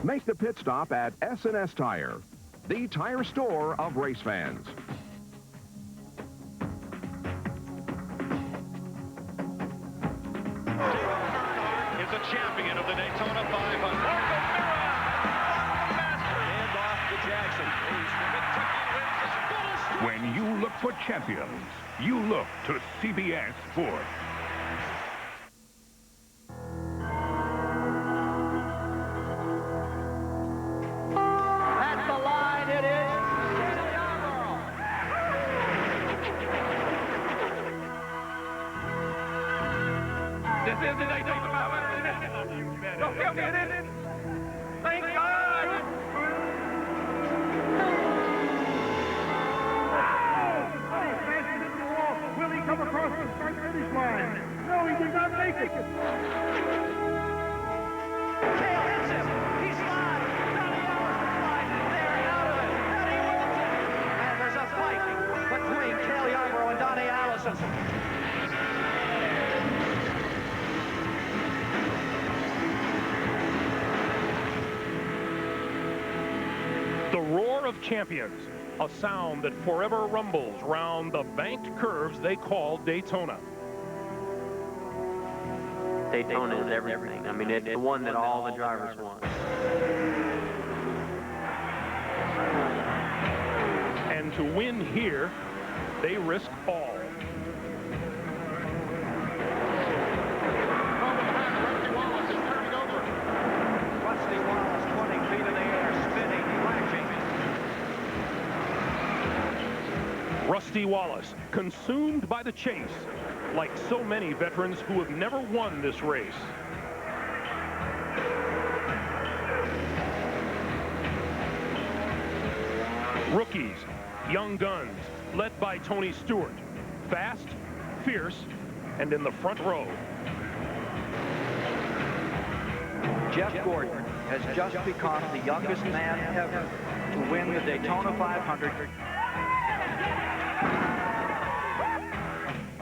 Make the pit stop at S&S Tire, the tire store of race fans. Is a champion of the Daytona 500. And off to Jackson. When you look for champions, you look to CBS Sports. At the line, it is This is the Daytona 500, isn't it? Don't tell me it isn't. Thank God. Will he come across the start-finish line? No, he did not make it. Cale hits him. He slides. Donnie Allison slides. They're out of it. Eddie Wilson. And there's a fight between Cale Yarborough and Donnie Allison. The roar of champions, a sound that forever rumbles round the banked curves they call Daytona. Daytona is everything. I mean, it's the one that all the drivers want. And to win here, they risk all. Rusty Wallace, 20 feet in the air, spinning, crashing. Rusty Wallace, consumed by the chase, like so many veterans who have never won this race. Rookies, young guns, led by Tony Stewart, fast, fierce, and in the front row. Jeff Gordon has just become the youngest man ever to win the Daytona 500.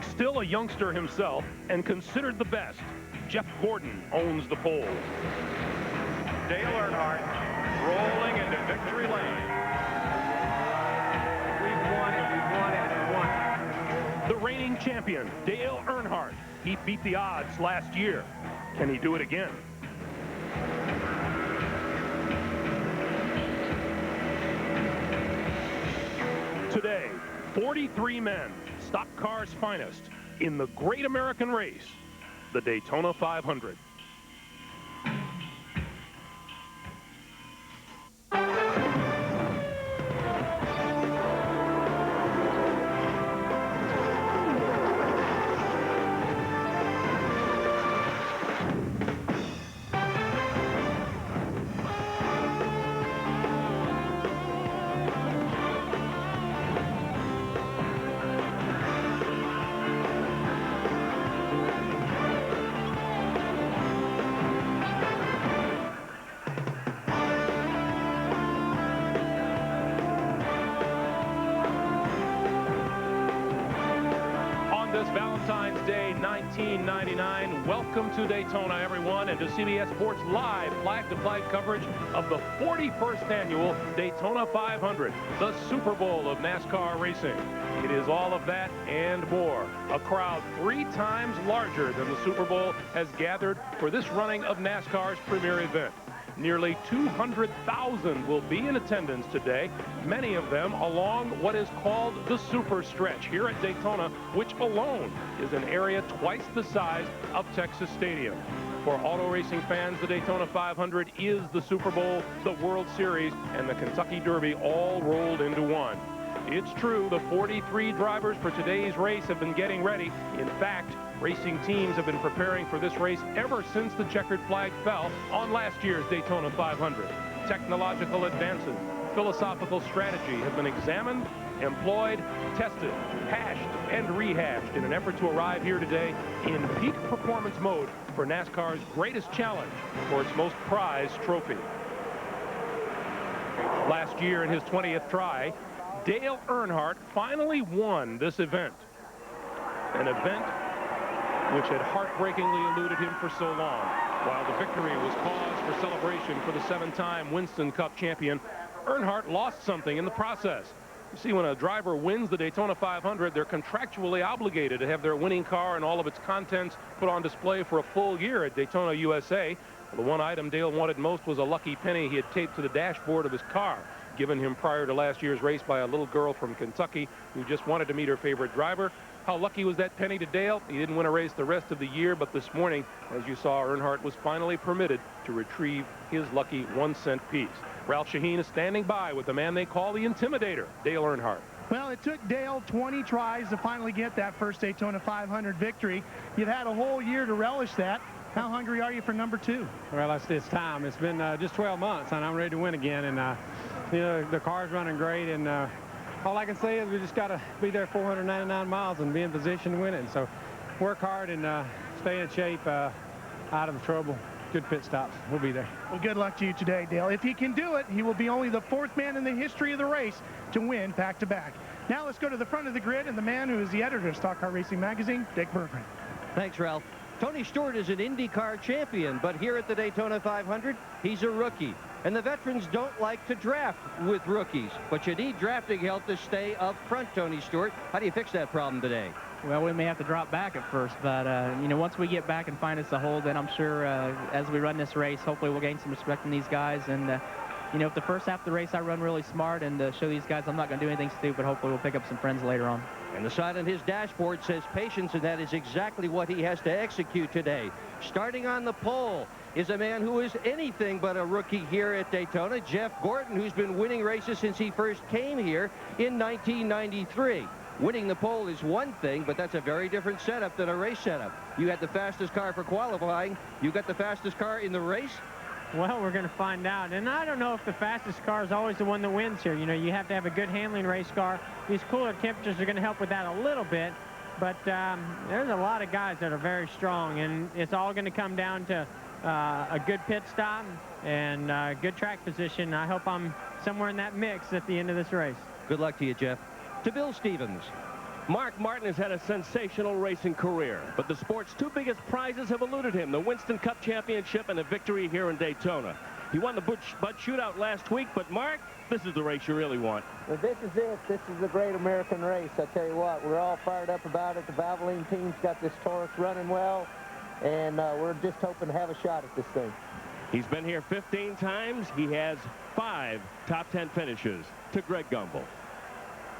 Still a youngster himself and considered the best, Jeff Gordon owns the pole. Dale Earnhardt rolling into victory lane. We've won it, and won. The reigning champion, Dale Earnhardt. He beat the odds last year. Can he do it again? Today, 43 men, stock cars' finest, in the great American race, the Daytona 500. Valentine's Day 1999. Welcome to Daytona, everyone, and to CBS Sports Live flag-to-flag coverage of the 41st annual Daytona 500, the Super Bowl of NASCAR racing. It is all of that and more. A crowd 3 times larger than the Super Bowl has gathered for this running of NASCAR's premier event. Nearly 200,000 will be in attendance today, many of them along what is called the Super Stretch here at Daytona, which alone is an area twice the size of Texas Stadium. For auto racing fans, the Daytona 500 is the Super Bowl, the World Series, and the Kentucky Derby all rolled into one. It's true, the 43 drivers for today's race have been getting ready. In fact, racing teams have been preparing for this race ever since the checkered flag fell on last year's Daytona 500. Technological advances, philosophical strategy have been examined, employed, tested, hashed, and rehashed in an effort to arrive here today in peak performance mode for NASCAR's greatest challenge for its most prized trophy. Last year in his 20th try, Dale Earnhardt finally won this event. An event which had heartbreakingly eluded him for so long. While the victory was cause for celebration for the 7-time Winston Cup champion, Earnhardt lost something in the process. You see, when a driver wins the Daytona 500, they're contractually obligated to have their winning car and all of its contents put on display for a full year at Daytona, USA. Well, the one item Dale wanted most was a lucky penny he had taped to the dashboard of his car, given him prior to last year's race by a little girl from Kentucky who just wanted to meet her favorite driver. How lucky was that penny to Dale? He didn't win a race the rest of the year, but this morning, as you saw, Earnhardt was finally permitted to retrieve his lucky 1-cent piece. Ralph Shaheen is standing by with the man they call the Intimidator, Dale Earnhardt. Well, it took Dale 20 tries to finally get that first Daytona 500 victory. You've had a whole year to relish that. How hungry are you for number 2? Well, it's time. It's been just 12 months, and I'm ready to win again. And, you know, the car's running great, and all I can say is we just got to be there 499 miles and be in position to win it. So work hard and stay in shape, out of trouble. Good pit stops. We'll be there. Well, good luck to you today, Dale. If he can do it, he will be only the 4th man in the history of the race to win back-to-back. Now let's go to the front of the grid and the man who is the editor of Stock Car Racing Magazine, Dick Berggren. Thanks, Ralph. Tony Stewart is an IndyCar champion, but here at the Daytona 500, he's a rookie. And the veterans don't like to draft with rookies, but you need drafting help to stay up front, Tony Stewart. How do you fix that problem today? Well, we may have to drop back at first, but, you know, once we get back and find us a hole, then I'm sure as we run this race, hopefully we'll gain some respect from these guys. And, you know, if the first half of the race I run really smart and show these guys I'm not going to do anything stupid, hopefully we'll pick up some friends later on. And the sign on his dashboard says patience, and that is exactly what he has to execute today. Starting on the pole is a man who is anything but a rookie here at Daytona, Jeff Gordon, who's been winning races since he first came here in 1993. Winning the pole is one thing, but that's a very different setup than a race setup. You had the fastest car for qualifying. You got the fastest car in the race? Well, we're going to find out. And I don't know if the fastest car is always the one that wins here. You know, you have to have a good handling race car. These cooler temperatures are going to help with that a little bit. But there's a lot of guys that are very strong, and it's all going to come down to a good pit stop and good track position. I hope I'm somewhere in that mix at the end of this race. Good luck to you, Jeff. To Bill Stevens. Mark Martin has had a sensational racing career, but the sport's 2 biggest prizes have eluded him, the Winston Cup Championship and a victory here in Daytona. He won the Bud Shootout last week, but Mark, this is the race you really want. Well, this is it. This is the great American race. I tell you what, we're all fired up about it. The Valvoline team's got this Taurus running well, and we're just hoping to have a shot at this thing. He's been here 15 times. He has 5 top 10 finishes. To Greg Gumbel.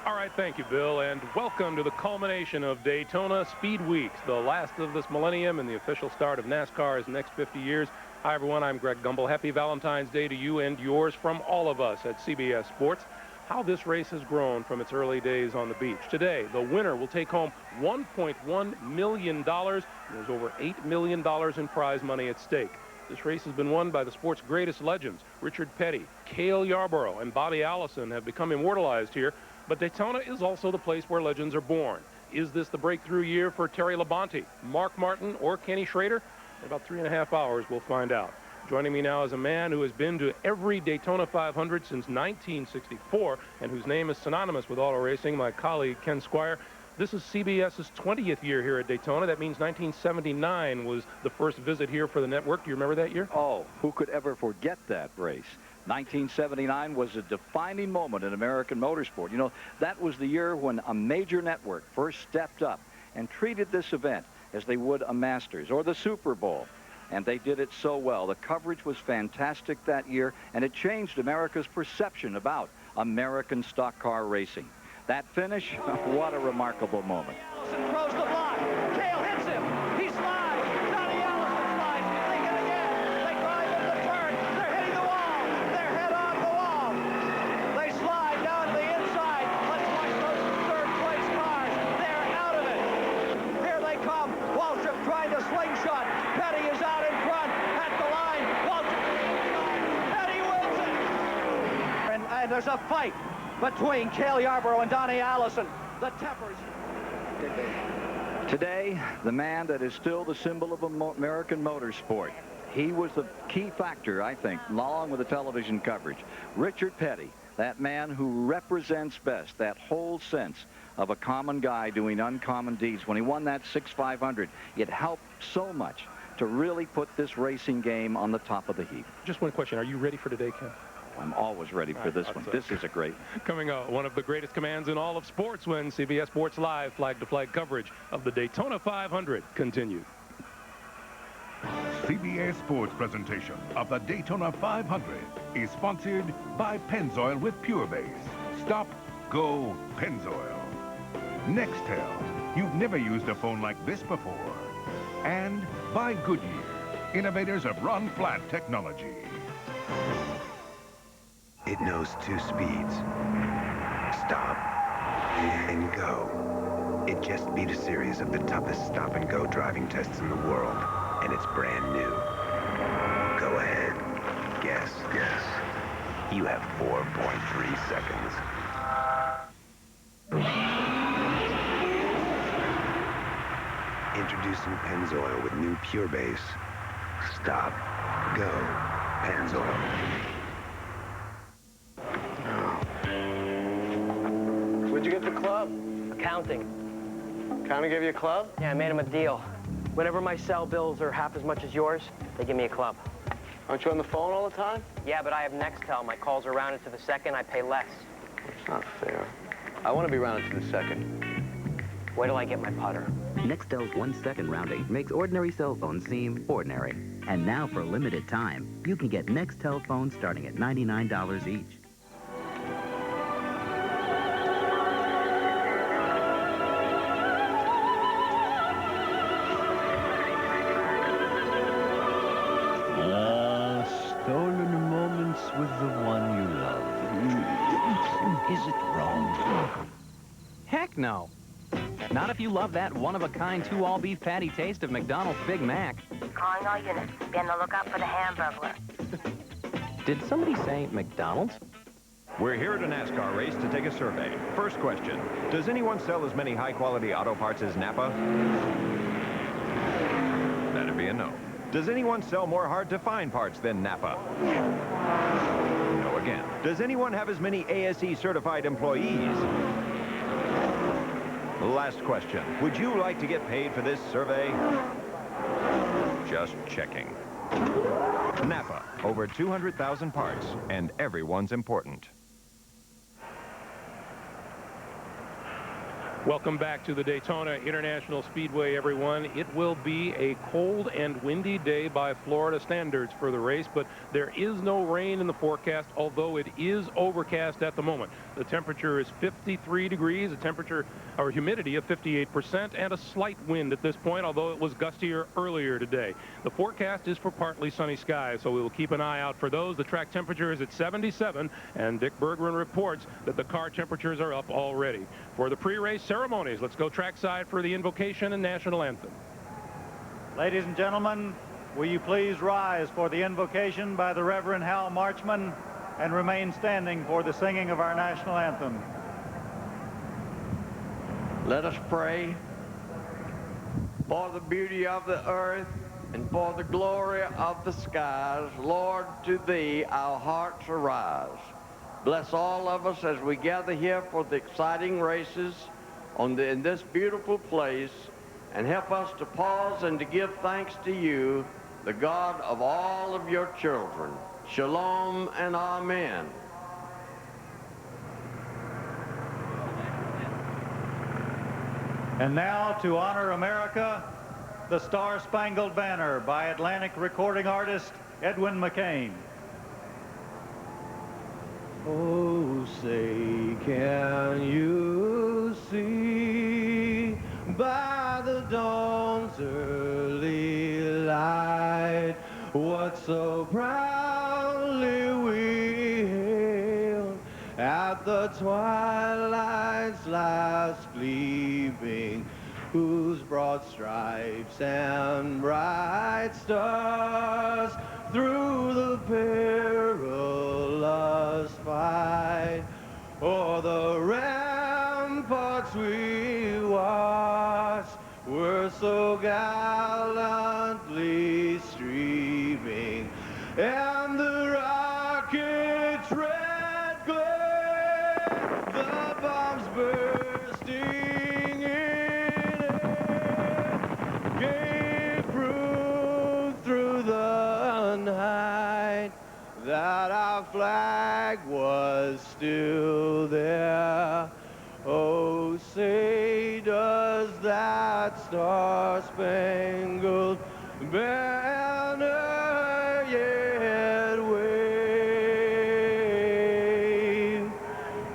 All right, thank you, Bill, and welcome to the culmination of Daytona Speed Weeks, the last of this millennium and the official start of NASCAR's next 50 years. Hi, everyone. I'm Greg Gumbel. Happy Valentine's Day to you and yours from all of us at CBS Sports. How this race has grown from its early days on the beach. Today, the winner will take home $1.1 million. There's over $8 million in prize money at stake. This race has been won by the sport's greatest legends. Richard Petty, Cale Yarborough, and Bobby Allison have become immortalized here. But Daytona is also the place where legends are born. Is this the breakthrough year for Terry Labonte, Mark Martin, or Kenny Schrader? In about 3.5 hours, we'll find out. Joining me now is a man who has been to every Daytona 500 since 1964 and whose name is synonymous with auto racing, my colleague Ken Squire. This is CBS's 20th year here at Daytona. That means 1979 was the first visit here for the network. Do you remember that year? Oh, who could ever forget that race? 1979 was a defining moment in American motorsport. You know, that was the year when a major network first stepped up and treated this event as they would a Masters or the Super Bowl. And they did it so well. The coverage was fantastic that year, and it changed America's perception about American stock car racing. That finish, what a remarkable moment. Allison throws the block. Cale hits him. He slides. Donnie Allison slides. They get again. They drive into the turn. They're hitting the wall. They're head on the wall. They slide down to the inside. Let's watch those third-place cars. They're out of it. Here they come. Waltrip trying to slingshot. Petty is out in front at the line. Waltrip to the inside. Petty wins it. And there's a fight between Cale Yarborough and Donnie Allison. The tempers. Today, the man that is still the symbol of American motorsport. He was the key factor, I think, along with the television coverage. Richard Petty, that man who represents best that whole sense of a common guy doing uncommon deeds. When he won that 6,500, it helped so much to really put this racing game on the top of the heap. Just one question. Are you ready for today, Ken? I'm always ready for this one. This is a great. Coming up, one of the greatest commands in all of sports when CBS Sports Live flag-to-flag coverage of the Daytona 500 continues. CBS Sports presentation of the Daytona 500 is sponsored by Pennzoil with Pure Base. Stop, go, Pennzoil. Nextel. You've never used a phone like this before. And by Goodyear, innovators of run-flat technology. It knows 2 speeds. Stop and go. It just beat a series of the toughest stop-and-go driving tests in the world, and it's brand new. Go ahead. Guess. You have 4.3 seconds. Introducing Pennzoil with new Pure Base. Stop. Go. Pennzoil. What'd you get the club? Accounting. Accounting gave you a club? Yeah, I made him a deal. Whenever my cell bills are half as much as yours, they give me a club. Aren't you on the phone all the time? Yeah, but I have Nextel. My calls are rounded to the second. I pay less. It's not fair. I want to be rounded to the second. Wait till I get my putter. Nextel's 1-second rounding makes ordinary cell phones seem ordinary. And now, for a limited time, you can get Nextel phones starting at $99 each. Stolen moments with the one you love. Is it wrong? Heck no. Not if you love that one-of-a-kind 2 all-beef patty taste of McDonald's Big Mac. Calling all units. Be on the lookout for the Hamburglar. Did somebody say McDonald's? We're here at a NASCAR race to take a survey. First question, does anyone sell as many high-quality auto parts as Napa? That'd be a no. Does anyone sell more hard-to-find parts than Napa? No again. Does anyone have as many ASE-certified employees? Last question. Would you like to get paid for this survey? Just checking. Napa, over 200,000 parts, and everyone's important. Welcome back to the Daytona International Speedway, everyone. It will be a cold and windy day by Florida standards for the race, but there is no rain in the forecast, although it is overcast at the moment. The temperature is 53 degrees, a temperature or humidity of 58%, and a slight wind at this point, although it was gustier earlier today. The forecast is for partly sunny skies, so we will keep an eye out for those. The track temperature is at 77, and Dick Berggren reports that the car temperatures are up already. For the pre-race ceremonies, let's go trackside for the invocation and national anthem. Ladies and gentlemen, will you please rise for the invocation by the Reverend Hal Marchman and remain standing for the singing of our national anthem. Let us pray for the beauty of the earth and for the glory of the skies. Lord, to thee our hearts arise. Bless all of us as we gather here for the exciting races in this beautiful place, and help us to pause and to give thanks to you, the God of all of your children. Shalom and amen. And now, to honor America, the Star-Spangled Banner by Atlantic recording artist Edwin McCain. Oh, say, can you see by the dawn's early light what so proudly we hailed at the twilight's last gleaming, whose broad stripes and bright stars through the perilous fight o'er the ramparts we watched were so gallantly streaming, and the rocket's red glare, the bombs bursting in air, gave proof that our flag was still there. Oh, say does that star-spangled banner yet wave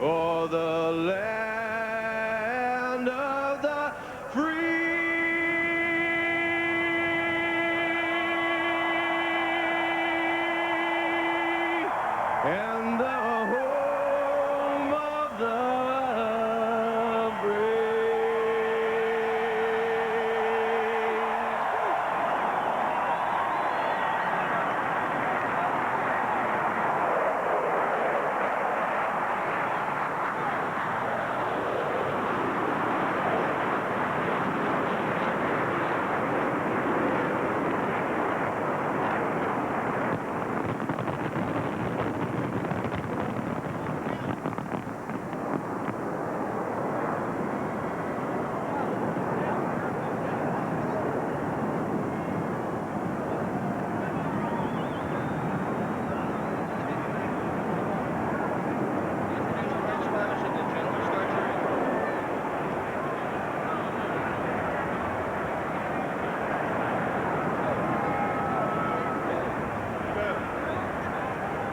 o'er the land of the free and the home of the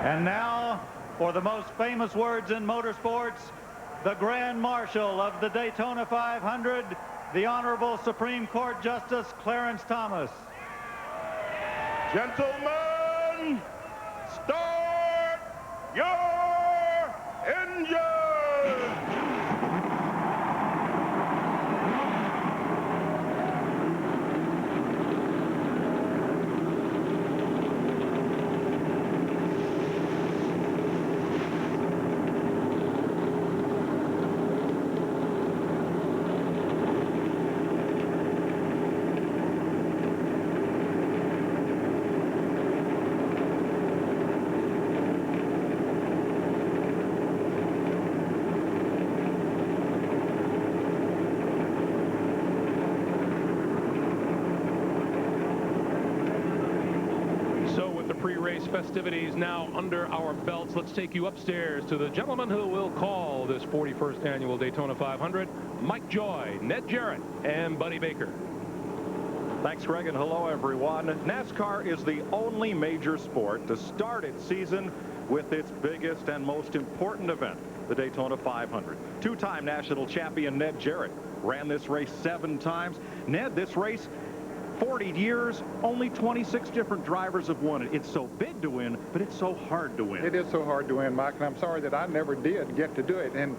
And now, for the most famous words in motorsports, the Grand Marshal of the Daytona 500, the Honorable Supreme Court Justice Clarence Thomas. Gentlemen, start your engines! Pre-race festivities now under our belts. Let's take you upstairs to the gentleman who will call this 41st annual Daytona 500, Mike Joy, Ned Jarrett, and Buddy Baker. Thanks, Greg, and hello, everyone. NASCAR is the only major sport to start its season with its biggest and most important event, the Daytona 500. Two-time national champion Ned Jarrett ran this race 7 times. Ned, this race, 40 years, only 26 different drivers have won it. It's so big to win, but it's so hard to win. It is so hard to win, Mike, and I'm sorry that I never did get to do it. And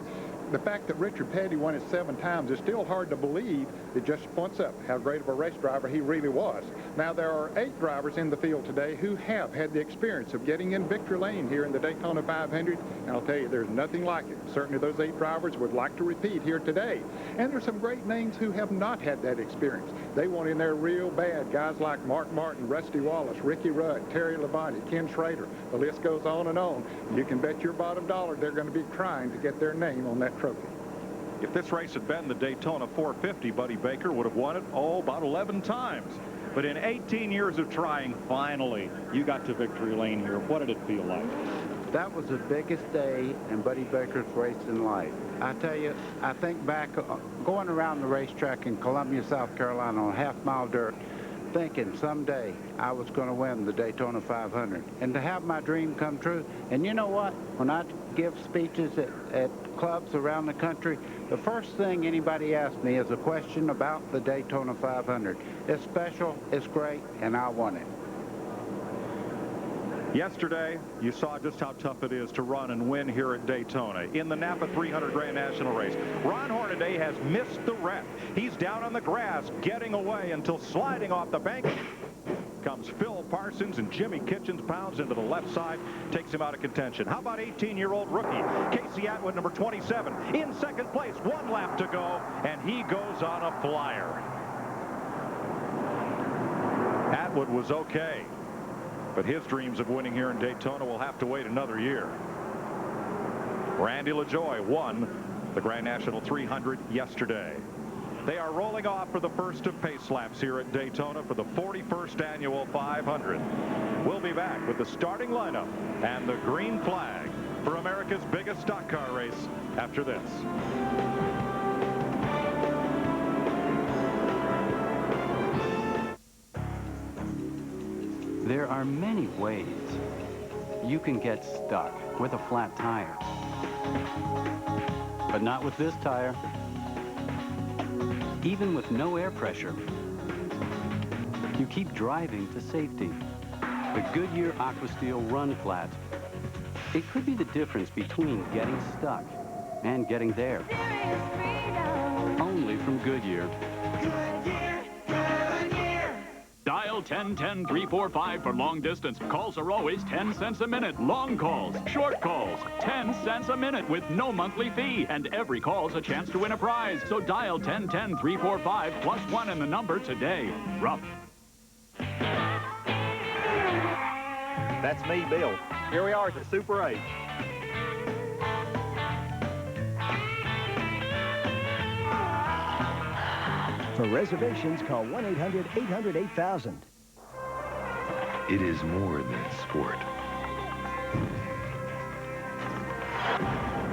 the fact that Richard Petty won it 7 times is still hard to believe. It just points up how great of a race driver he really was. Now, there are 8 drivers in the field today who have had the experience of getting in victory lane here in the Daytona 500, and I'll tell you, there's nothing like it. Certainly those 8 drivers would like to repeat here today. And there's some great names who have not had that experience. They want in there real bad. Guys like Mark Martin, Rusty Wallace, Ricky Rudd, Terry Labonte, Ken Schrader. The list goes on and on. You can bet your bottom dollar they're going to be trying to get their name on that trophy. If this race had been the Daytona 450, Buddy Baker would have won it, about 11 times. But in 18 years of trying, finally, you got to victory lane here. What did it feel like? That was the biggest day in Buddy Baker's racing life. I tell you, I think back going around the racetrack in Columbia, South Carolina on half-mile dirt, thinking someday I was going to win the Daytona 500 and to have my dream come true. And you know what? When I give speeches at clubs around the country, the first thing anybody asks me is a question about the Daytona 500. It's special, it's great, and I won it. Yesterday, you saw just how tough it is to run and win here at Daytona in the Napa 300 Grand National Race. Ron Hornaday has missed the wreck. He's down on the grass, getting away until sliding off the bank. Comes Phil Parsons, and Jimmy Kitchens pounds into the left side, takes him out of contention. How about 18-year-old rookie Casey Atwood, number 27, in second place, 1 lap to go, and he goes on a flyer. Atwood was okay, but his dreams of winning here in Daytona will have to wait another year. Randy LaJoie won the Grand National 300 yesterday. They are rolling off for the first of pace laps here at Daytona for the 41st annual 500. We'll be back with the starting lineup and the green flag for America's biggest stock car race after this. There are many ways you can get stuck with a flat tire. But not with this tire. Even with no air pressure, you keep driving to safety. The Goodyear AquaSteel Run Flat. It could be the difference between getting stuck and getting there. Only from Goodyear. Dial 10-10-345 for long distance. Calls are always 10 cents a minute. Long calls, short calls, 10 cents a minute with no monthly fee. And every call's a chance to win a prize. So dial 10-10-345 plus 1 in the number today. Rough. That's me, Bill. Here we are at the Super 8. For reservations, call 1-800-800-8000. It is more than sport.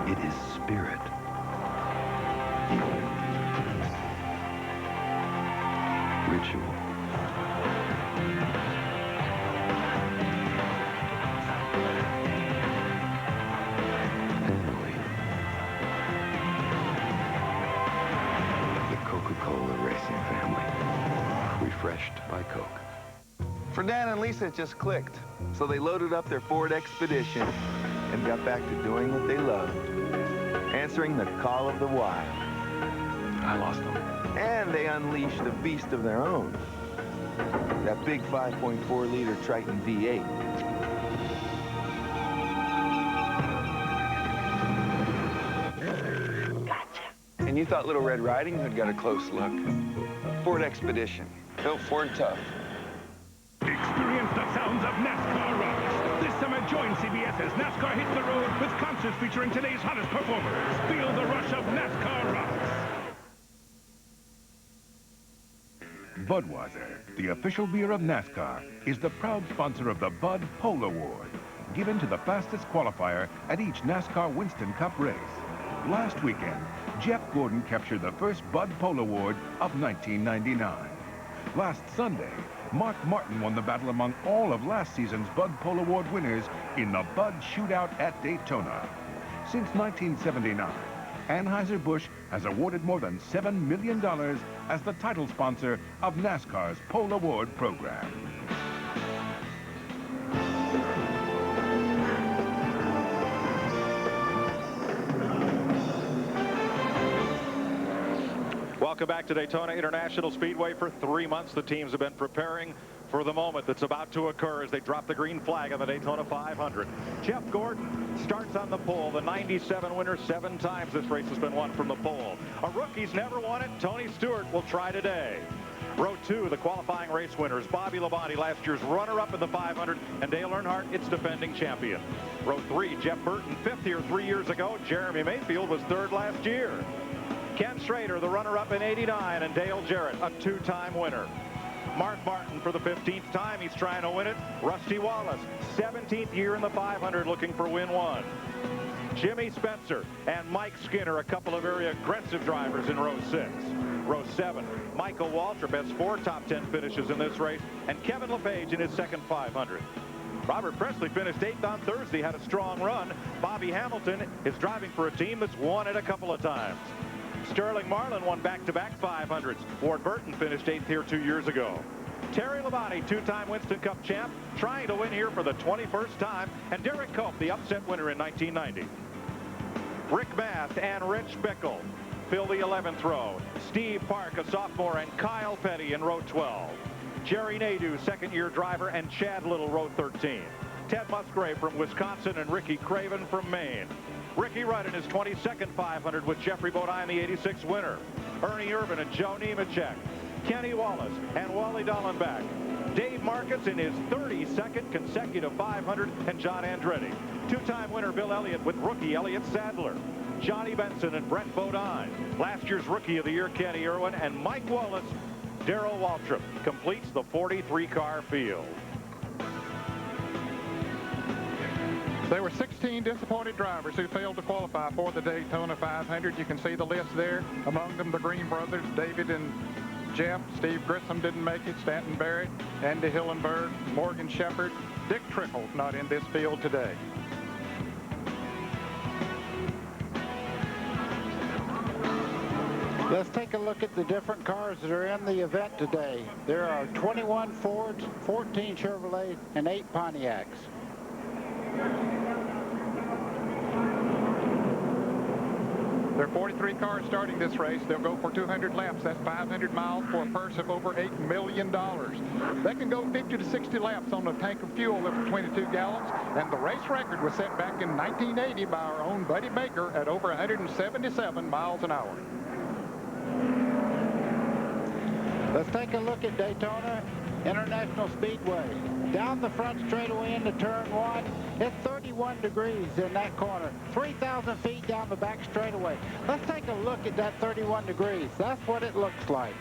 It is spirit. Ritual. Family. The Coca-Cola Racing family. Refreshed by Coke. For Dan and Lisa, it just clicked. So they loaded up their Ford Expedition and got back to doing what they loved. Answering the call of the wild. I lost them. And they unleashed a beast of their own. That big 5.4-liter Triton V8. And you thought Little Red Riding Hood got a close look. Ford Expedition. Built Ford tough. Experience the sounds of NASCAR Rocks. This summer, join CBS's NASCAR Hits the Road with concerts featuring today's hottest performers. Feel the rush of NASCAR Rocks. Budweiser, the official beer of NASCAR, is the proud sponsor of the Bud Pole Award, given to the fastest qualifier at each NASCAR Winston Cup race. Last weekend, Jeff Gordon captured the first Bud Pole Award of 1999. Last Sunday, Mark Martin won the battle among all of last season's Bud Pole Award winners in the Bud Shootout at Daytona. Since 1979, Anheuser-Busch has awarded more than $7 million as the title sponsor of NASCAR's Pole Award program. Welcome back to Daytona International Speedway. For 3 months, the teams have been preparing for the moment that's about to occur as they drop the green flag on the Daytona 500. Jeff Gordon starts on the pole. The 97 winner, 7 times this race has been won from the pole. A rookie's never won it. Tony Stewart will try today. Row 2, the qualifying race winners. Bobby Labonte, last year's runner-up in the 500, and Dale Earnhardt, its defending champion. Row 3, Jeff Burton, 5th here 3 years ago. Jeremy Mayfield was 3rd last year. Ken Schrader, the runner-up in '89, and Dale Jarrett, a 2-time winner. Mark Martin for the 15th time. He's trying to win it. Rusty Wallace, 17th year in the 500, looking for win 1. Jimmy Spencer and Mike Skinner, a couple of very aggressive drivers in row 6. Row 7, Michael Waltrip has 4 top 10 finishes in this race, and Kevin LePage in his second 500. Robert Presley finished 8th on Thursday, had a strong run. Bobby Hamilton is driving for a team that's won it a couple of times. Sterling Marlin won back-to-back 500s. Ward Burton finished 8th here 2 years ago. Terry Labonte, 2-time Winston Cup champ, trying to win here for the 21st time. And Derek Cope, the upset winner in 1990. Rick Mast and Rich Bickle fill the 11th row. Steve Park, a sophomore, and Kyle Petty in row 12. Jerry Nadeau, second-year driver, and Chad Little, row 13. Ted Musgrave from Wisconsin and Ricky Craven from Maine. Ricky Rudd in his 22nd 500 with Jeffrey Bodine, the 86 winner. Ernie Irvin and Joe Nemechek. Kenny Wallace and Wally Dallenbach. Dave Marcus in his 32nd consecutive 500, and John Andretti. 2-time winner Bill Elliott with rookie Elliott Sadler. Johnny Benson and Brett Bodine. Last year's Rookie of the Year Kenny Irwin, and Mike Wallace. Darrell Waltrip completes the 43-car field. There were 16 disappointed drivers who failed to qualify for the Daytona 500. You can see the list there. Among them, the Green brothers, David and Jeff. Steve Grissom didn't make it. Stanton Barrett, Andy Hillenberg, Morgan Shepherd. Dick Trickle's not in this field today. Let's take a look at the different cars that are in the event today. There are 21 Fords, 14 Chevrolets, and 8 Pontiacs. There are 43 cars starting this race. They'll go for 200 laps. That's 500 miles for a purse of over $8 million. They can go 50 to 60 laps on a tank of fuel that's 22 gallons. And the race record was set back in 1980 by our own Buddy Baker at over 177 miles an hour. Let's take a look at Daytona International Speedway. Down the front straightaway into turn 1, it's 31 degrees in that corner. 3,000 feet down the back straightaway. Let's take a look at that 31 degrees. That's what it looks like.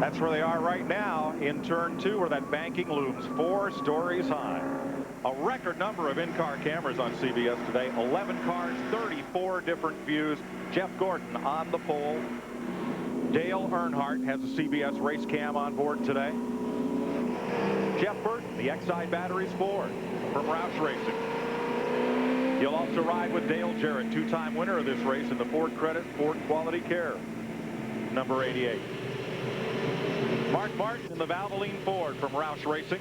That's where they are right now in turn 2, where that banking looms 4 stories high. A record number of in-car cameras on CBS today. 11 cars, 34 different views. Jeff Gordon on the pole. Dale Earnhardt has a CBS race cam on board today. Jeff Burton, the Exide Batteries Ford from Roush Racing. You'll also ride with Dale Jarrett, 2-time winner of this race in the Ford Credit Ford Quality Care, number 88. Mark Martin in the Valvoline Ford from Roush Racing.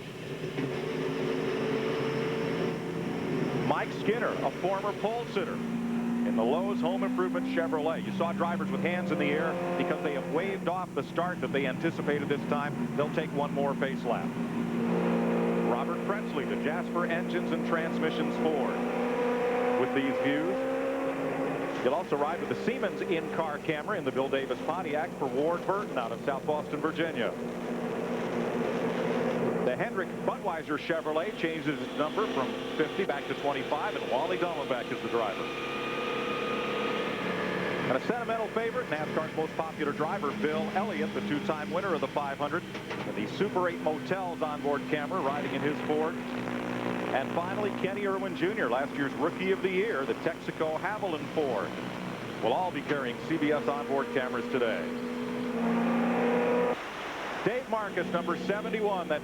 Mike Skinner, a former pole sitter in the Lowe's Home Improvement Chevrolet. You saw drivers with hands in the air because they have waved off the start that they anticipated this time. They'll take one more face lap. Robert Presley, the Jasper Engines and Transmissions Ford. With these views, you'll also ride with the Siemens in-car camera in the Bill Davis Pontiac for Ward Burton out of South Boston, Virginia. The Hendrick Budweiser Chevrolet changes its number from 50 back to 25, and Wally Dallenbach is the driver. And a sentimental favorite, NASCAR's most popular driver, Bill Elliott, the 2-time winner of the 500, and the Super 8 Motels onboard camera riding in his Ford. And finally, Kenny Irwin Jr., last year's Rookie of the Year, the Texaco Haviland Ford, will all be carrying CBS onboard cameras today. Dave Marcus, number 71, that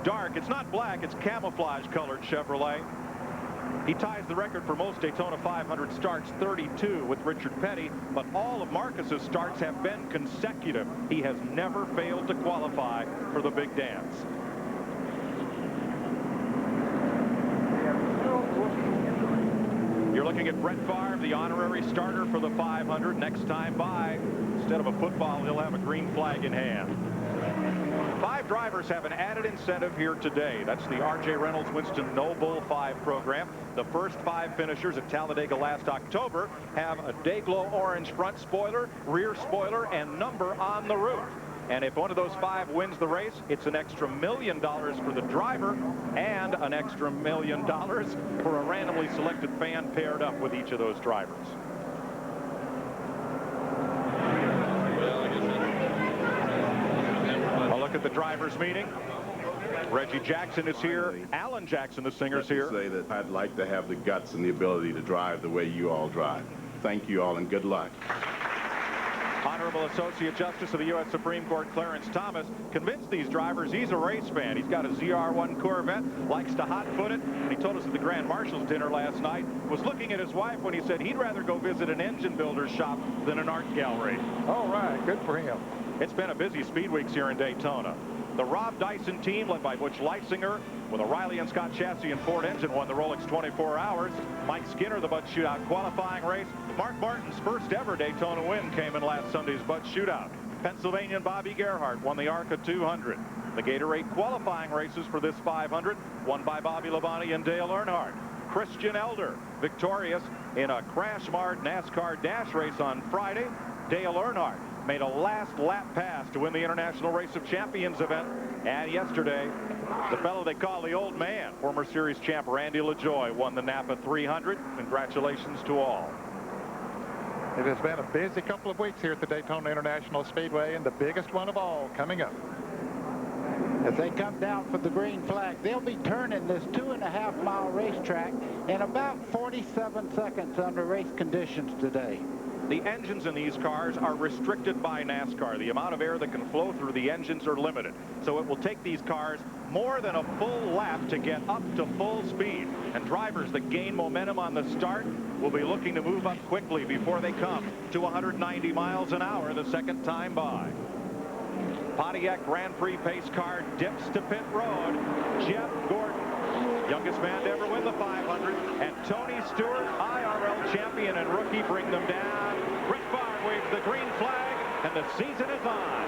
dark, it's not black, it's camouflage-colored Chevrolet. He ties the record for most Daytona 500 starts, 32, with Richard Petty, but all of Marcus's starts have been consecutive. He has never failed to qualify for the big dance. You're looking at Brett Favre, the honorary starter for the 500. Next time by, instead of a football, he'll have a green flag in hand. 5 drivers have an added incentive here today. That's the R.J. Reynolds Winston No Bull 5 program. The first 5 finishers at Talladega last October have a Dayglow orange front spoiler, rear spoiler, and number on the roof. And if one of those 5 wins the race, it's an extra $1 million for the driver and an extra $1 million for a randomly selected fan paired up with each of those drivers. A look at the drivers' meeting. Reggie Jackson is here. Alan Jackson, the singer, is here. Say that I'd like to have the guts and the ability to drive the way you all drive. Thank you all and good luck. Honorable Associate Justice of the U.S. Supreme Court Clarence Thomas convinced these drivers he's a race fan. He's got a ZR1 Corvette, likes to hot-foot it, and he told us at the Grand Marshal's dinner last night, was looking at his wife when he said he'd rather go visit an engine builder's shop than an art gallery. All right, good for him. It's been a busy speed weeks here in Daytona. The Rob Dyson team, led by Butch Leisinger, with a Riley and Scott chassis and Ford engine, won the Rolex 24 Hours. Mike Skinner, the Bud Shootout qualifying race. Mark Martin's first ever Daytona win came in last Sunday's Bud Shootout. Pennsylvanian Bobby Gerhart won the ARCA 200. The Gatorade qualifying races for this 500, won by Bobby Labonte and Dale Earnhardt. Christian Elder, victorious in a crash-marred NASCAR dash race on Friday. Dale Earnhardt made a last lap pass to win the International Race of Champions event. And yesterday, the fellow they call the old man, former series champ Randy LaJoie, won the Napa 300. Congratulations to all. It has been a busy couple of weeks here at the Daytona International Speedway, and the biggest one of all coming up. as they come down for the green flag. They'll be turning this 2.5-mile racetrack in about 47 seconds under race conditions today. The engines in these cars are restricted by NASCAR. The amount of air that can flow through the engines are limited. So it will take these cars more than a full lap to get up to full speed. And drivers that gain momentum on the start will be looking to move up quickly before they come to 190 miles an hour the second time by. Pontiac Grand Prix pace car dips to pit road. Jeff Gordon, youngest man to ever win the 500, and Tony Stewart, IRL champion and rookie, bring them down. Rick Barr waves the green flag, and the season is on.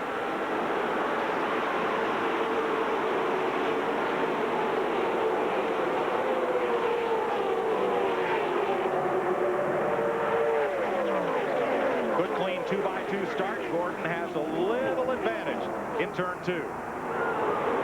Good clean 2x2 start. Gordon has a little advantage in turn 2.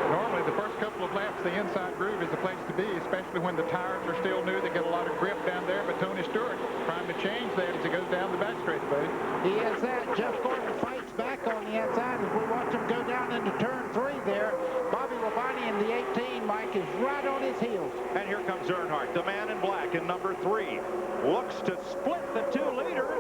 Normally, the first couple of laps, the inside groove is the place to be, especially when the tires are still new. They get a lot of grip down there, but Tony Stewart trying to change that as he goes down the back straightaway. He is that. Jeff Gordon fights back on the inside as we watch him go down into turn 3 there. Bobby Labonte in the 18, Mike, is right on his heels. And here comes Earnhardt, the man in black in number 3. Looks to split the 2 leaders.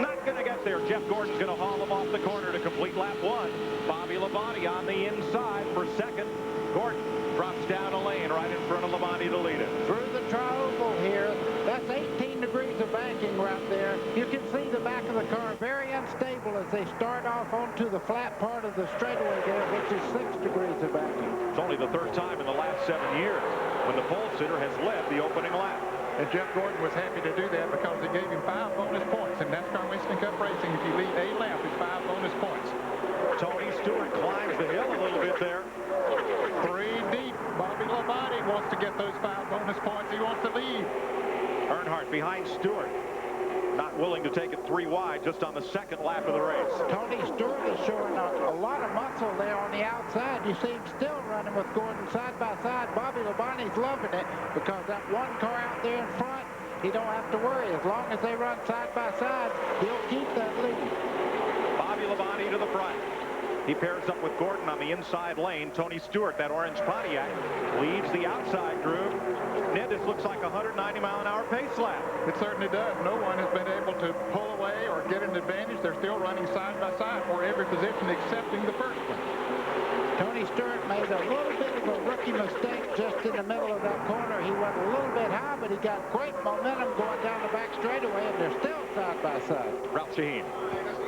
Not going to get there. Jeff Gordon's going to haul him off the corner to complete lap 1. Bobby Labonte on the inside for second. Gordon drops down a lane right in front of Labonte to lead it. Through the tri-oval here, that's 18 degrees of banking right there. You can see the back of the car very unstable as they start off onto the flat part of the straightaway there, which is 6 degrees of banking. It's only the 3rd time in the last 7 years when the pole sitter has led the opening lap. And Jeff Gordon was happy to do that because it gave him 5 bonus points. In NASCAR Winston Cup Racing, if you lead a lap, it's 5 bonus points. Tony Stewart climbs the hill a little bit there. 3 deep. Bobby Labonte wants to get those 5 bonus points. He wants to lead. Earnhart behind Stewart. Not willing to take it 3 wide just on the 2nd lap of the race. Tony Stewart is showing a lot of muscle there on the outside. You see him still running with Gordon side by side. Bobby Labonte's loving it because that one car out there in front, he don't have to worry. As long as they run side by side, he'll keep that lead. Bobby Labonte to the front. He pairs up with Gordon on the inside lane. Tony Stewart, that orange Pontiac, leads the outside groove. Ned, this looks like a 190-mile-an-hour pace lap. It certainly does. No one has been able to pull away or get an advantage. They're still running side by side for every position excepting the first one. Tony Stewart made a little bit of a rookie mistake just in the middle of that corner. He went a little bit high, but he got great momentum going down the back straightaway, and they're still side by side. Ralph Shaheen.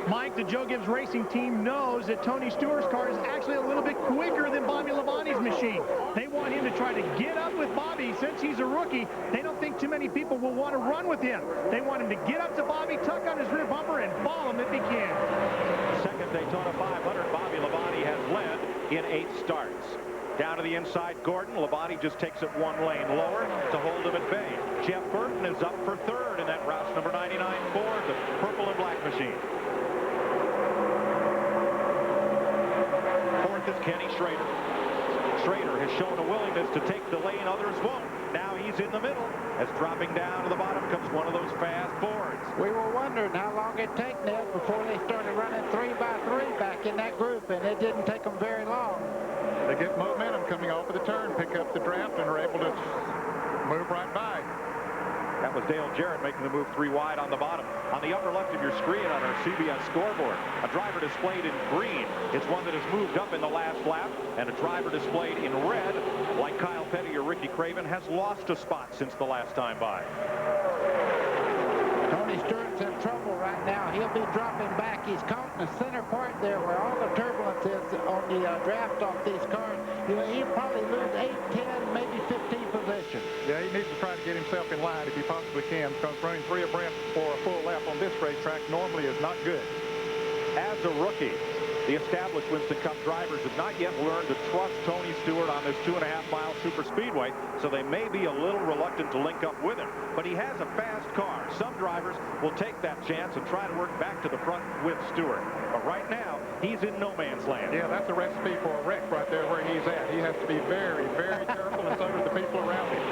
Mike, the Joe Gibbs Racing team knows that Tony Stewart's car is actually a little bit quicker than Bobby Labonte's machine. They want him to try to get up with Bobby. Since he's a rookie, they don't think too many people will want to run with him. They want him to get up to Bobby, tuck on his rear bumper, and ball him if he can. Second Daytona 500, Bobby Labonte has led in 8 starts. Down to the inside, Gordon. Labonte just takes it 1 lane lower to hold him at bay. Jeff Burton is up for 3rd in that Roush number 99 Ford, the purple and black machine. 4th is Kenny Schrader. Schrader has shown a willingness to take the lane others won't. Now he's in the middle as dropping down to the bottom comes one of those fast Fords. We were wondering how long it'd take, Ned, before they started running 3x3 back in that group, and it didn't take them very long. They get momentum coming off of the turn, pick up the draft, and are able to move right by. That was Dale Jarrett making the move 3 wide on the bottom. On the upper left of your screen on our CBS scoreboard, a driver displayed in green. It's one that has moved up in the last lap, and a driver displayed in red, like Kyle Petty or Ricky Craven, has lost a spot since the last time by. Tony Stewart's in trouble right now. He'll be dropping back. He's caught in the center part there where all the turbulence is on the draft off these cars. He'll probably lose 8, 10, maybe 15 positions. Yeah, he needs to try to get himself in line if he possibly can, because running 3 abreast for a full lap on this racetrack normally is not good. As a rookie, the established Winston Cup drivers have not yet learned to trust Tony Stewart on this 2.5-mile super speedway, so they may be a little reluctant to link up with him. But he has a fast car. Some drivers will take that chance and try to work back to the front with Stewart. But right now, he's in no man's land. Yeah, that's a recipe for a wreck right there where he's at. He has to be very, very careful, and so do the people around him.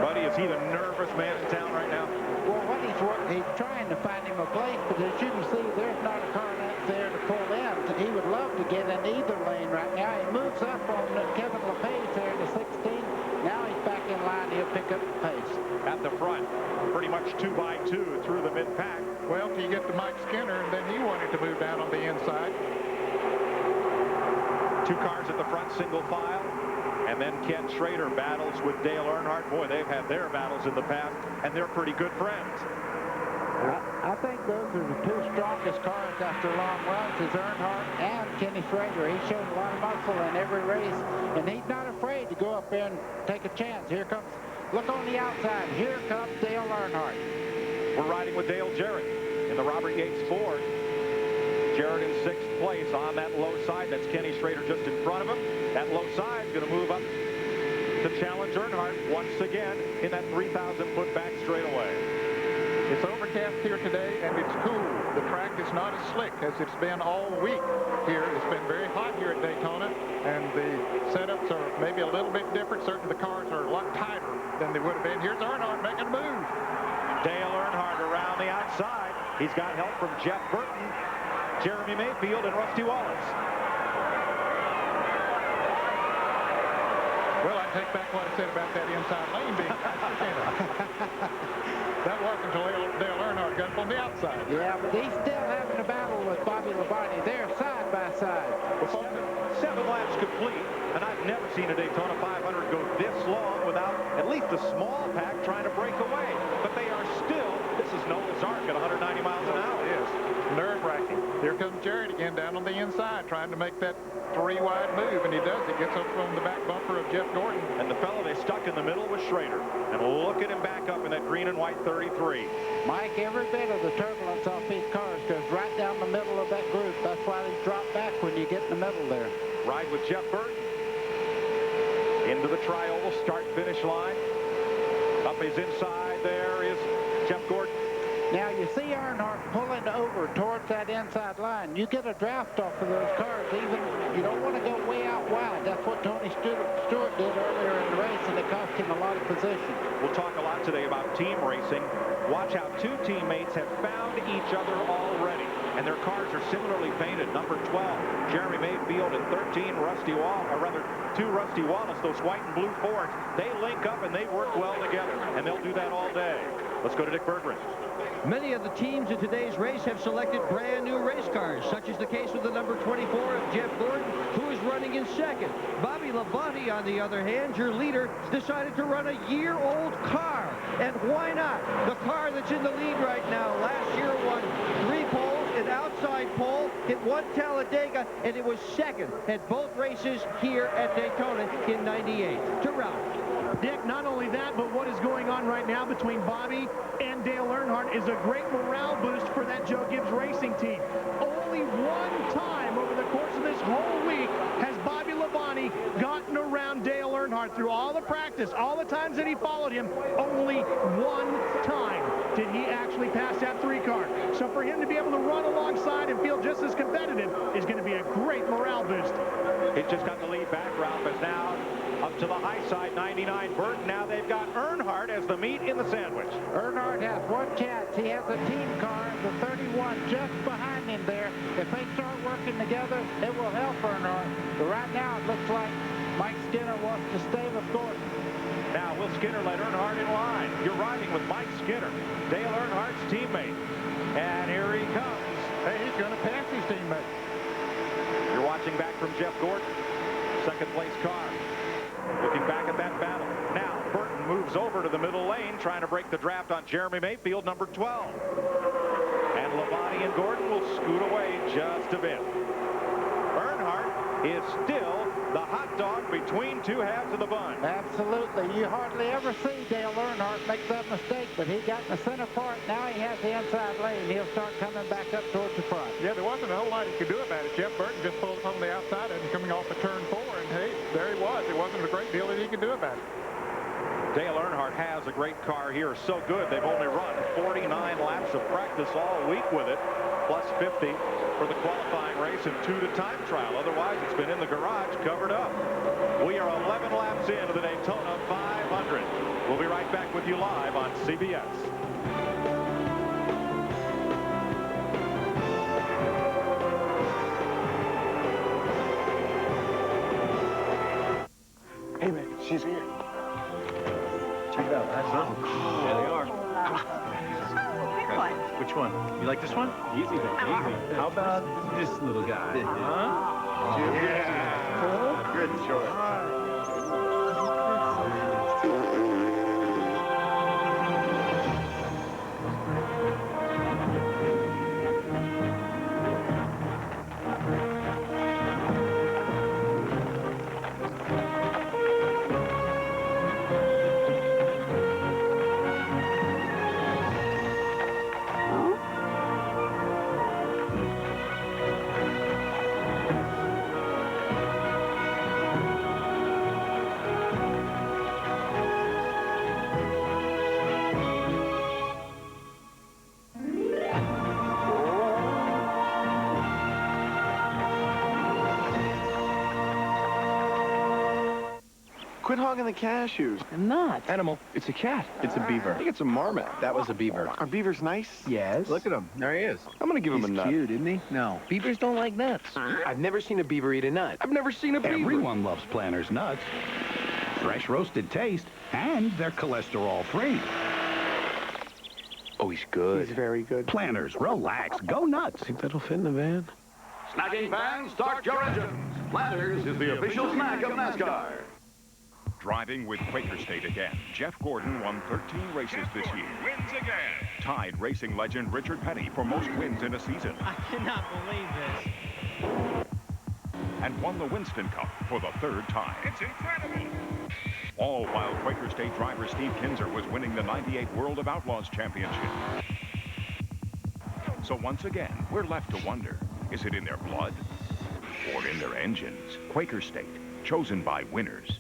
Buddy Is he the nervous man in town right now? Well, what he's trying to find him a place, but as you can see, there's not a car out there to pull in. He would love to get in either lane right now. He moves up on Kevin LePage there in the 16. Now he's back in line. He'll pick up the pace. At the front, pretty much 2x2 through the mid-pack. Well, till you get to Mike Skinner, and then he wanted to move down on the inside. 2 cars at the front, single file. And then Ken Schrader battles with Dale Earnhardt. Boy, they've had their battles in the past, and they're pretty good friends. I think those are the 2 strongest cars after long runs is Earnhardt and Kenny Schrader. He showed a lot of muscle in every race, and he's not afraid to go up there and take a chance. Here comes, look on the outside, here comes Dale Earnhardt. We're riding with Dale Jarrett in the Robert Yates Ford. Jarrett in 6th place on that low side. That's Kenny Schrader just in front of him. That low side is going to move up to challenge Earnhardt once again in that 3,000-foot back straightaway. It's overcast here today, and it's cool. The track is not as slick as it's been all week here. It's been very hot here at Daytona, and the setups are maybe a little bit different. Certainly the cars are a lot tighter than they would have been. Here's Earnhardt making a move. Dale Earnhardt around the outside. He's got help from Jeff Burton, Jeremy Mayfield, and Rusty Wallace. Well, I take back what I said about that inside lane being That wasn't until Dale Earnhardt got up on the outside. Yeah, but he's still having a battle with Bobby Labonte. They're side by side. 7 laps complete, and I've never seen a Daytona 500 go this long without at least a small pack trying to break away. But they are still, this is Noah's Ark at 190 miles an hour. It is nerve-wracking. Here comes Jarrett again down on the inside trying to make that 3-wide move, and he does. He gets up on the back bumper of Jeff Gordon. And the fellow they stuck in the middle was Schrader. And look at him back up in that green and white 33. Mike, every bit of the turbulence off these cars goes right down the middle of that group. That's why they drop back when you get in the middle there. Ride with Jeff Burton. Into the tri-oval start-finish line. Up his inside there is Jeff Gordon. Now you see Earnhardt pulling over towards that inside line. You get a draft off of those cars. Even you don't want to go way out wide. That's what Tony Stewart did earlier in the race, and it cost him a lot of position. We'll talk a lot today about team racing. Watch how 2 teammates have found each other already, and their cars are similarly painted. Number 12, Jeremy Mayfield, and 13, Rusty Wallace, or rather 2 Rusty Wallace. Those white and blue Fords, they link up and they work well together, and they'll do that all day. Let's go to Dick Berggren. Many of the teams in today's race have selected brand new race cars, such as the case with the number 24 of Jeff Gordon, who is running in 2nd. Bobby Labonte, on the other hand, your leader, decided to run a year-old car. And why not? The car that's in the lead right now last year won 3 poles, an outside pole, hit 1 Talladega, and it was 2nd at both races here at Daytona in '98. To Ralph. Dick, not only that, but what is going on right now between Bobby and Dale Earnhardt is a great morale boost for that Joe Gibbs racing team. Only one time over the course of this whole week has Bobby Labonte gotten around Dale Earnhardt through all the practice, all the times that he followed him. Only one time did he actually pass that 3 car. So for him to be able to run alongside and feel just as competitive is going to be a great morale boost. He's just got the lead back. Ralph is now up to the high side, 99 Burton. Now they've got Earnhardt as the meat in the sandwich. Earnhardt has 1 chance. He has a team car, the 31, just behind him there. If they start working together, it will help Earnhardt. But right now, it looks like Mike Skinner wants to stay with Gordon. Now, will Skinner let Earnhardt in line? You're riding with Mike Skinner, Dale Earnhardt's teammate. And here he comes. Hey, he's going to pass his teammate. You're watching back from Jeff Gordon, 2nd place car. Looking back at that battle. Now, Burton moves over to the middle lane, trying to break the draft on Jeremy Mayfield, number 12. And Labonte and Gordon will scoot away just a bit. Earnhardt is still the hot dog between 2 halves of the bun. Absolutely. You hardly ever see Dale Earnhardt make that mistake, but he got in the center part. Now he has the inside lane. He'll start coming back up towards the front. Yeah, there wasn't a whole lot he could do about it. Jeff Burton just pulled on the outside and coming off of turn 4, and hey, there he was. There wasn't a great deal that he could do about it. Dale Earnhardt has a great car here. So good, they've only run 49 laps of practice all week with it, plus 50 for the qualifying race and 2 to time trial. Otherwise, it's been in the garage covered up. We are 11 laps into the Daytona 500. We'll be right back with you live on CBS. Hey, man, she's here. Check it out. That's cool. There they are. Which one? You like this one? Easy then. Easy. How about this little guy? Huh? Yeah. Good choice. Quit hogging the cashews. I'm not. Animal. It's a cat. It's a beaver. I think it's a marmot. That was a beaver. Are beavers nice? Yes. Look at him. There he is. I'm going to give him a nut. He's cute, isn't he? No. Beavers don't like nuts. I've never seen a beaver eat a nut. I've never seen a beaver. Everyone loves Planters nuts. Fresh roasted taste, and they're cholesterol-free. Oh, he's good. He's very good. Planters, relax, go nuts. Think that'll fit in the van? Snacking fans, start your engines. Planters is the official snack of NASCAR. Driving with Quaker State again, Jeff Gordon won 13 races this year. Wins again. Tied racing legend Richard Petty for most wins in a season. I cannot believe this. And won the Winston Cup for the third time. It's incredible. All while Quaker State driver Steve Kinzer was winning the '98 World of Outlaws Championship. So once again, we're left to wonder, is it in their blood or in their engines? Quaker State, chosen by winners.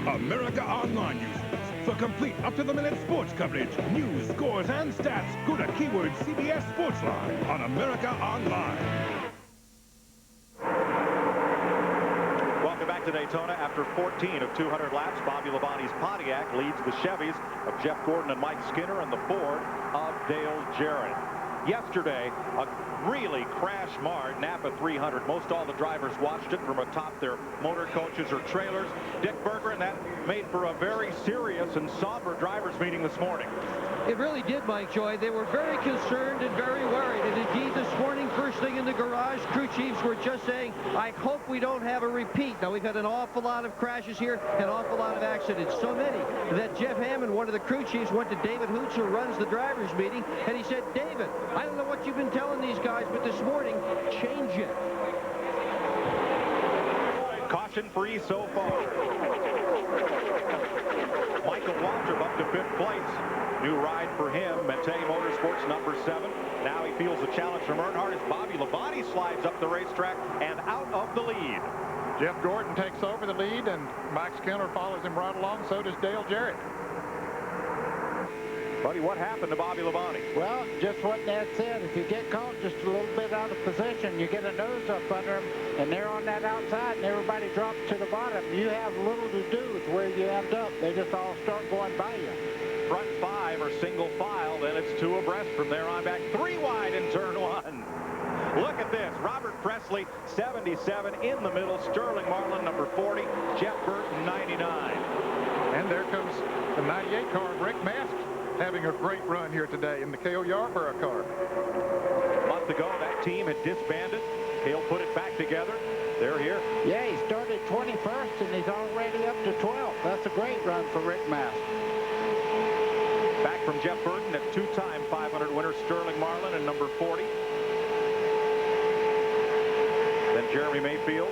America Online users. For complete up-to-the-minute sports coverage, news, scores, and stats, go to keyword CBS Sportsline on America Online. Welcome back to Daytona. After 14 of 200 laps, Bobby Labonte's Pontiac leads the Chevys of Jeff Gordon and Mike Skinner and the Ford of Dale Jarrett. Yesterday, a really crash-marred Napa 300. Most all the drivers watched it from atop their motor coaches or trailers. Dick Berger, and that made for a very serious and somber drivers meeting this morning. It really did, Mike Joy. They were very concerned and very worried. And indeed, this morning, first thing in the garage, crew chiefs were just saying, I hope we don't have a repeat. Now, we've had an awful lot of crashes here, an awful lot of accidents. So many that Jeff Hammond, one of the crew chiefs, went to David Hoots, who runs the drivers' meeting, and he said, David, I don't know what you've been telling these guys, but this morning, change it. Caution-free so far. Michael Waltrip up to 5th place. New ride for him, Matei Motorsports number 7. Now he feels a challenge from Earnhardt as Bobby Labonte slides up the racetrack and out of the lead. Jeff Gordon takes over the lead, and Mike Skinner follows him right along. So does Dale Jarrett. Buddy, what happened to Bobby Labonte? Well, just what Dad said. If you get caught just a little bit out of position, you get a nose up under them, and they're on that outside, and everybody drops to the bottom. You have little to do with where you end up. They just all start going by you. Front 5 or single file, then it's 2 abreast from there on back. 3 wide in turn 1. Look at this. Robert Presley, 77 in the middle. Sterling Marlin, number 40. Jeff Burton, 99. And there comes the 98 car of Rick Mask, having a great run here today in the Cale Yarborough car. A month ago, that team had disbanded. Cale put it back together. They're here. Yeah, he started 21st, and he's already up to 12th. That's a great run for Rick Mask. Back from Jeff Burton at 2-time 500 winner Sterling Marlin and number 40. Then Jeremy Mayfield.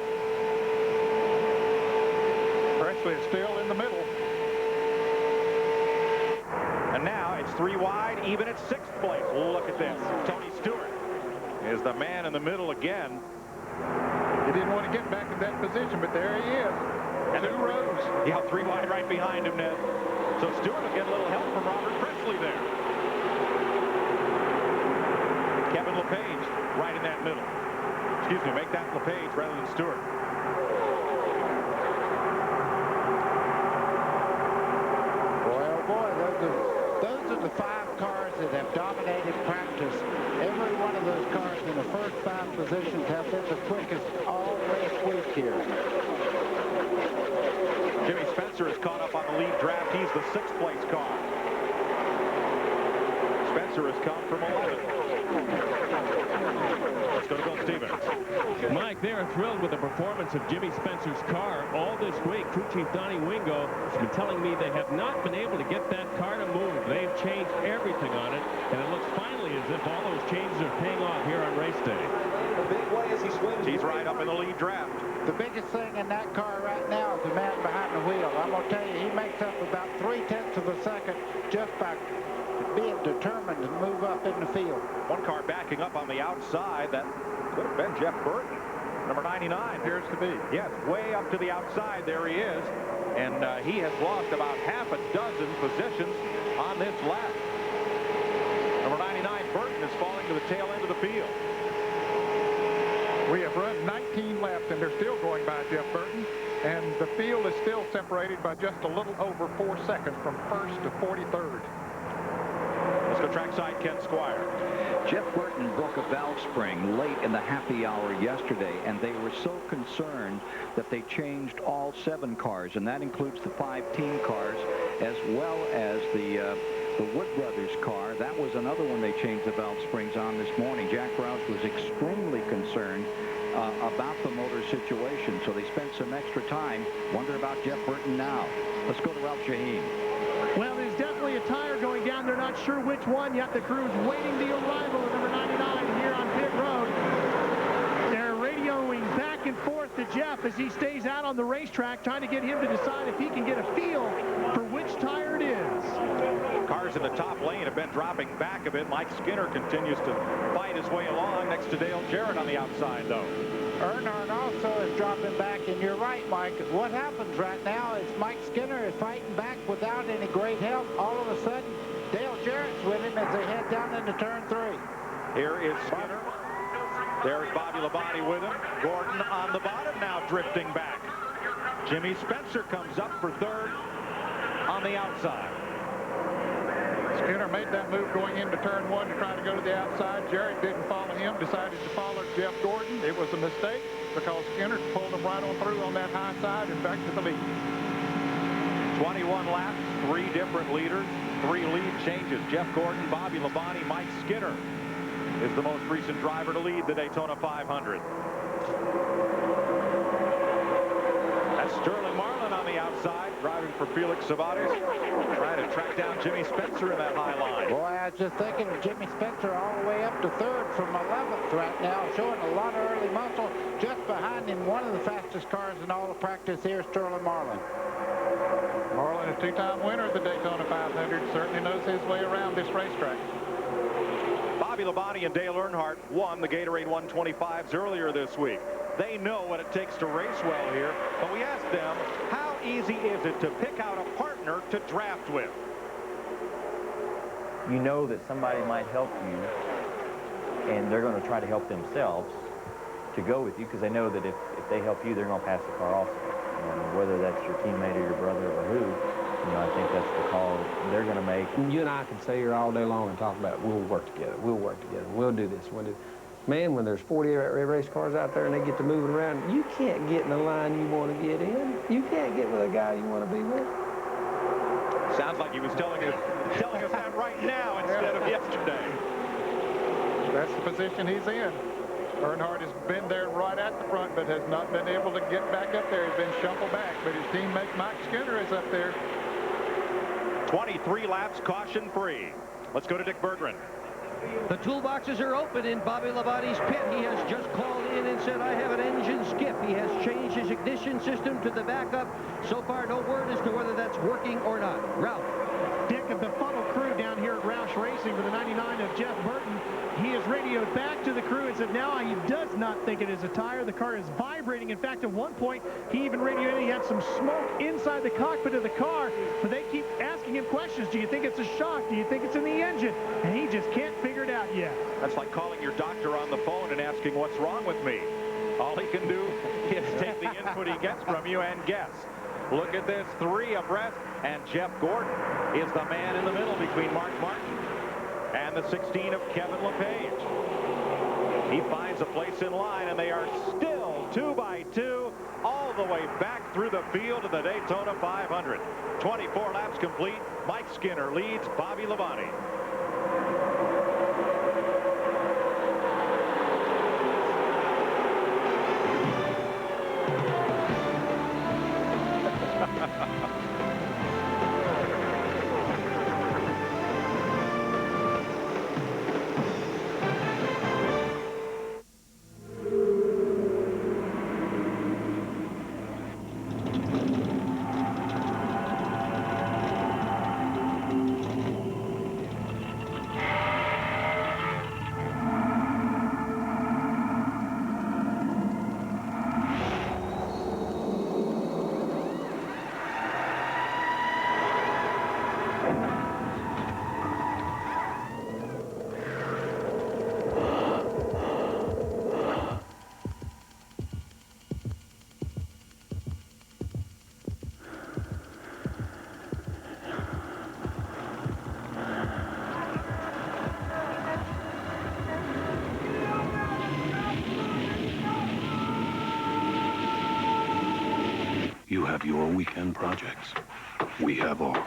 Presley is still in the middle. And now it's 3 wide, even at 6th place. Look at this. Tony Stewart is the man in the middle again. He didn't want to get back in that position, but there he is. And 2 rows. Yeah, 3 wide right behind him, Ned. So Stewart will get a little help from Robert Presley there. Kevin LePage right in that middle. Excuse me, make that LePage rather than Stewart. Boy, They've dominated practice. Every one of those cars in the first 5 positions have been the quickest all race week here. Jimmy Spencer is caught up on the lead draft. He's the 6th place car. Spencer has come from 11th. Let's go to Bill Stevens. Mike, they're thrilled with the performance of Jimmy Spencer's car all this week. Crew Chief Donnie Wingo has been telling me they have not been able to get that car to move. They've changed everything on it, and it looks finally as if all those changes are paying off here on race day. The big way as he swings. He's right up in the lead draft. The biggest thing in that car right now is the man behind the wheel. I'm going to tell you, he makes up about 3/10 of a second just by being determined to move up in the field. One car backing up on the outside. That could have been Jeff Burton. Number 99 appears to be. Yes, way up to the outside. There he is. And he has lost about half a dozen positions on this lap. Number 99, Burton, is falling to the tail end of the field. We have run 19 laps, and they're still going by Jeff Burton. And the field is still separated by just a little over 4 seconds from 1st to 43rd. Let's go trackside, Ken Squire. Jeff Burton broke a valve spring late in the happy hour yesterday, and they were so concerned that they changed all 7 cars, and that includes the 5 team cars as well as the Wood Brothers car. That was another one they changed the valve springs on this morning. Jack Roush was extremely concerned about the motor situation, so they spent some extra time. Wonder about Jeff Burton now. Let's go to Ralph Shaheen. Well, there's definitely a tire going down. They're not sure which one yet. The crew's waiting the arrival of number 99 here on pit road. They're radioing back and forth to Jeff as he stays out on the racetrack, trying to get him to decide if he can get a feel for which tire it is. Cars in the top lane have been dropping back a bit. Mike Skinner continues to fight his way along next to Dale Jarrett on the outside, though. Earnhardt also is dropping back, and you're right, Mike. What happens right now is Mike Skinner is fighting back without any great help. All of a sudden, Dale Jarrett's with him as they head down into turn 3. Here is Skinner. There's Bobby Labonte with him. Gordon on the bottom now drifting back. Jimmy Spencer comes up for 3rd on the outside. Skinner made that move going into turn 1 to try to go to the outside. Jarrett didn't follow him, decided to follow Jeff Gordon. It was a mistake because Skinner pulled him right on through on that high side and back to the lead. 21 laps, 3 different leaders, 3 lead changes. Jeff Gordon, Bobby Labonte, Mike Skinner is the most recent driver to lead the Daytona 500. That's Sterling Marlin on the outside, driving for Felix Sabates, trying to track down Jimmy Spencer in that high line. Boy, I was just thinking of Jimmy Spencer all the way up to 3rd from 11th right now, showing a lot of early muscle. Just behind him, one of the fastest cars in all the practice here, Sterling Marlin. Marlin, a 2-time winner of the Daytona 500, certainly knows his way around this racetrack. Bobby Labonte and Dale Earnhardt won the Gatorade 125s earlier this week. They know what it takes to race well here, but we asked them, how easy is it to pick out a partner to draft with? You know that somebody might help you, and they're going to try to help themselves to go with you, because they know that if they help you, they're going to pass the car also. And whether that's your teammate or your brother or who, you know, I think that's the call they're going to make. You and I can stay here all day long and talk about we'll work together, we'll work together, we'll do this, we'll do. Man, when there's 40 race cars out there and they get to moving around, you can't get in the line you want to get in. You can't get with a guy you want to be with. Sounds like he was telling us that right now instead of yesterday. That's the position he's in. Earnhardt has been there right at the front, but has not been able to get back up there. He's been shuffled back, but his teammate Mike Skinner is up there. 23 laps, caution-free. Let's go to Dick Berggren. The toolboxes are open in Bobby Labonte's pit. He has just called in and said, I have an engine skip. He has changed his ignition system to the backup. So far, no word as to whether that's working or not. Ralph. Dick, of the funnel crew down here at Roush Racing for the 99 of Jeff Burton. He has radioed back to the crew and said now he does not think it is a tire. The car is vibrating. In fact, at one point, he even radioed in. He had some smoke inside the cockpit of the car, but they keep asking him questions. Do you think it's a shock? Do you think it's in the engine? And he just can't figure it out yet. That's like calling your doctor on the phone and asking what's wrong with me. All he can do is take the input he gets from you and guess. Look at this, 3 abreast, and Jeff Gordon is the man in the middle between Mark Martin and and the 16 of Kevin LePage. He finds a place in line, and they are still 2 by 2 all the way back through the field of the Daytona 500. 24 laps complete. Mike Skinner leads Bobby Labonte. You have your weekend projects. We have ours.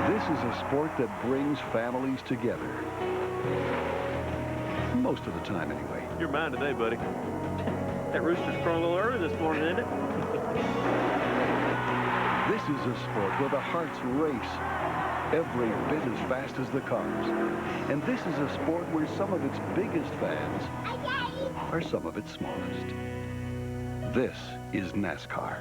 This is a sport that brings families together. Most of the time, anyway. You're mine today, buddy. That rooster's crowing a little early this morning, isn't it? This is a sport where the hearts race every bit as fast as the cars. And this is a sport where some of its biggest fans are some of its smallest. This is NASCAR.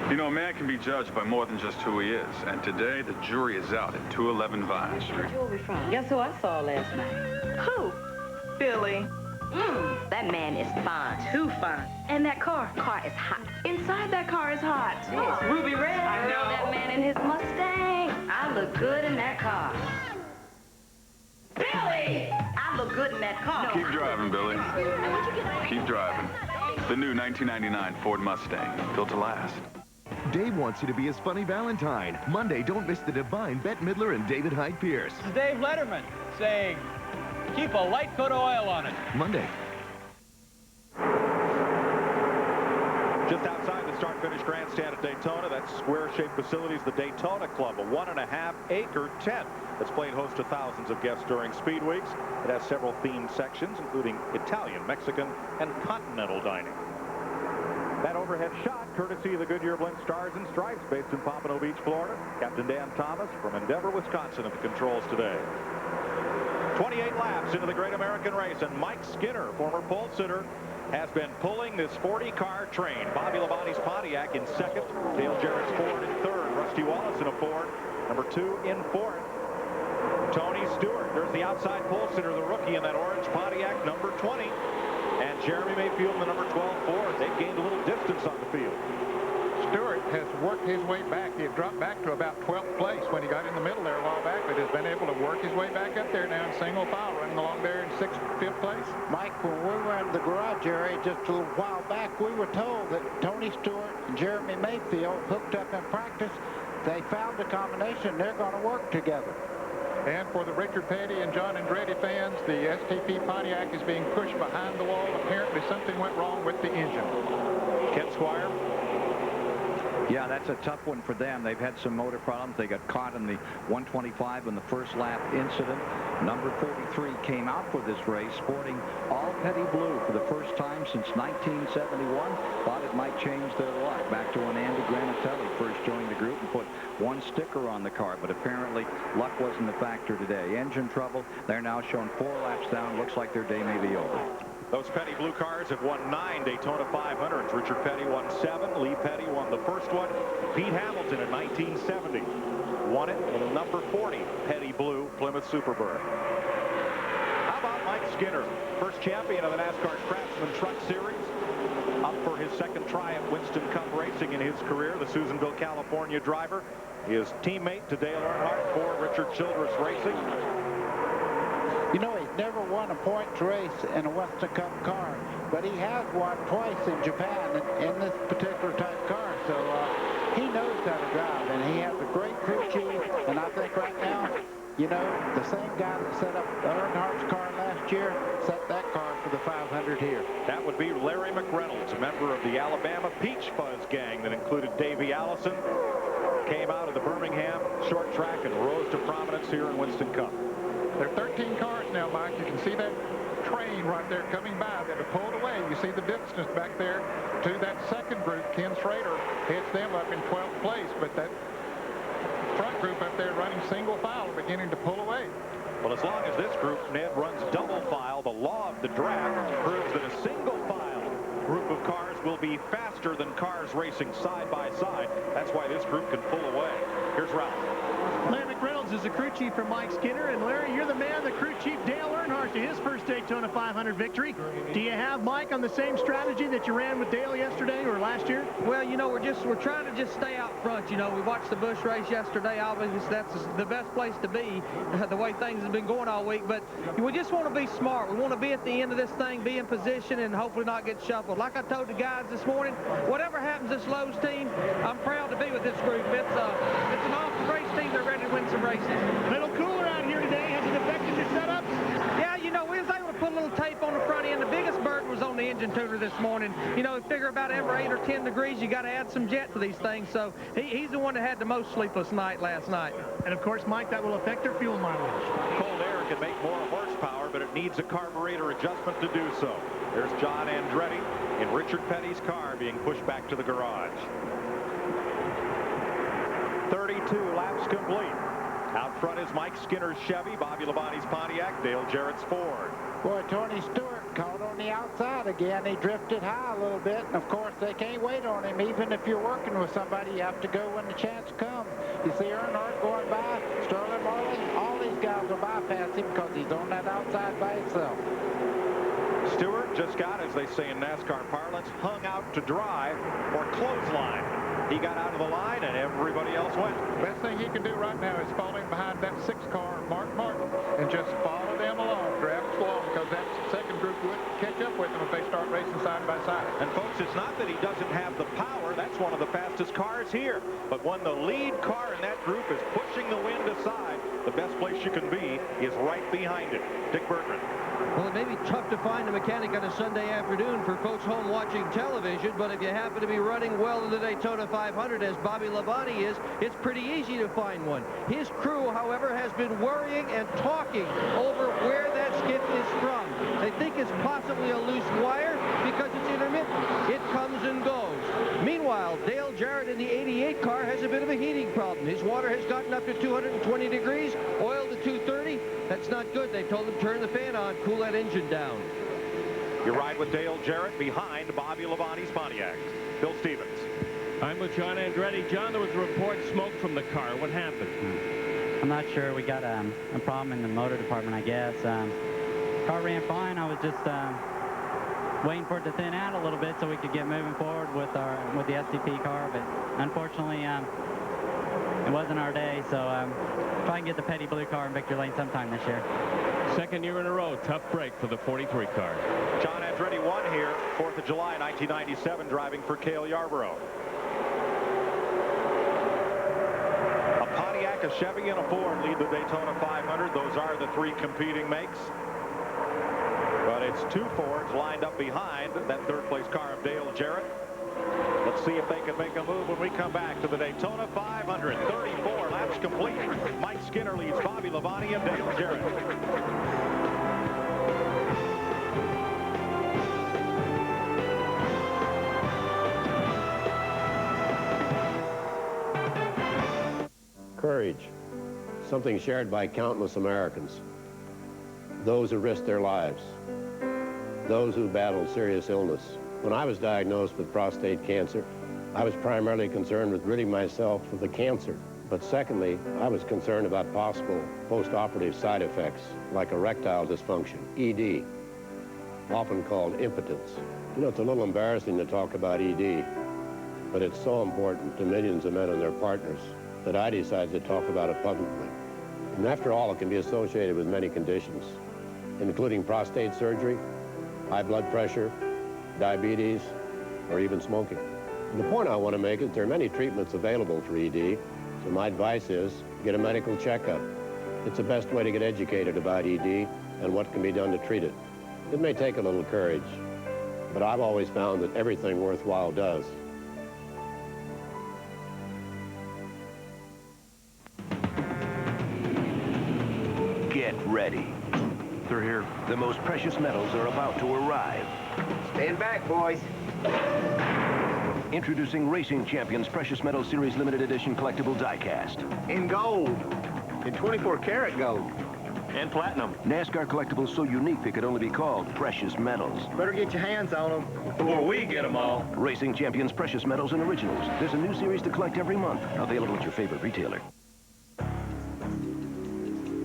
You know, a man can be judged by more than just who he is. And today, the jury is out at 211 Vine Street. Jewelry from? Guess who I saw last night? Who? Billy. That man is fine. Too fine. And that car is hot. Inside that car is hot. It's ruby red. I know. That man in his Mustang. I look good in that car. Billy! I look good in that car. Keep driving, Billy. Keep driving. The new 1999 Ford Mustang, built to last. Dave wants you to be his funny Valentine. Monday, don't miss the divine Bette Midler and David Hyde Pierce. This is Dave Letterman saying, keep a light coat of oil on it. Monday. Just outside the start-finish grandstand at Daytona, that square-shaped facility is the Daytona Club, a 1.5-acre tent that's played host to thousands of guests during speed weeks. It has several themed sections, including Italian, Mexican, and continental dining. That overhead shot, courtesy of the Goodyear Blimp Stars and Stripes, based in Pompano Beach, Florida. Captain Dan Thomas from Endeavor, Wisconsin, at the controls today. 28 laps into the Great American Race, and Mike Skinner, former pole sitter, has been pulling this 40-car train. Bobby Labonte's Pontiac in second, Dale Jarrett's Ford in third, Rusty Wallace in a Ford, number 2 in fourth. Tony Stewart, there's the outside pole sitter, the rookie in that orange Pontiac, number 20. And Jeremy Mayfield in the number 12 Ford. They've gained a little distance on the field. Stewart has worked his way back. He had dropped back to about 12th place when he got in the middle there a while back, but has been able to work his way back up there now in single file, running along there in 6th, 5th place. Mike, when we were in the garage area just a little while back, we were told that Tony Stewart and Jeremy Mayfield hooked up in practice. They found a combination. They're going to work together. And for the Richard Petty and John Andretti fans, the STP Pontiac is being pushed behind the wall. Apparently something went wrong with the engine. Ken Squire. Yeah, that's a tough one for them. They've had some motor problems. They got caught in the 125 in the first lap incident. Number 33 came out for this race sporting all petty blue for the first time since 1971. Thought it might change their luck. Back to when Andy Granatelli first joined the group and put one sticker on the car, but apparently luck wasn't a factor today. Engine trouble. They're now shown 4 laps down. Looks like their day may be over. Those Petty blue cars have won 9 Daytona 500s. Richard Petty won 7. Lee Petty won the first one. Pete Hamilton in 1970 won it with a number 40 Petty blue Plymouth Superbird. How about Mike Skinner, first champion of the NASCAR Craftsman Truck Series, up for his second try at Winston Cup Racing in his career. The Susanville, California driver, his teammate to Dale Earnhardt for Richard Childress Racing. You know, he's never won a points race in a Winston Cup car. but he has won twice in Japan in this particular type car. So he knows how to drive, and he has a great crew chief. And I think right now, you know, the same guy that set up Earnhardt's car last year set that car for the 500 here. That would be Larry McReynolds, a member of the Alabama Peach Fuzz gang that included Davey Allison. Came out of the Birmingham short track and rose to prominence here in Winston Cup. There are 13 cars now, Mike. You can see that train right there coming by that have pulled away. You see the distance back there to that second group. Ken Schrader heads them up in 12th place, but that front group up there running single file are beginning to pull away. Well, as long as this group, Ned, runs double file, the law of the draft proves that a single file group of cars will be faster than cars racing side by side. That's why this group can pull away. Here's Ralph. Larry McReynolds is the crew chief for Mike Skinner. And Larry, you're the man, the crew chief, Dale Earnhardt, to his first Daytona 500 victory. Do you have Mike on the same strategy that you ran with Dale yesterday or last year? Well, you know, we're trying to just stay out front. You know, we watched the Busch race yesterday. Obviously, that's the best place to be, the way things have been going all week. But we just want to be smart. We want to be at the end of this thing, be in position, and hopefully not get shuffled. Like I told the guys this morning, whatever happens this Lowe's team, I'm proud to be with this group. It's an awesome race team. They're ready to win some races. A little cooler out here today. Has it affected your setup? Yeah, you know, we was able to put a little tape on the front end. The biggest burden was on the engine tuner this morning. You know, figure about every 8 or 10 degrees, you got to add some jet to these things. So he's the one that had the most sleepless night last night. And of course, Mike, that will affect their fuel mileage. Cold air can make more horsepower, but it needs a carburetor adjustment to do so. There's John Andretti in Richard Petty's car being pushed back to the garage. 32 laps complete. Out front is Mike Skinner's Chevy, Bobby Labonte's Pontiac, Dale Jarrett's Ford. Boy, Tony Stewart caught on the outside again. He drifted high a little bit, and of course they can't wait on him. Even if you're working with somebody, you have to go when the chance comes. You see Earnhardt going by, Sterling Marlin, all these guys will bypass him because he's on that outside by himself. Stewart just got, as they say in NASCAR parlance, hung out to dry or clothesline. He got out of the line and everybody else went. Best thing he can do right now is fall in behind that 6 car, Mark Martin, and just follow them along, grab slow, because that second group would catch up with them if they start racing side by side. And folks, it's not that he doesn't have the power. That's one of the fastest cars here. But when the lead car in that group is pushing the wind aside, the best place you can be is right behind it. Dick Bertrand. Well, it may be tough to find a mechanic on a Sunday afternoon for folks home watching television, but if you happen to be running well in the Daytona 500, as Bobby Labonte is, it's pretty easy to find one. His crew, however, has been worrying and talking over where that skid is from. They think it's possibly a loose wire because it's intermittent. It comes and goes. Meanwhile, Dale Jarrett in the 88 car has a bit of a heating problem. His water has gotten up to 220 degrees, oil to 230. That's not good. They told him turn the fan on, cool that engine down. You ride with Dale Jarrett behind Bobby Labonte's Pontiac. Bill Stevens. I'm with John Andretti. John, there was a report smoke from the car. What happened? I'm not sure. We got a problem in the motor department, I guess. Car ran fine. I was just waiting for it to thin out a little bit so we could get moving forward with the STP car. But unfortunately, it wasn't our day. So try and get the Petty Blue car in victory lane sometime this year. Second year in a row, tough break for the 43 car. John Andretti won here, 4th of July, 1997, driving for Cale Yarborough. A Pontiac, a Chevy, and a Ford lead the Daytona 500. Those are the 3 competing makes. But it's 2 Fords lined up behind that third-place car of Dale Jarrett. Let's see if they can make a move when we come back to the Daytona 500. 34 laps complete. Mike Skinner leads Bobby Labonte and Dale Jarrett. Courage, something shared by countless Americans. Those who risked their lives, those who battled serious illness. When I was diagnosed with prostate cancer, I was primarily concerned with ridding myself of the cancer. But secondly, I was concerned about possible post-operative side effects like erectile dysfunction, ED, often called impotence. You know, it's a little embarrassing to talk about ED, but it's so important to millions of men and their partners that I decided to talk about it publicly. And after all, it can be associated with many conditions, including prostate surgery, high blood pressure, diabetes, or even smoking. The point I want to make is there are many treatments available for ED, so my advice is get a medical checkup. It's the best way to get educated about ED and what can be done to treat it. It may take a little courage, but I've always found that everything worthwhile does. Get ready. They're here. The most precious metals are about to arrive. Stand back, boys. Introducing Racing Champions Precious Metal Series Limited Edition Collectible Diecast. In gold. In 24-karat gold. And platinum. NASCAR collectibles so unique they could only be called precious metals. Better get your hands on them. Before we get them all. Racing Champions Precious Metals and Originals. There's a new series to collect every month. Available at your favorite retailer.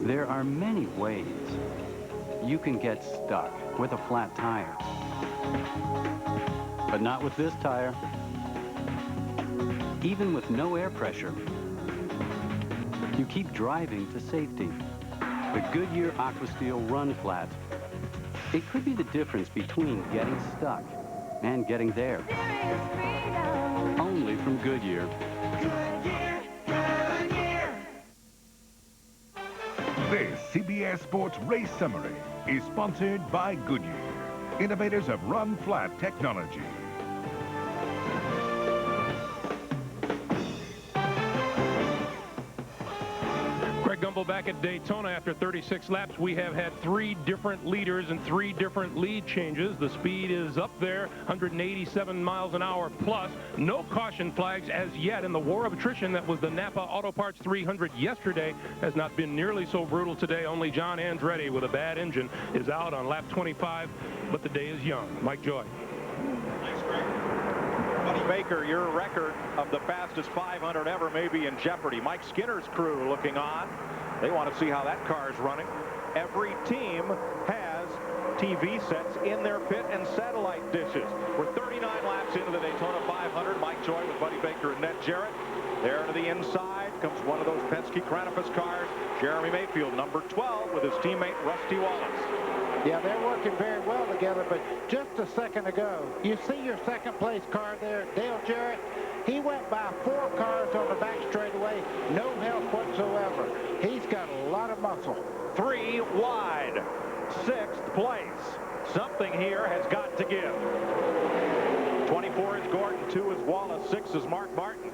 There are many ways you can get stuck with a flat tire. But not with this tire. Even with no air pressure, you keep driving to safety. The Goodyear Aquasteel Run Flat. It could be the difference between getting stuck and getting there. Only from Goodyear. This CBS Sports Race Summary is sponsored by Goodyear, innovators of Run Flat technology. Back at Daytona after 36 laps, we have had 3 different leaders and 3 different lead changes. The speed is up there, 187 miles an hour plus. No caution flags as yet, and the war of attrition that was the Napa Auto Parts 300 yesterday has not been nearly so brutal today. Only John Andretti with a bad engine is out on lap 25, but the day is young. Mike Joy. Baker, your record of the fastest 500 ever may be in jeopardy. Mike Skinner's crew looking on. They want to see how that car is running. Every team has TV sets in their pit and satellite dishes. We're 39 laps into the Daytona 500. Mike Joy with Buddy Baker and Ned Jarrett. There to the inside comes one of those Penske Chronicus cars. Jeremy Mayfield, number 12, with his teammate Rusty Wallace. Yeah, they're working very well together, but just a second ago, you see your second place car there, Dale Jarrett? He went by 4 cars on the back straightaway, no help whatsoever. He's got a lot of muscle. 3 wide, 6th place. Something here has got to give. 24 is Gordon, 2 is Wallace, 6 is Mark Martin.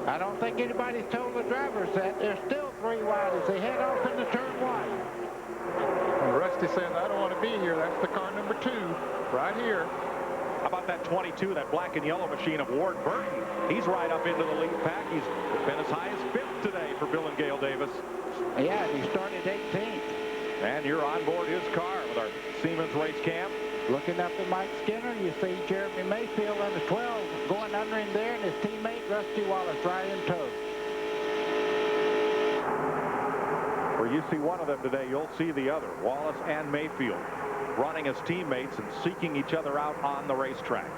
I don't think anybody's told the drivers that. They're still 3 wide as they head off into turn 1. And Rusty says, I don't want to be here. That's the car number 2 right here. How about that 22, that black and yellow machine of Ward Burton? He's right up into the lead pack. He's been as high as 5th today for Bill and Gail Davis. Yeah, he started 18th. And you're on board his car with our Siemens race cam. Looking up at Mike Skinner, you see Jeremy Mayfield on the 12 going under him there, and his teammate Rusty Wallace right in tow. Where you see one of them today, you'll see the other. Wallace and Mayfield running as teammates and seeking each other out on the racetrack.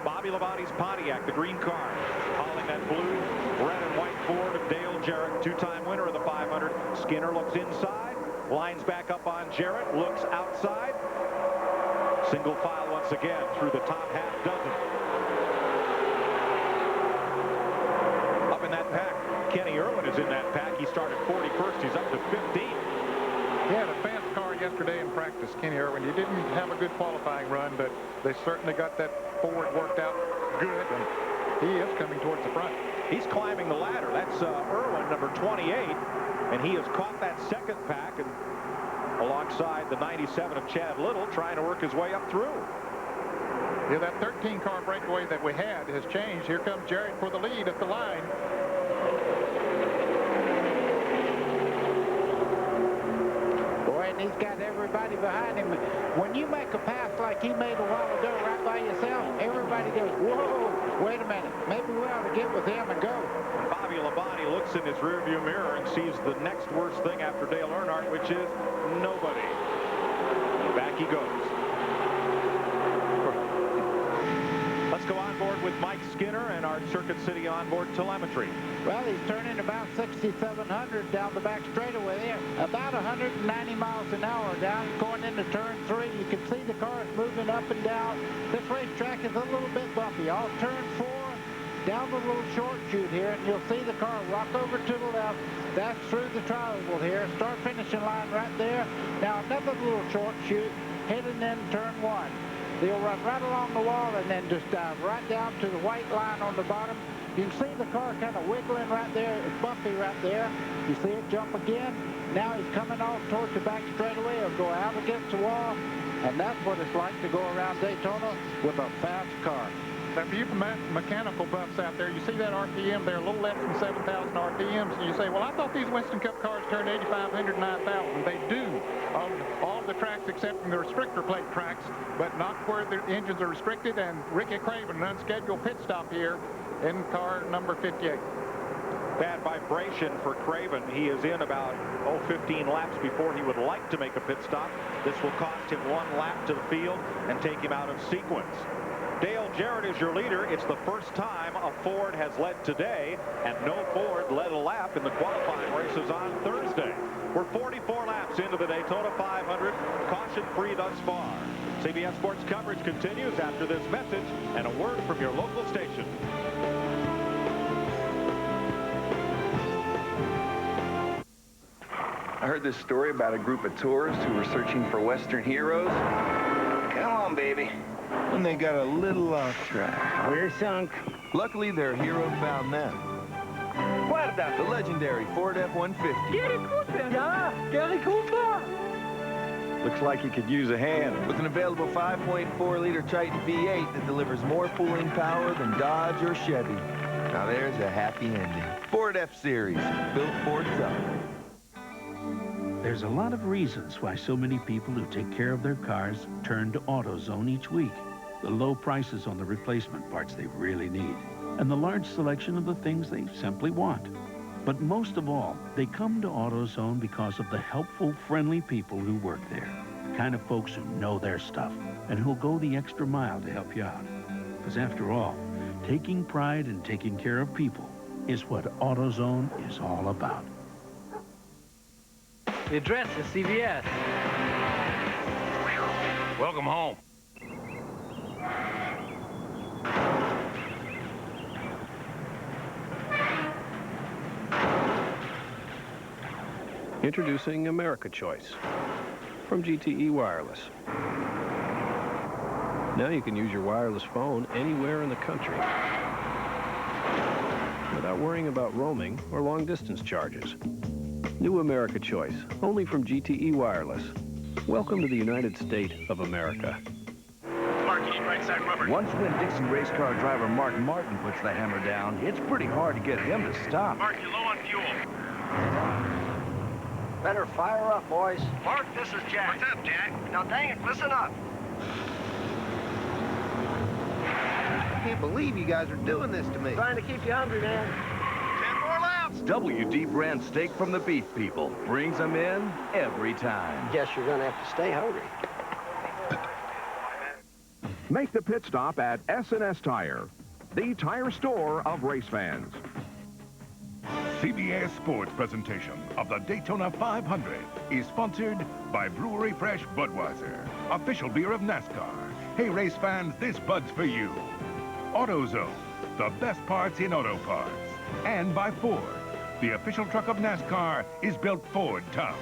Bobby Labonte's Pontiac, the green car, hauling that blue, red and white Ford of Dale Jarrett, 2-time winner of the 500. Skinner looks inside, lines back up on Jarrett, looks outside. Single file once again through the top half dozen. Up in that pack, Kenny Irwin is in that pack. He started 41st. He's up to 15. He had a fast car yesterday in practice, Kenny Irwin. He didn't have a good qualifying run, but they certainly got that Ford worked out good, and he is coming towards the front. He's climbing the ladder. That's Irwin, number 28, and he has caught that second pack and alongside the 97 of Chad Little, trying to work his way up through. Yeah, that 13-car breakaway that we had has changed. Here comes Jarrett for the lead at the line. Boy, and he's got everybody behind him. When you make a pass like he made a while ago right by yourself, everybody goes, whoa, wait a minute. Maybe we ought to get with him and go. And Bobby Labonte looks in his rearview mirror and sees the next worst thing after Dale Earnhardt, which is nobody. Back he goes. Let's go on board with Mike Skinner and our Circuit City onboard telemetry. Well, he's turning about 6,700 down the back straightaway there. About 190 miles an hour down going into turn 3. You can see the cars moving up and down. This racetrack is a little bit bumpy. Off turn 4, down the little short chute here, and you'll see the car rock over to the left. That's through the triangle here. Start finishing line right there. Now another little short chute heading in turn 1. They'll run right along the wall and then just dive right down to the white line on the bottom. You can see the car kind of wiggling right there. It's bumpy right there. You see it jump again. Now he's coming off towards the back straightaway. He'll go out against the wall. And that's what it's like to go around Daytona with a fast car. Now, for you mechanical buffs out there, you see that RPM there, a little less than 7,000 RPMs, and you say, well, I thought these Winston Cup cars turned 8,500, 9,000. They do on all the tracks except from the restrictor plate tracks, but not where the engines are restricted. And Ricky Craven, an unscheduled pit stop here in car number 58. Bad vibration for Craven. He is in about 15 laps before he would like to make a pit stop. This will cost him 1 lap to the field and take him out of sequence. Dale Jarrett is your leader. It's the first time a Ford has led today, and no Ford led a lap in the qualifying races on Thursday. We're 44 laps into the Daytona 500, caution-free thus far. CBS Sports coverage continues after this message and a word from your local station. I heard this story about a group of tourists who were searching for Western heroes. Come on, baby. When they got a little off track. We're sunk. Luckily, their hero found them. The legendary Ford F-150. Gary Cooper. Yeah, Gary Cooper. Looks like he could use a hand. With an available 5.4-liter Triton V8 that delivers more pulling power than Dodge or Chevy. Now there's a happy ending. Ford F-Series, built Ford tough. There's a lot of reasons why so many people who take care of their cars turn to AutoZone each week. The low prices on the replacement parts they really need, and the large selection of the things they simply want. But most of all, they come to AutoZone because of the helpful, friendly people who work there. The kind of folks who know their stuff and who'll go the extra mile to help you out. Because after all, taking pride in taking care of people is what AutoZone is all about. The address is CBS. Welcome home. Introducing America Choice from GTE Wireless. Now you can use your wireless phone anywhere in the country without worrying about roaming or long-distance charges. New America Choice, only from GTE Wireless. Welcome to the United States of America. Mark, right side rubber. Once Winn-Dixie race car driver Mark Martin puts the hammer down, it's pretty hard to get him to stop. Mark, you're low on fuel. Better fire up, boys. Mark, this is Jack. What's up, Jack? Now, dang it, listen up. I can't believe you guys are doing this to me. Trying to keep you hungry, man. 10 more laps. WD brand steak from the beef people brings them in every time. Guess you're going to have to stay hungry. Make the pit stop at S&S Tire, the tire store of race fans. CBS Sports presentation of the Daytona 500 is sponsored by Brewery Fresh Budweiser, official beer of NASCAR. Hey, race fans, this Bud's for you. AutoZone, the best parts in auto parts. And by Ford, the official truck of NASCAR is built Ford tough.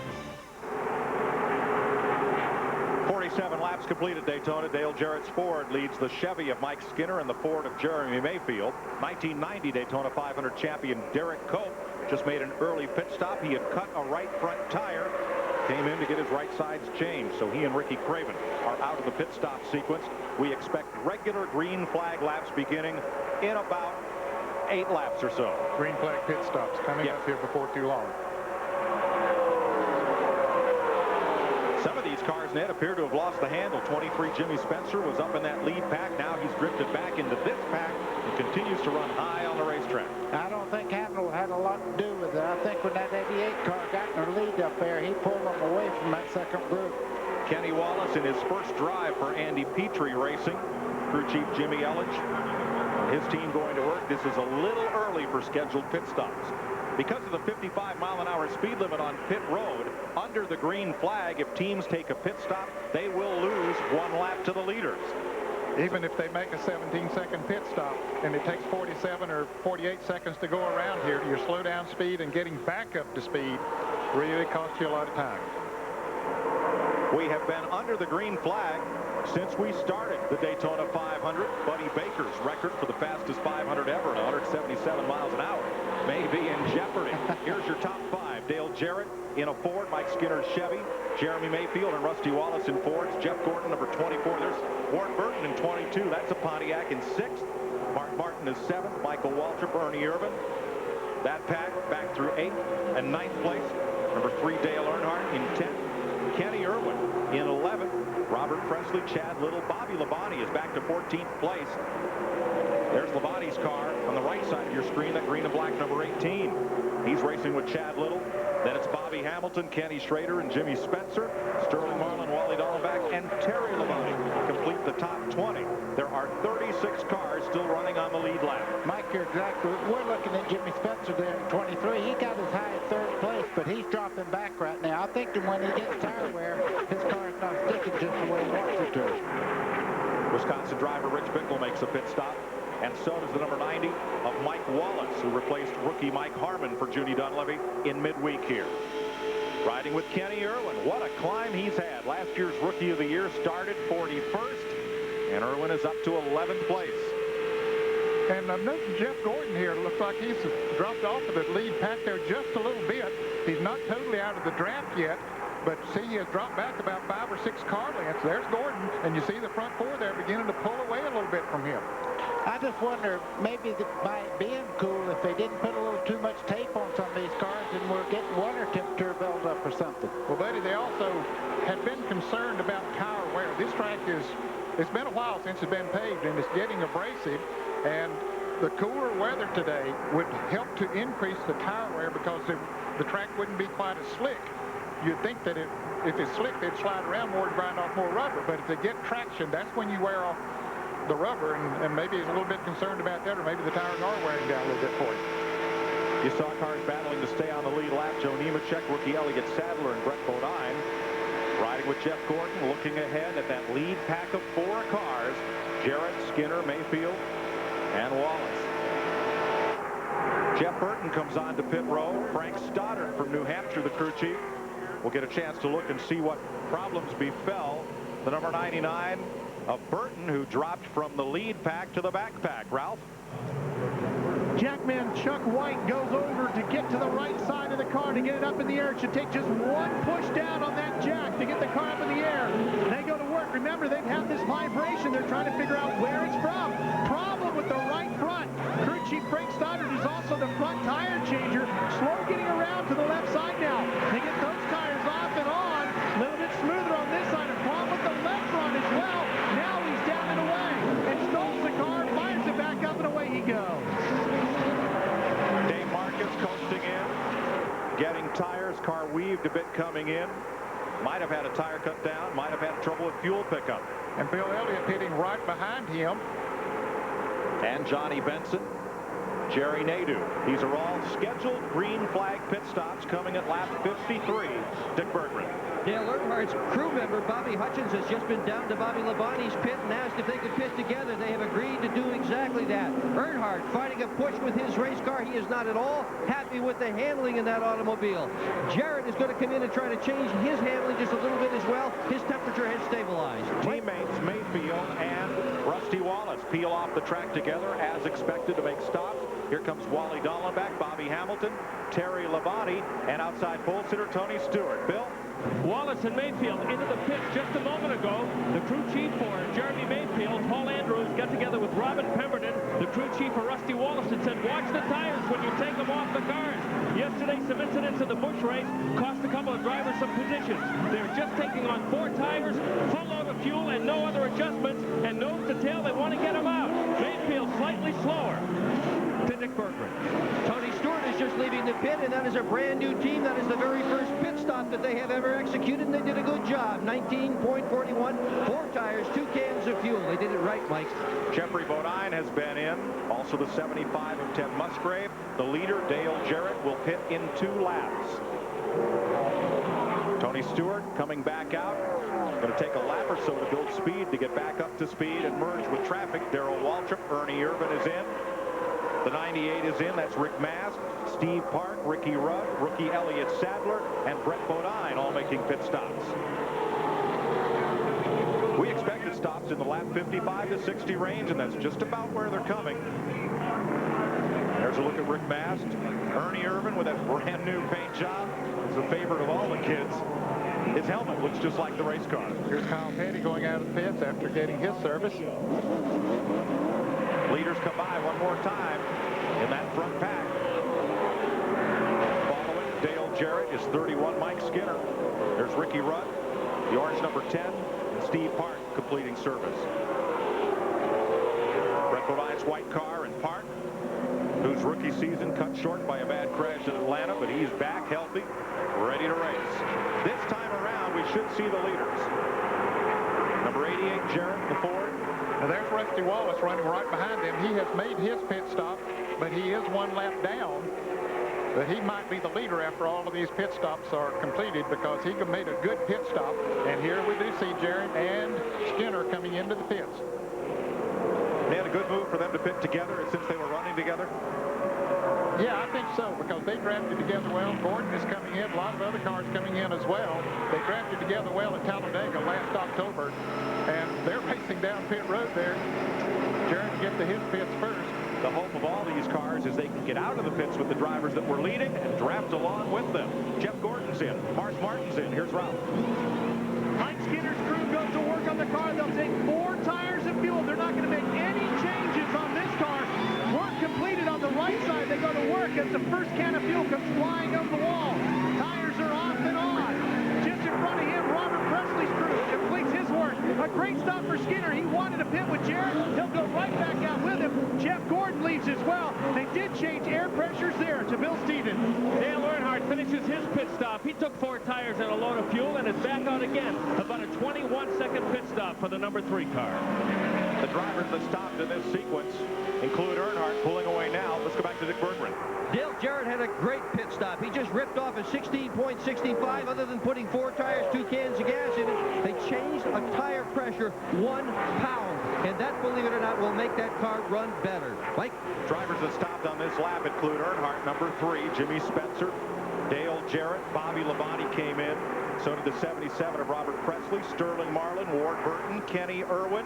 47 laps complete at Daytona. Dale Jarrett's Ford leads the Chevy of Mike Skinner and the Ford of Jeremy Mayfield. 1990 Daytona 500 champion Derek Cope just made an early pit stop. He had cut a right front tire, came in to get his right sides changed, so he and Ricky Craven are out of the pit stop sequence. We expect regular green flag laps beginning in about 8 laps or so. Green flag pit stops coming up here before too long. Some of these cars, Ned, appear to have lost the handle. 23 Jimmy Spencer was up in that lead pack. Now he's drifted back into this pack and continues to run high on the racetrack. I don't think Handel had a lot to do with it. I think when that 88 car got in her lead up there, he pulled them away from that second group. Kenny Wallace in his first drive for Andy Petrie Racing. Crew chief Jimmy Elledge his team going to work. This is a little early for scheduled pit stops. Because of the 55-mile-an-hour speed limit on pit road, under the green flag, if teams take a pit stop, they will lose 1 lap to the leaders. Even if they make a 17-second pit stop and it takes 47 or 48 seconds to go around here, your slow down speed and getting back up to speed really costs you a lot of time. We have been under the green flag since we started the Daytona 500. Buddy Baker's record for the fastest 500 ever at 177 miles an hour may be in jeopardy. Here's your top 5. Dale Jarrett in a Ford, Mike Skinner's Chevy, Jeremy Mayfield and Rusty Wallace in Fords, Jeff Gordon number 24. There's Warren Burton in 22. That's a Pontiac in 6th. Mark Martin is 7th. Michael Waltrip, Ernie Irvin. That pack back through 8th and 9th place. Number 3, Dale Earnhardt in 10th. Kenny Irwin in 11th. Robert Presley, Chad Little, Bobby Labonte is back to 14th place. There's Labonte's car on the right side of your screen, that green and black number 18. He's racing with Chad Little. Then it's Bobby Hamilton, Kenny Schrader, and Jimmy Spencer. Sterling Marlin, Wally Dallenbach, and Terry Labonte complete the top 20. There are 36 cars still running on the lead lap. Mike, you're exactly. We're looking at Jimmy Spencer there in 23. He got as high as 3rd place, but he's dropping back right now. I think that when he gets tire wear, his car is not sticking just the way he wants it to. Wisconsin driver Rich Bickle makes a pit stop. And so does the number 90 of Mike Wallace, who replaced rookie Mike Harmon for Junie Dunleavy in midweek here. Riding with Kenny Irwin. What a climb he's had. Last year's Rookie of the Year started 41st, and Irwin is up to 11th place. And notice Jeff Gordon here. Looks like he's dropped off of the lead pack there just a little bit. He's not totally out of the draft yet, but see, he has dropped back about 5 or 6 car lengths. There's Gordon, and you see the front 4 there beginning to pull away a little bit from him. I just wonder, maybe by it being cool, if they didn't put a little too much tape on some of these cars and we're getting water temperature buildup or something. Well, buddy, they also had been concerned about tire wear. This track it's been a while since it's been paved, and it's getting abrasive, and the cooler weather today would help to increase the tire wear because the track wouldn't be quite as slick. You'd think that if it's slick, they'd slide around more and grind off more rubber, but if they get traction, that's when you wear off the rubber, and maybe he's a little bit concerned about that, or maybe the tires are wearing down a little bit for you. You saw cars battling to stay on the lead lap. Joe Nemechek, rookie Elliott Sadler, and Brett Bodine riding with Jeff Gordon, looking ahead at that lead pack of 4 cars. Jarrett, Skinner, Mayfield, and Wallace. Jeff Burton comes on to pit row. Frank Stoddard from New Hampshire, the crew chief, will get a chance to look and see what problems befell the number 99 of Burton, who dropped from the lead pack to the back pack. Ralph? Jackman Chuck White goes over to get to the right side of the car to get it up in the air. It should take just 1 push down on that jack to get the car up in the air. They go to work. Remember, they've had this vibration. They're trying to figure out where it's from. Problem with the right front. Crew chief Frank Stoddard is also the front tire changer. Slow getting around to the left side now. They get those tires off and on. A little bit smoother on this side. A problem with the left front as well. Now he's down and away. And stalls the car, fires it back up, and away he goes. Dave Marcus coasting in, getting tires. Car weaved a bit coming in. Might have had a tire cut down. Might have had trouble with fuel pickup. And Bill Elliott hitting right behind him. And Johnny Benson, Jerry Nadeau. These are all scheduled green flag pit stops coming at lap 53. Dick Bergman. Dale Earnhardt's crew member, Bobby Hutchins, has just been down to Bobby Labonte's pit and asked if they could pit together. They have agreed to do exactly that. Earnhardt fighting a push with his race car. He is not at all happy with the handling in that automobile. Jarrett is going to come in and try to change his handling just a little bit as well. His temperature has stabilized. Teammates Mayfield and Rusty Wallace peel off the track together as expected to make stops. Here comes Wally Dallenbach, Bobby Hamilton, Terry Labonte, and outside pole sitter Tony Stewart. Bill? Wallace and Mayfield into the pits just a moment ago. The crew chief for Jeremy Mayfield, Paul Andrews, got together with Robin Pemberton, the crew chief for Rusty Wallace, and said, watch the tires when you take them off the cars. Yesterday, some incidents in the Busch race cost a couple of drivers some positions. They're just taking on 4 tires, full load of fuel, and no other adjustments, and nose to tail, they want to get them out. Mayfield slightly slower. to Dick Berggren. Tony Stewart is just leaving the pit, and that is a brand new team. That is the very first pit stop that they have ever executed, and they did a good job. 19.41, 4 tires, 2 cans of fuel. They did it right, Mike. Jeffrey Bodine has been in. Also the 75 of Ted Musgrave. The leader, Dale Jarrett, will pit in 2 laps. Tony Stewart coming back out. Going to take a lap or so to build speed to get back up to speed and merge with traffic. Darrell Waltrip, Ernie Irvin is in. The 98 is in. That's Rick Mast, Steve Park, Ricky Rudd, rookie Elliott Sadler, and Brett Bodine all making pit stops. We expected stops in the lap 55 to 60 range, and that's just about where they're coming. There's a look at Rick Mast. Ernie Irvin with that brand new paint job. He's the favorite of all the kids. His helmet looks just like the race car. Here's Kyle Petty going out of the pits after getting his service. Leaders come by one more time in that front pack. Following Dale Jarrett is 31 Mike Skinner. There's Ricky Rudd, the orange number 10, and Steve Park completing service. Brett Bodine's white car and Park, whose rookie season cut short by a bad crash in Atlanta, but he's back healthy, ready to race. This time around, we should see the leaders. Number 88, Jarrett, the Ford. Now there's Rusty Wallace running right behind him. He has made his pit stop, but he is 1 lap down. But he might be the leader after all of these pit stops are completed because he made a good pit stop. And here we do see Jarrett and Skinner coming into the pits. They had a good move for them to pit together since they were running together. Yeah, I think so, because they drafted together well. Gordon is coming in. A lot of other cars coming in as well. They drafted together well at Talladega last October, and they're racing down pit road there. Jarrett get to his pits first. The hope of all these cars is they can get out of the pits with the drivers that were leading and draft along with them. Jeff Gordon's in. Marsh Martin's in. Here's Ralph. Mike Skinner's crew goes to work on the car. They'll take 4 tires of fuel. They're not going to make any changes on this car. Work completed on the right side. They go to work as the first can of fuel comes flying over the wall. Tires are off and on. Just in front of him, Robert Presley's crew completes his work. A great stop for Skinner. He wanted to pit with Jarrett. He'll go right back out with him. Jeff Gordon leaves as well. They did change air pressures there to Bill Stevens. Dale Earnhardt finishes his pit stop. He took 4 tires and a load of fuel and is back out again. About a 21-second pit stop for the number 3 car. The drivers that stopped in this sequence include Earnhardt pulling away now. Let's go back to Dick Berggren. Dale Jarrett had a great pit stop. He just ripped off a 16.65. Other than putting 4 tires, 2 cans of gas in it, they changed a tire pressure 1 pound. And that, believe it or not, will make that car run better. Mike? Drivers that stopped on this lap include Earnhardt, number 3, Jimmy Spencer, Dale Jarrett, Bobby Labonte came in. So did the 77 of Robert Presley, Sterling Marlin, Ward Burton, Kenny Irwin,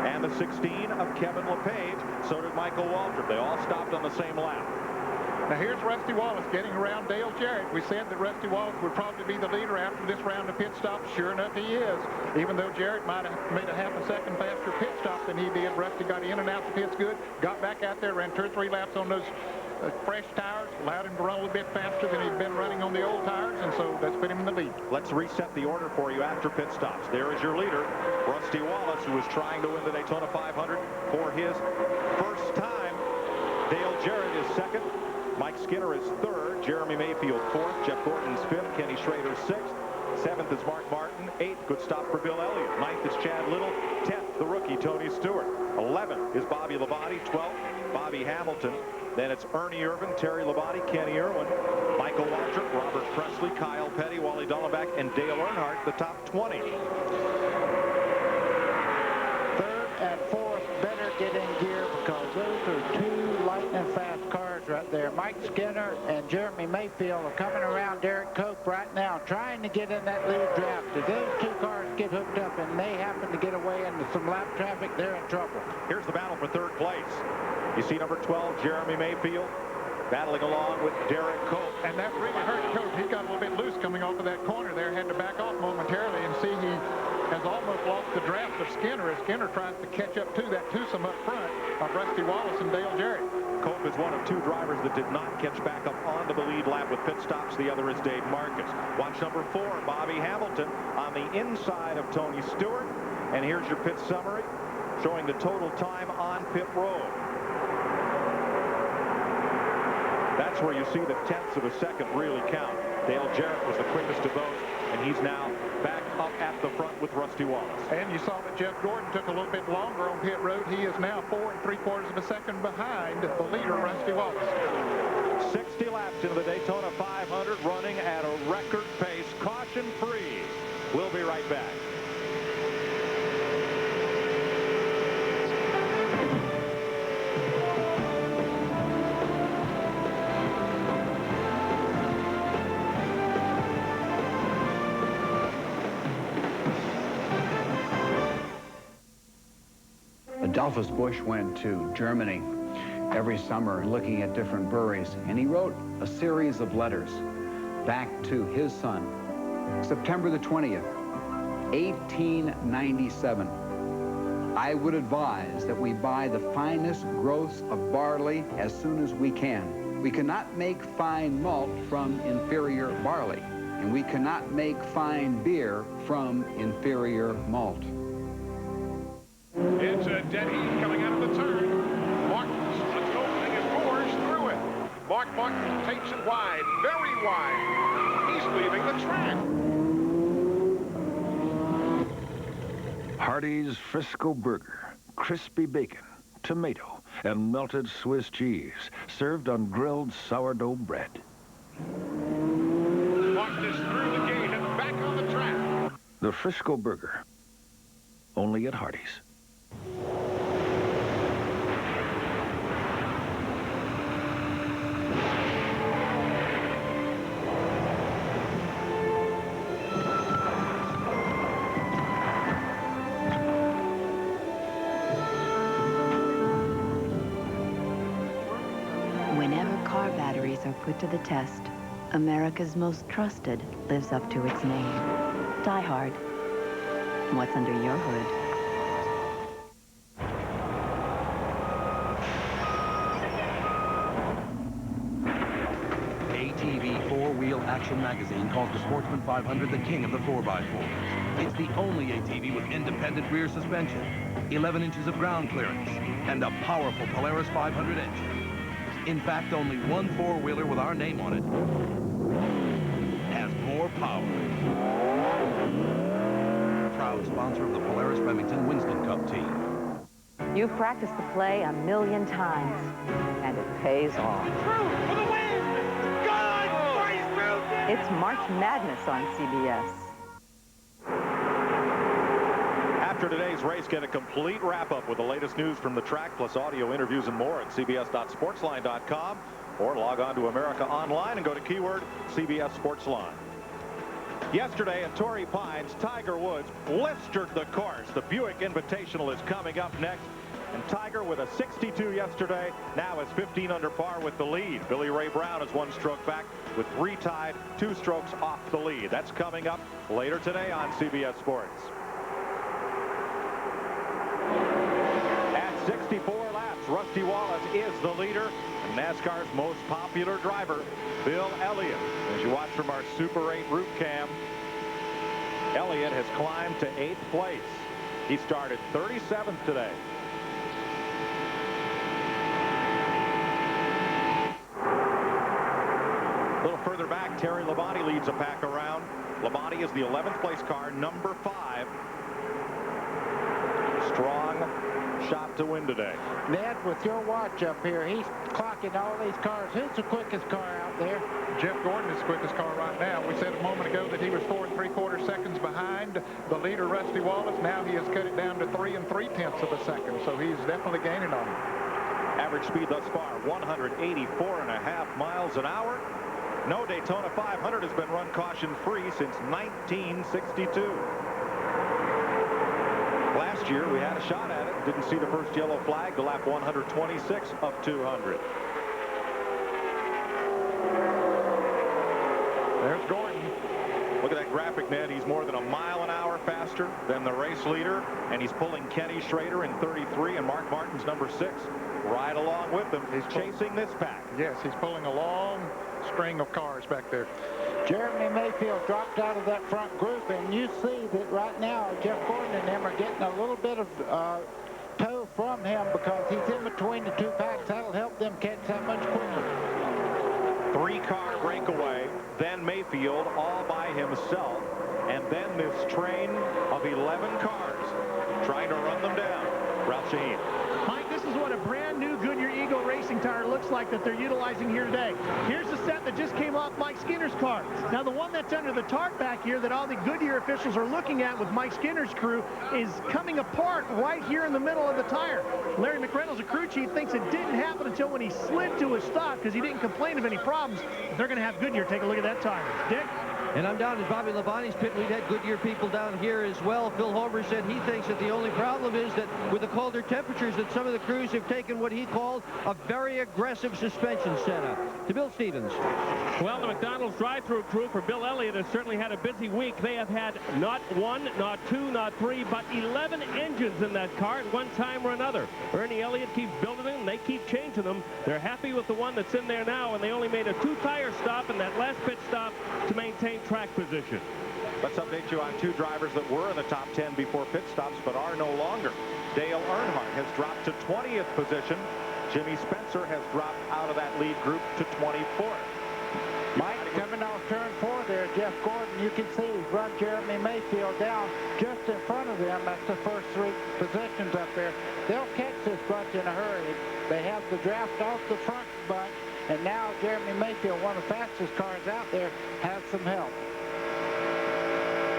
and the 16 of Kevin LePage. So did Michael Waltrip. They all stopped on the same lap. Now here's Rusty Wallace getting around Dale Jarrett. We said that Rusty Wallace would probably be the leader after this round of pit stops. Sure enough, he is. Even though Jarrett might have made a half a second faster pit stop than he did, Rusty got in and out the pits good, got back out there, ran 2 or 3 laps on those fresh tires, allowed him to run a little bit faster than he'd been running on the old tires, and so that's put him in the lead. Let's reset the order for you after pit stops. There is your leader, Rusty Wallace, who is trying to win the Daytona 500 for his first time. Dale Jarrett is second. Mike Skinner is third. Jeremy Mayfield fourth. Jeff Gordon's fifth. Kenny Schrader sixth. 7th is Mark Martin. 8th, good stop for Bill Elliott. 9th is Chad Little. 10th, the rookie Tony Stewart. 11th is Bobby Labonte. 12th, Bobby Hamilton. Then it's Ernie Irvin, Terry Labonte, Kenny Irwin, Michael Waltrip, Robert Presley, Kyle Petty, Wally Dollenbach, and Dale Earnhardt, the top 20. 3rd and 4th better get in gear because those are 2 lightning fast cars right there. Mike Skinner and Jeremy Mayfield are coming around Derek Cope right now trying to get in that lead draft. If those 2 cars get hooked up and they happen to get away into some lap traffic, they're in trouble. Here's the battle for 3rd place. You see number 12, Jeremy Mayfield, battling along with Derek Cope. And that really hurt Cope. He got a little bit loose coming off of that corner there, had to back off momentarily, and see he has almost lost the draft of Skinner as Skinner tries to catch up to that twosome up front of Rusty Wallace and Dale Jarrett. Cope is one of 2 drivers that did not catch back up onto the lead lap with pit stops. The other is Dave Marcus. Watch number 4, Bobby Hamilton, on the inside of Tony Stewart. And here's your pit summary showing the total time on pit road. That's where you see the tenths of a second really count. Dale Jarrett was the quickest of those, and he's now back up at the front with Rusty Wallace. And you saw that Jeff Gordon took a little bit longer on pit road. He is now 4 3/4 of a second behind the leader, Rusty Wallace. 60 laps into the Daytona 500, running at a record pace, caution free. We'll be right back. Adolphus Busch went to Germany every summer looking at different breweries, and he wrote a series of letters back to his son. September the 20th, 1897. I would advise that we buy the finest growths of barley as soon as we can. We cannot make fine malt from inferior barley, and we cannot make fine beer from inferior malt. It's a dead heat coming out of the turn. Martin's opening his doors through it. Mark Martin takes it wide, very wide. He's leaving the track. Hardee's Frisco Burger, crispy bacon, tomato, and melted Swiss cheese, served on grilled sourdough bread. Martin is through the gate and back on the track. The Frisco Burger, only at Hardee's. Whenever car batteries are put to the test, America's most trusted lives up to its name. Die Hard. What's under your hood? ATV four-wheel action magazine calls the Sportsman 500 the king of the 4x4. It's the only ATV with independent rear suspension, 11 inches of ground clearance, and a powerful Polaris 500 engine. In fact, only one four-wheeler with our name on it has more power. Proud sponsor of the Polaris Remington Winston Cup team. You've practiced the play 1,000,000 times, and it pays off. For the win! God, It's March Madness on CBS. After today's race, get a complete wrap-up with the latest news from the track, plus audio interviews and more at cbs.sportsline.com, or log on to America Online and go to keyword CBS Sportsline. Yesterday at Torrey Pines, Tiger Woods blistered the course. The Buick Invitational is coming up next, and Tiger with a 62 yesterday now is 15 under par with the lead. Billy Ray Brown is 1 stroke back with 3 tied, 2 strokes off the lead. That's coming up later today on CBS Sports. At 64 laps, Rusty Wallace is the leader, and NASCAR's most popular driver, Bill Elliott. As you watch from our Super 8 route cam, Elliott has climbed to 8th place. He started 37th today. A little further back, Terry Labonte leads a pack around. Labonte is the 11th place car, number 5. Strong shot to win today. Ned, with your watch up here, he's clocking all these cars. Who's the quickest car out there? Jeff Gordon is the quickest car right now. We said a moment ago that he was 4 3/4 seconds behind the leader, Rusty Wallace. Now he has cut it down to 3 3/10 of a second, so he's definitely gaining on him. Average speed thus far, 184.5 miles an hour. No Daytona 500 has been run caution-free since 1962. Last year, we had a shot at it. Didn't see the first yellow flag to lap 126 of 200. There's Gordon. Look at that graphic, Ned. He's more than a mile an hour faster than the race leader, and he's pulling Kenny Schrader in 33 and Mark Martin's number 6 right along with him. He's chasing this pack. Yes, he's pulling a long string of cars back there. Jeremy Mayfield dropped out of that front group, and you see that right now Jeff Gordon and them are getting a little bit of tow from him because he's in between the 2 packs. That'll help them catch that much quicker. 3-car breakaway, then Mayfield all by himself, and then this train of 11 cars trying to run them down. Ralph Shaheen. Mike, this is what a brand new Goodyear Eagle racing tire looks like that they're utilizing here today. Here's the set that just came off Mike Skinner's car. Now, the one that's under the tarp back here that all the Goodyear officials are looking at with Mike Skinner's crew is coming apart right here in the middle of the tire. Larry McReynolds, the crew chief, thinks it didn't happen until when he slid to a stop because he didn't complain of any problems. They're going to have Goodyear take a look at that tire. Dick? And I'm down at Bobby Labonte's pit. We've had Goodyear people down here as well. Phil Homer said he thinks that the only problem is that with the colder temperatures that some of the crews have taken what he called a very aggressive suspension setup. To Bill Stevens. Well, the McDonald's drive-thru crew for Bill Elliott has certainly had a busy week. They have had not 1, not 2, not 3, but 11 engines in that car at one time or another. Ernie Elliott keeps building them. They keep changing them. They're happy with the one that's in there now, and they only made a 2-tire stop in that last pit stop to maintain track position. Let's update you on 2 drivers that were in the top 10 before pit stops but are no longer. Dale Earnhardt has dropped to 20th position. Jimmy Spencer has dropped out of that lead group to 24th. Mike, coming off turn 4 there, Jeff Gordon, you can see he's run Jeremy Mayfield down just in front of them. That's the first 3 positions up there. They'll catch this bunch in a hurry. They have the draft off the front bunch, and now Jeremy Mayfield, one of the fastest cars out there, has some help.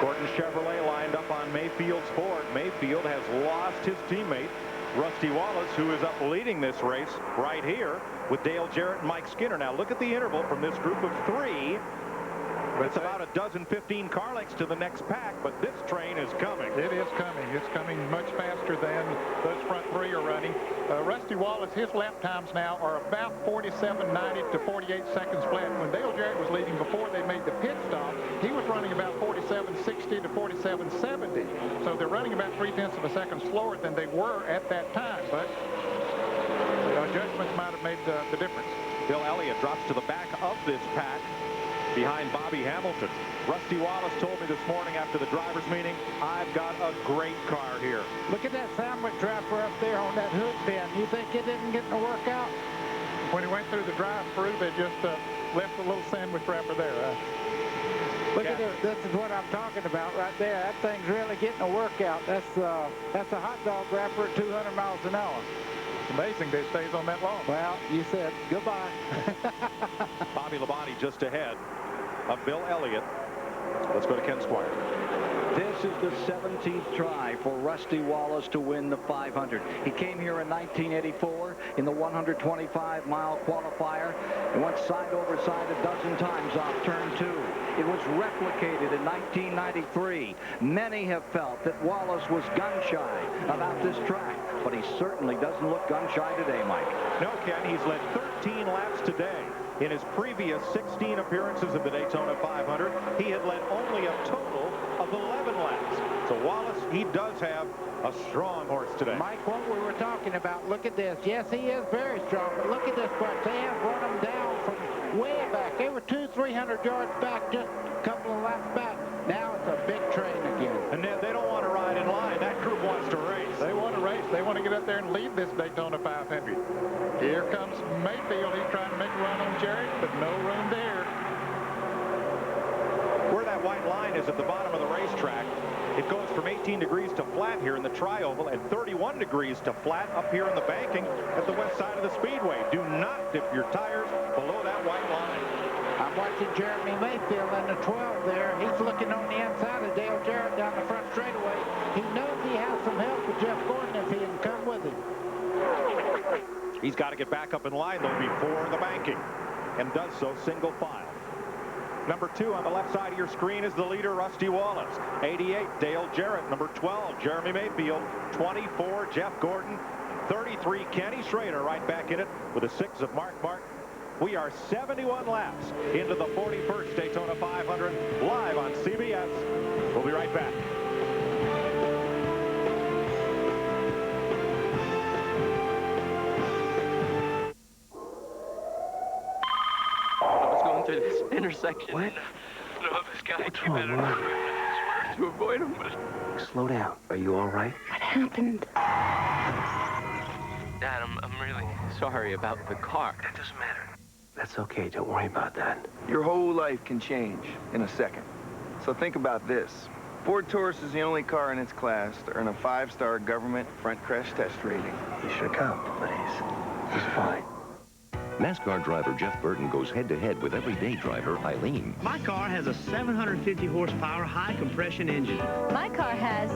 Gordon Chevrolet lined up on Mayfield's Ford. Mayfield has lost his teammate, Rusty Wallace, who is up leading this race right here with Dale Jarrett and Mike Skinner. Now look at the interval from this group of 3. It's about a dozen, 15 car lengths to the next pack, but this train is coming. It is coming. It's coming much faster than those front 3 are running. Rusty Wallace, his lap times now are about 47.90 to 48 seconds flat. When Dale Jarrett was leading before they made the pit stop, he was running about 47.60 to 47.70. So they're running about 0.3 of a second slower than they were at that time. But adjustments might have made the difference. Bill Elliott drops to the back of this pack behind Bobby Hamilton. Rusty Wallace told me this morning after the drivers' meeting, I've got a great car here. Look at that sandwich wrapper up there on that hood bin. You think it didn't get to work out? When he went through the drive-through, they just left a little sandwich wrapper there. Look at this. This is what I'm talking about right there. That thing's really getting a workout. That's a hot dog wrapper at 200 miles an hour. It's amazing that it stays on that long. Well, you said goodbye. Bobby Labonte just ahead of Bill Elliott. Let's go to Ken Squire. This is the 17th try for Rusty Wallace to win the 500. He came here in 1984 in the 125-mile qualifier and went side over side a dozen times off turn 2. It was replicated in 1993. Many have felt that Wallace was gun-shy about this track, but he certainly doesn't look gun-shy today, Mike. No, Ken, he's led 13 laps today. In his previous 16 appearances of the Daytona 500, he had led only a total of 11 laps. So Wallace, he does have a strong horse today. Mike, what we were talking about, look at this. Yes, he is very strong, but look at this bunch. They have run him down from way back. They were 200-300 yards back just a couple of laps back. Now it's a big train again. And they don't want to ride in line. That group wants to race. They want to race. They want to get up there and lead this Daytona 500. Here comes Mayfield. He's trying to make a run on Jarrett, but no room there. Where that white line is at the bottom of the racetrack, it goes from 18 degrees to flat here in the tri-oval and 31 degrees to flat up here in the banking at the west side of the Speedway. Do not dip your tires below that white line. I'm watching Jeremy Mayfield in the 12 there. He's looking on the inside of Dale Jarrett down the front straightaway. He knows he has some help with Jeff Gordon if he can come with him. He's got to get back up in line, though, before the banking, and does so single file. Number 2 on the left side of your screen is the leader, Rusty Wallace. 88, Dale Jarrett. Number 12, Jeremy Mayfield. 24, Jeff Gordon. 33, Kenny Schrader right back in it with a 6 of Mark Martin. We are 71 laps into the 41st Daytona 500 live on CBS. We'll be right back. I was going through this intersection. What? No, this guy came in and I swear to avoid him, but... Slow down. Are you all right? What happened? Dad, I'm really sorry about the car. That doesn't matter. That's okay. Don't worry about that. Your whole life can change in a second. So think about this. Ford Taurus is the only car in its class to earn a 5-star government front crash test rating. He should come, but he's fine. NASCAR driver Jeff Burton goes head-to-head with everyday driver Eileen. My car has a 750 horsepower high-compression engine. My car has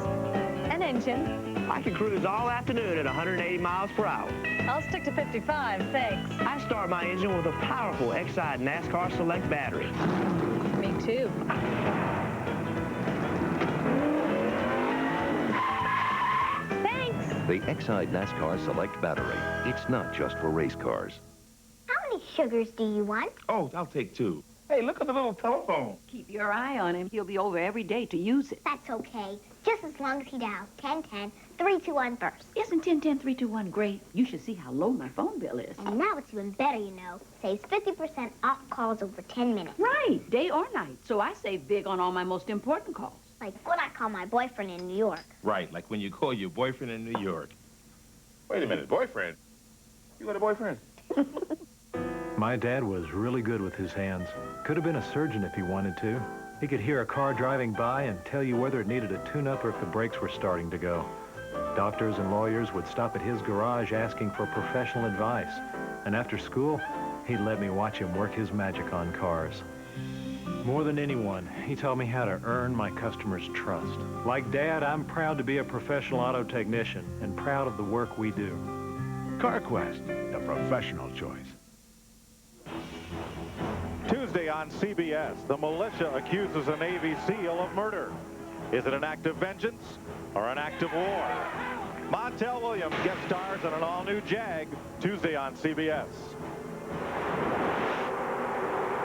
an engine. I can cruise all afternoon at 180 miles per hour. I'll stick to 55, thanks. I start my engine with a powerful Exide NASCAR Select battery. Me too. Thanks. The Exide NASCAR Select battery. It's not just for race cars. How many sugars do you want? Oh, I'll take 2. Hey, look at the little telephone. Keep your eye on him. He'll be over every day to use it. That's okay. Just as long as he dials 10-10-321 first. Isn't 10-10-321 great? You should see how low my phone bill is. And now it's even better, you know. Saves 50% off calls over 10 minutes. Right, day or night. So I save big on all my most important calls. Like when I call my boyfriend in New York. Right, like when you call your boyfriend in New York. Wait a minute, boyfriend? You got a boyfriend? My dad was really good with his hands. Could have been a surgeon if he wanted to. He could hear a car driving by and tell you whether it needed a tune-up or if the brakes were starting to go. Doctors and lawyers would stop at his garage asking for professional advice. And after school, he'd let me watch him work his magic on cars. More than anyone, he taught me how to earn my customers' trust. Like Dad, I'm proud to be a professional auto technician and proud of the work we do. CarQuest, the professional choice. Tuesday on CBS, the militia accuses a Navy SEAL of murder. Is it an act of vengeance or an act of war? Montel Williams guest stars in an all-new Jag, Tuesday on CBS.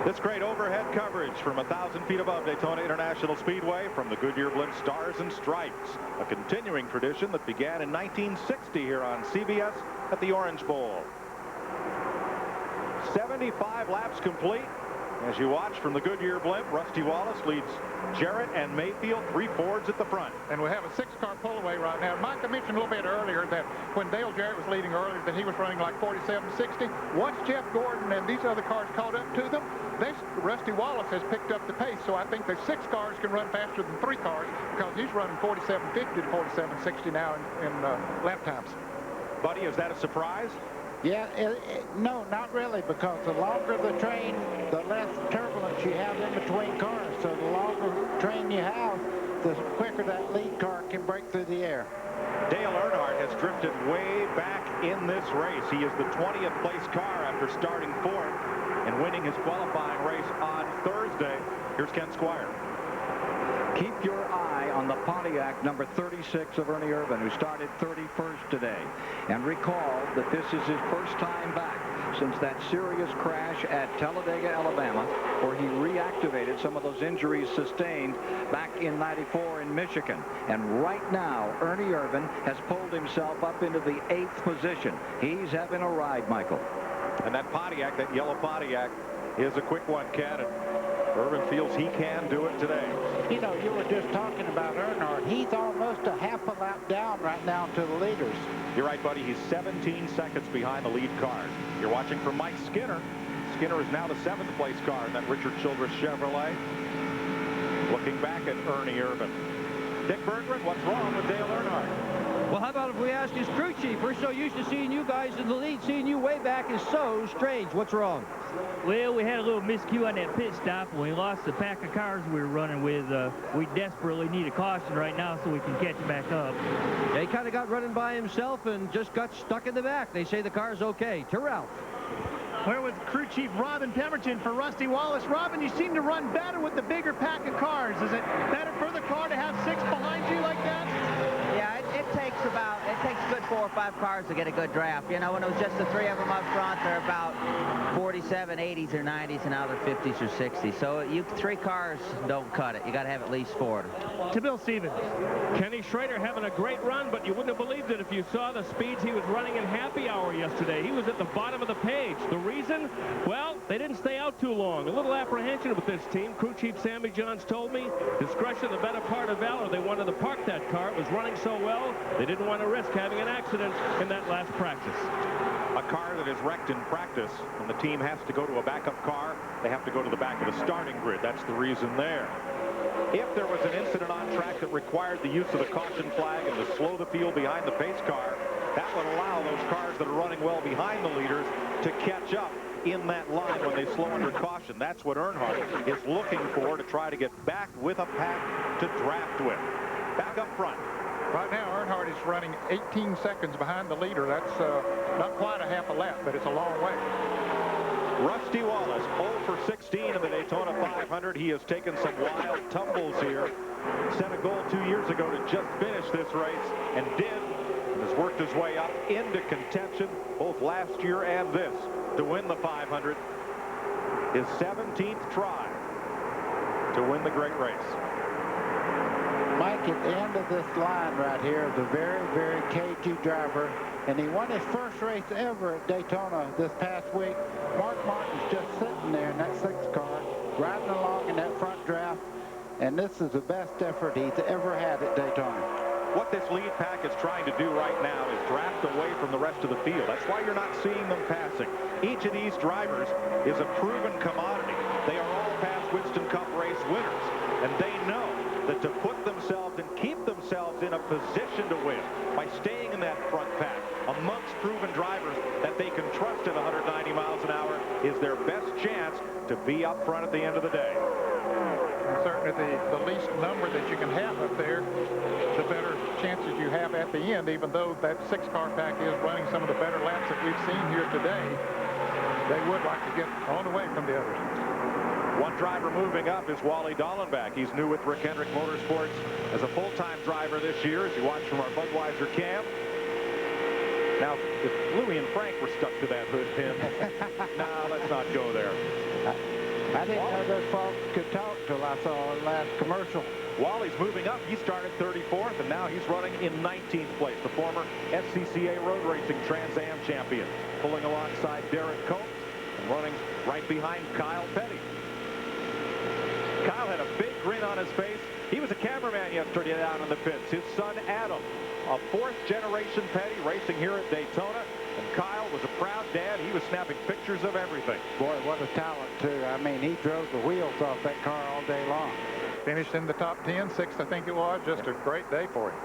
This great overhead coverage from 1,000 feet above Daytona International Speedway from the Goodyear Blimp Stars and Stripes, a continuing tradition that began in 1960 here on CBS at the Orange Bowl. 75 laps complete. As you watch from the Goodyear Blimp, Rusty Wallace leads Jarrett and Mayfield, 3 Fords at the front. And we have a 6-car pull-away right now. Mike, I mentioned a little bit earlier that when Dale Jarrett was leading earlier that he was running like 47-60. Once Jeff Gordon and these other cars caught up to them, Rusty Wallace has picked up the pace. So I think the 6 cars can run faster than 3 cars because he's running 47-50 to 47-60 now in lap times. Buddy, is that a surprise? Yeah, no, not really, because the longer the train, the less turbulence you have in between cars. So the longer train you have, the quicker that lead car can break through the air. Dale Earnhardt has drifted way back in this race. He is the 20th place car after starting 4th and winning his qualifying race on Thursday. Here's Ken Squire. Keep your eye on the Pontiac number 36 of Ernie Irvan, who started 31st today. And recall that this is his first time back since that serious crash at Talladega, Alabama, where he reactivated some of those injuries sustained back in '94 in Michigan. And right now, Ernie Irvan has pulled himself up into the 8th position. He's having a ride, Michael. And that Pontiac, that yellow Pontiac, is a quick one, Ken. Irvan feels he can do it today. You know, you were just talking about Earnhardt. He's almost a half a lap down right now to the leaders. You're right, buddy. He's 17 seconds behind the lead car. You're watching for Mike Skinner. Skinner is now the 7th place car in that Richard Childress Chevrolet. Looking back at Ernie Irvan. Dick Berggren, what's wrong with Dale Earnhardt? Well, how about if we ask his crew chief? We're so used to seeing you guys in the lead. Seeing you way back is so strange. What's wrong? Well, we had a little miscue on that pit stop. When we lost the pack of cars we were running with, we desperately need a caution right now so we can catch back up. Yeah, he kind of got running by himself and just got stuck in the back. They say the car's okay. To Ralph. Where was crew chief Robin Pemberton for Rusty Wallace? Robin, you seem to run better with the bigger pack of cars. Is it better for the car to have 6 behind you like that? Yeah, it takes a good 4 or 5 cars to get a good draft. You know, when it was just the 3 of them up front, they're about 47, 80s or 90s, and now they're 50s or 60s. So 3 cars don't cut it. You got to have at least 4. To Bill Stevens. Kenny Schrader having a great run, but you wouldn't have believed it if you saw the speeds he was running in happy hour yesterday. He was at the bottom of the page. The reason? Well, they didn't stay out too long. A little apprehension with this team. Crew chief Sammy Johns told me, discretion the better part of valor. They wanted to park that car. It was running so well, they didn't want to risk having an accident in that last practice. A car that is wrecked in practice, and the team has to go to a backup car, they have to go to the back of the starting grid. That's the reason there. If there was an incident on track that required the use of the caution flag and to slow the field behind the pace car, that would allow those cars that are running well behind the leaders to catch up in that line when they slow under caution. That's what Earnhardt is looking for, to try to get back with a pack to draft with. Back up front. Right now, Earnhardt is running 18 seconds behind the leader. That's not quite a half a lap, but it's a long way. Rusty Wallace, 0 for 16 in the Daytona 500. He has taken some wild tumbles here. Set a goal 2 years ago to just finish this race, and did. And has worked his way up into contention both last year and this to win the 500. His 17th try to win the great race. Mike, at the end of this line right here is a very, very cagey driver, and he won his first race ever at Daytona this past week. Mark Martin's just sitting there in that 6th car, riding along in that front draft, and this is the best effort he's ever had at Daytona. What this lead pack is trying to do right now is draft away from the rest of the field. That's why you're not seeing them passing. Each of these drivers is a proven commodity. They are all past Winston Cup race winners, and they know that to put themselves and keep themselves in a position to win by staying in that front pack amongst proven drivers that they can trust at 190 miles an hour is their best chance to be up front at the end of the day. And certainly the least number that you can have up there, the better chances you have at the end, even though that 6-car pack is running some of the better laps that we've seen here today. They would like to get on away from the others. One driver moving up is Wally Dallenbach. He's new with Rick Hendrick Motorsports as a full-time driver this year, as you watch from our Budweiser cam. Now, if Louie and Frank were stuck to that hood pin, no, let's not go there. I didn't know those folks could talk till I saw the last commercial. Wally's moving up. He started 34th, and now he's running in 19th place. The former SCCA Road Racing Trans Am champion, pulling alongside Derek Coates and running right behind Kyle Petty. Kyle had a big grin on his face. He was a cameraman yesterday down in the pits. His son, Adam, a 4th-generation Petty, racing here at Daytona. And Kyle was a proud dad. He was snapping pictures of everything. Boy, what a talent, too. I mean, he drove the wheels off that car all day long. Finished in the top 10, 6th, I think it was. Just a great day for him.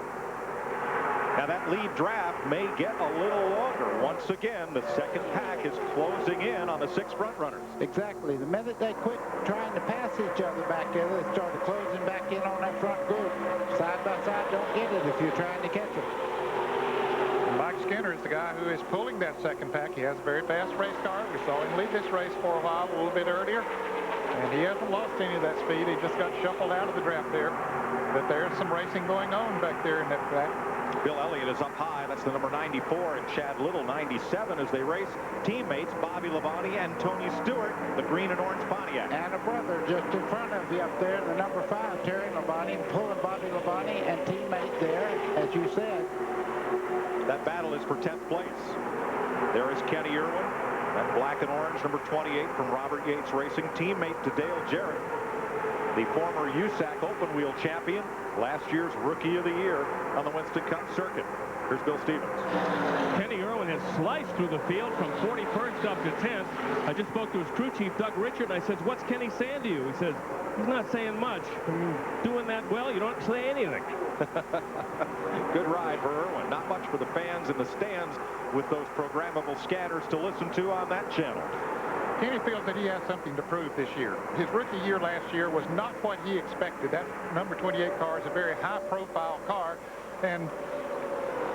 Now, that lead draft may get a little longer. Once again, the second pack is closing in on the 6 front runners. Exactly. The minute they quit trying to pass each other back there, they started closing back in on that front group. Side by side, don't get it if you're trying to catch them. Mike Skinner is the guy who is pulling that second pack. He has a very fast race car. We saw him lead this race for a while, a little bit earlier. And he hasn't lost any of that speed. He just got shuffled out of the draft there. But there's some racing going on back there in that track. Bill Elliott is up high. That's the number 94, and Chad Little, 97, as they race. Teammates Bobby Labonte and Tony Stewart, the green and orange Pontiac. And a brother just in front of you up there, the number 5, Terry Labonte, pulling Bobby Labonte, and teammate there, as you said. That battle is for 10th place. There is Kenny Irwin, that black and orange number 28 from Robert Yates Racing, teammate to Dale Jarrett, the former USAC open wheel champion, last year's Rookie of the Year on the Winston Cup circuit. Here's Bill Stevens. Kenny Irwin has sliced through the field from 41st up to 10th. I just spoke to his crew chief, Doug Richard, and I said, what's Kenny saying to you? He says, he's not saying much. Doing that well, you don't say anything. Good ride for Irwin. Not much for the fans in the stands with those programmable scanners to listen to on that channel. Kenny feels that he has something to prove this year. His rookie year last year was not what he expected. That number 28 car is a very high-profile car, and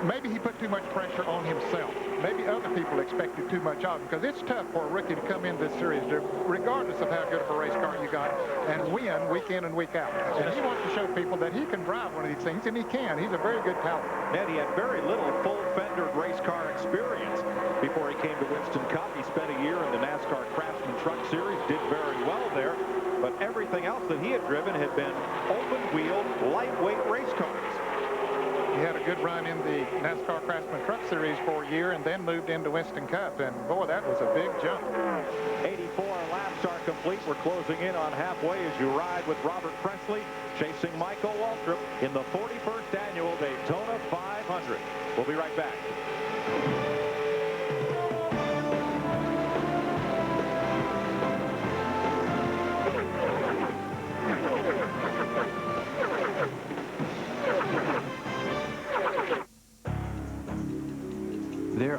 maybe he put too much pressure on himself. Maybe other people expected too much of him, because it's tough for a rookie to come in this series, regardless of how good of a race car you got, and win week in and week out. And he wants to show people that he can drive one of these things, and he can. He's a very good talent. Ned, he had very little full-fendered race car experience before he came to Winston Cup. He spent a year in the NASCAR Craftsman Truck Series, did very well there, but everything else that he had driven had been open-wheel, lightweight race cars. He had a good run in the NASCAR Craftsman Truck Series for a year and then moved into Winston Cup, and boy, that was a big jump. 84 laps are complete. We're closing in on halfway as you ride with Robert Presley, chasing Michael Waltrip in the 41st Annual Daytona 500. We'll be right back.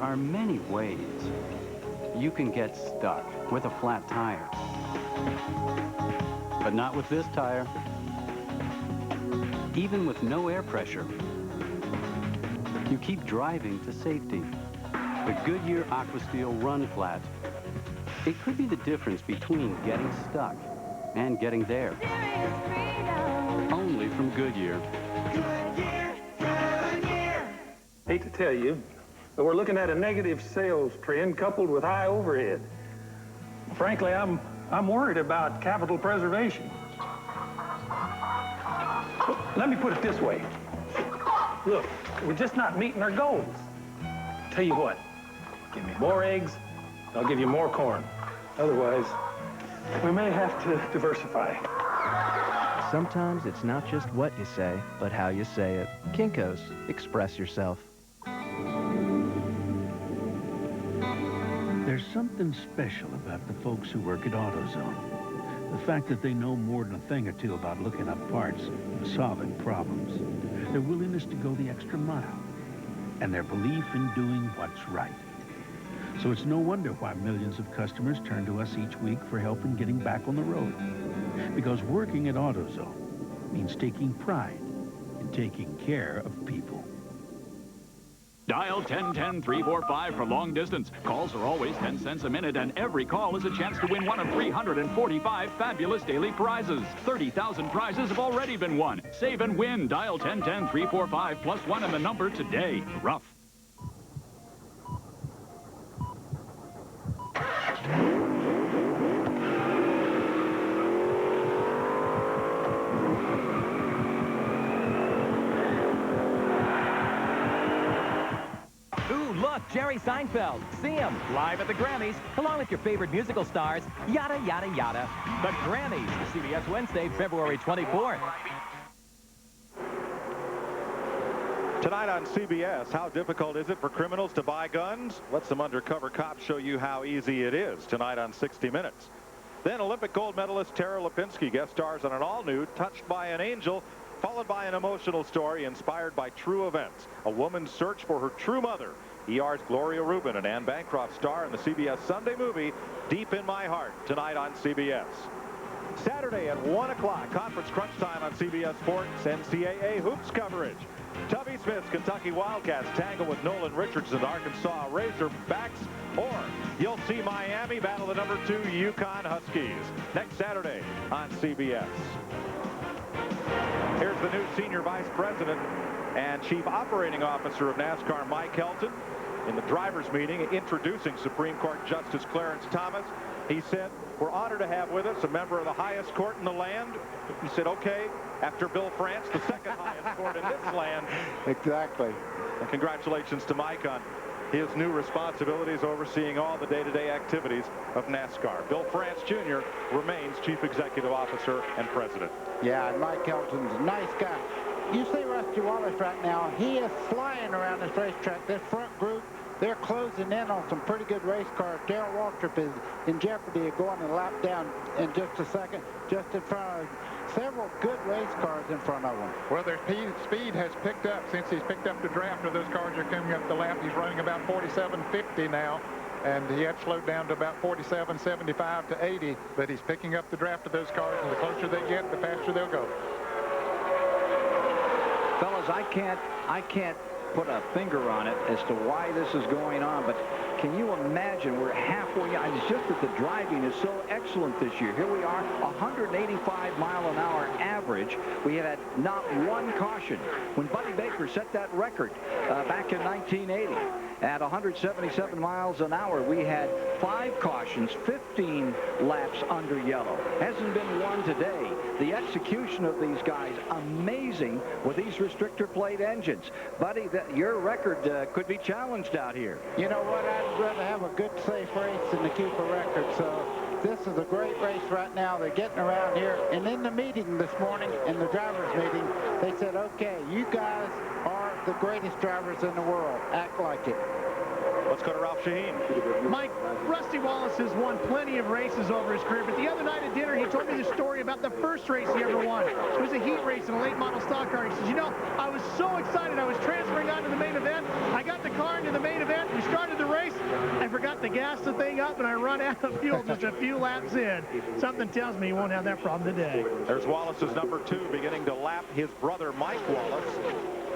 are many ways you can get stuck with a flat tire. But not with this tire. Even with no air pressure, you keep driving to safety. The Goodyear AquaSteel Run Flat. It could be the difference between getting stuck and getting there. Only from Goodyear. Hate to tell you, but we're looking at a negative sales trend coupled with high overhead. Frankly, I'm worried about capital preservation. Let me put it this way. Look, we're just not meeting our goals. Tell you what, give me more eggs, I'll give you more corn. Otherwise, we may have to diversify. Sometimes it's not just what you say, but how you say it. Kinko's, express yourself. There's something special about the folks who work at AutoZone. The fact that they know more than a thing or two about looking up parts and solving problems. Their willingness to go the extra mile. And their belief in doing what's right. So it's no wonder why millions of customers turn to us each week for help in getting back on the road. Because working at AutoZone means taking pride in taking care of people. Dial 10-10-345 for long distance. Calls are always 10 cents a minute, and every call is a chance to win one of 345 fabulous daily prizes. 30,000 prizes have already been won. Save and win. Dial 10-10-345 plus 1 and the number today. Rough. Jerry Seinfeld. See him live at the Grammys, along with your favorite musical stars, yada, yada, yada. The Grammys, CBS Wednesday, February 24th. Tonight on CBS, how difficult is it for criminals to buy guns? Let some undercover cops show you how easy it is tonight on 60 Minutes. Then Olympic gold medalist Tara Lipinski guest stars on an all-new Touched by an Angel, followed by an emotional story inspired by true events. A woman's search for her true mother. ER's Gloria Rubin and Anne Bancroft star in the CBS Sunday movie Deep in My Heart tonight on CBS. Saturday at 1 o'clock, conference crunch time on CBS Sports, NCAA hoops coverage. Tubby Smith's Kentucky Wildcats tangle with Nolan Richardson's Arkansas Razorbacks, or you'll see Miami battle the #2 UConn Huskies next Saturday on CBS. Here's the new Senior Vice President and Chief Operating Officer of NASCAR, Mike Helton, in the drivers' meeting introducing Supreme Court Justice Clarence Thomas. He said, "We're honored to have with us a member of the highest court in the land." He said, "Okay, after Bill France, the second highest court in this land." Exactly. And congratulations to Mike on his new responsibilities overseeing all the day-to-day activities of NASCAR. Bill France Jr. remains Chief Executive Officer and President. Yeah, and Mike Helton's a nice guy. You see Rusty Wallace right now, he is flying around this racetrack. This front group, they're closing in on some pretty good race cars. Darrell Waltrip is in jeopardy of going a lap down in just a second, just in front of several good race cars in front of him. Well, their speed has picked up since he's picked up the draft of those cars are coming up the lap. He's running about 47.50 now, and he had slowed down to about 47.75 to 80, but he's picking up the draft of those cars, and the closer they get, the faster they'll go. Fellas, I can't put a finger on it as to why this is going on, but can you imagine we're halfway on? It's just that the driving is so excellent this year. Here we are, 185-mile-an-hour average. We have had not one caution. When Buddy Baker set that record back in 1980 at 177 miles an hour, we had 5 cautions, 15 laps under yellow. Hasn't been one today. The execution of these guys, amazing with these restrictor plate engines. Buddy, your record could be challenged out here. You know what? I'd rather have a good, safe race than to keep a record. So this is a great race right now. They're getting around here. And in the meeting this morning, in the drivers' meeting, they said, okay, you guys are the greatest drivers in the world. Act like it. Let's go to Ralph Shaheen. Mike, Rusty Wallace has won plenty of races over his career, but the other night at dinner, he told me the story about the first race he ever won. It was a heat race in a late model stock car. He says, you know, I was so excited. I was transferring on to the main event. I got the car into the main event. We started the race. I forgot to gas the thing up, and I run out of fuel just a few laps in. Something tells me he won't have that problem today. There's Wallace's number 2 beginning to lap his brother Mike Wallace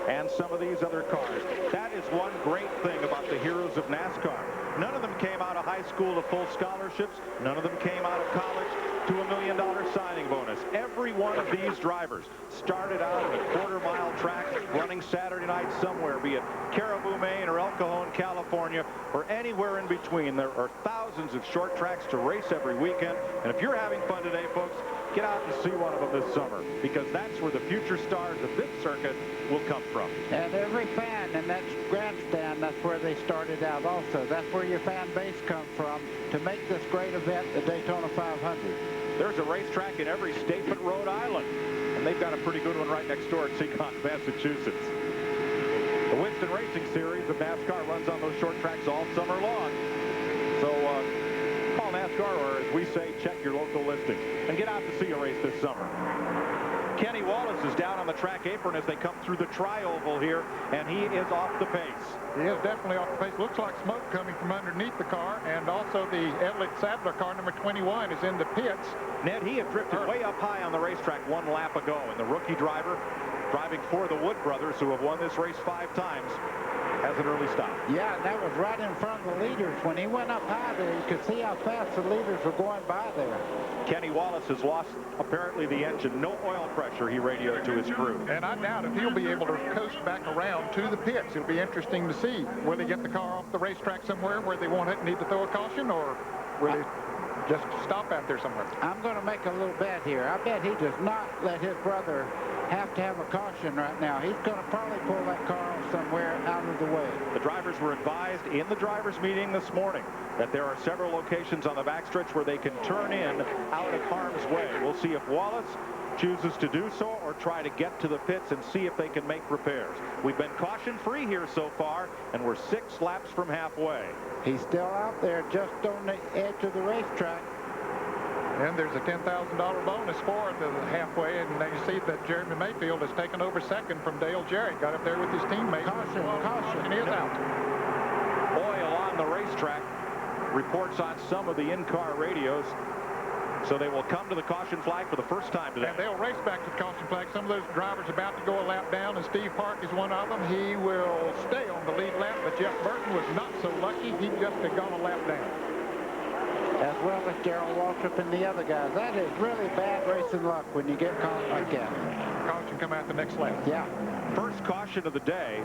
and some of these other cars. That is one great thing about the heroes of NASCAR. None of them came out of high school to full scholarships. None of them came out of college to $1 million signing bonus. Every one of these drivers started out at a quarter-mile track running Saturday night somewhere, be it Caribou, Maine, or El Cajon, California, or anywhere in between. There are thousands of short tracks to race every weekend. And if you're having fun today, folks, get out and see one of them this summer, because that's where the future stars of this circuit will come from. And every fan in that grandstand, that's where they started out also. That's where your fan base comes from to make this great event, the Daytona 500. There's a racetrack in every state but Rhode Island, and they've got a pretty good one right next door at Seacon, Massachusetts. The Winston Racing Series of NASCAR runs on those short tracks all summer long. So call NASCAR, or as we say, check your local listing, and get out to see a race this summer. Kenny Wallace is down on the track apron as they come through the tri-oval here, and he is off the pace. He is definitely off the pace. Looks like smoke coming from underneath the car, and also the Elliott Sadler car, number 21, is in the pits. Ned, he had drifted way up high on the racetrack one lap ago, and the rookie driver driving for the Wood brothers, who have won this race 5 times, has an early stop. Yeah, and that was right in front of the leaders. When he went up high there, you could see how fast the leaders were going by there. Kenny Wallace has lost, apparently, the engine. No oil pressure, he radioed to his crew. And I doubt if he'll be able to coast back around to the pits. It'll be interesting to see. Will they get the car off the racetrack somewhere where they want it and need to throw a caution, or will they just stop out there somewhere? I'm going to make a little bet here. I bet he does not let his brother have to have a caution right now. He's going to probably pull that car off somewhere out of the way. The drivers were advised in the drivers' meeting this morning that there are several locations on the backstretch where they can turn in out of harm's way. We'll see if Wallace chooses to do so or try to get to the pits and see if they can make repairs. We've been caution-free here so far, and we're 6 laps from halfway. He's still out there just on the edge of the racetrack. And there's a $10,000 bonus for the halfway, and you see that Jeremy Mayfield has taken over second from Dale Jarrett. Got up there with his teammates. Caution, caution. He is out. Oil on the racetrack. Reports on some of the in-car radios. So they will come to the caution flag for the first time today. And they'll race back to the caution flag. Some of those drivers about to go a lap down, and Steve Park is one of them. He will stay on the lead lap, but Jeff Burton was not so lucky. He just had gone a lap down. As well as Darrell Waltrip and the other guys. That is really bad racing luck when you get caught like that. Caution come out the next lap. Yeah. First caution of the day,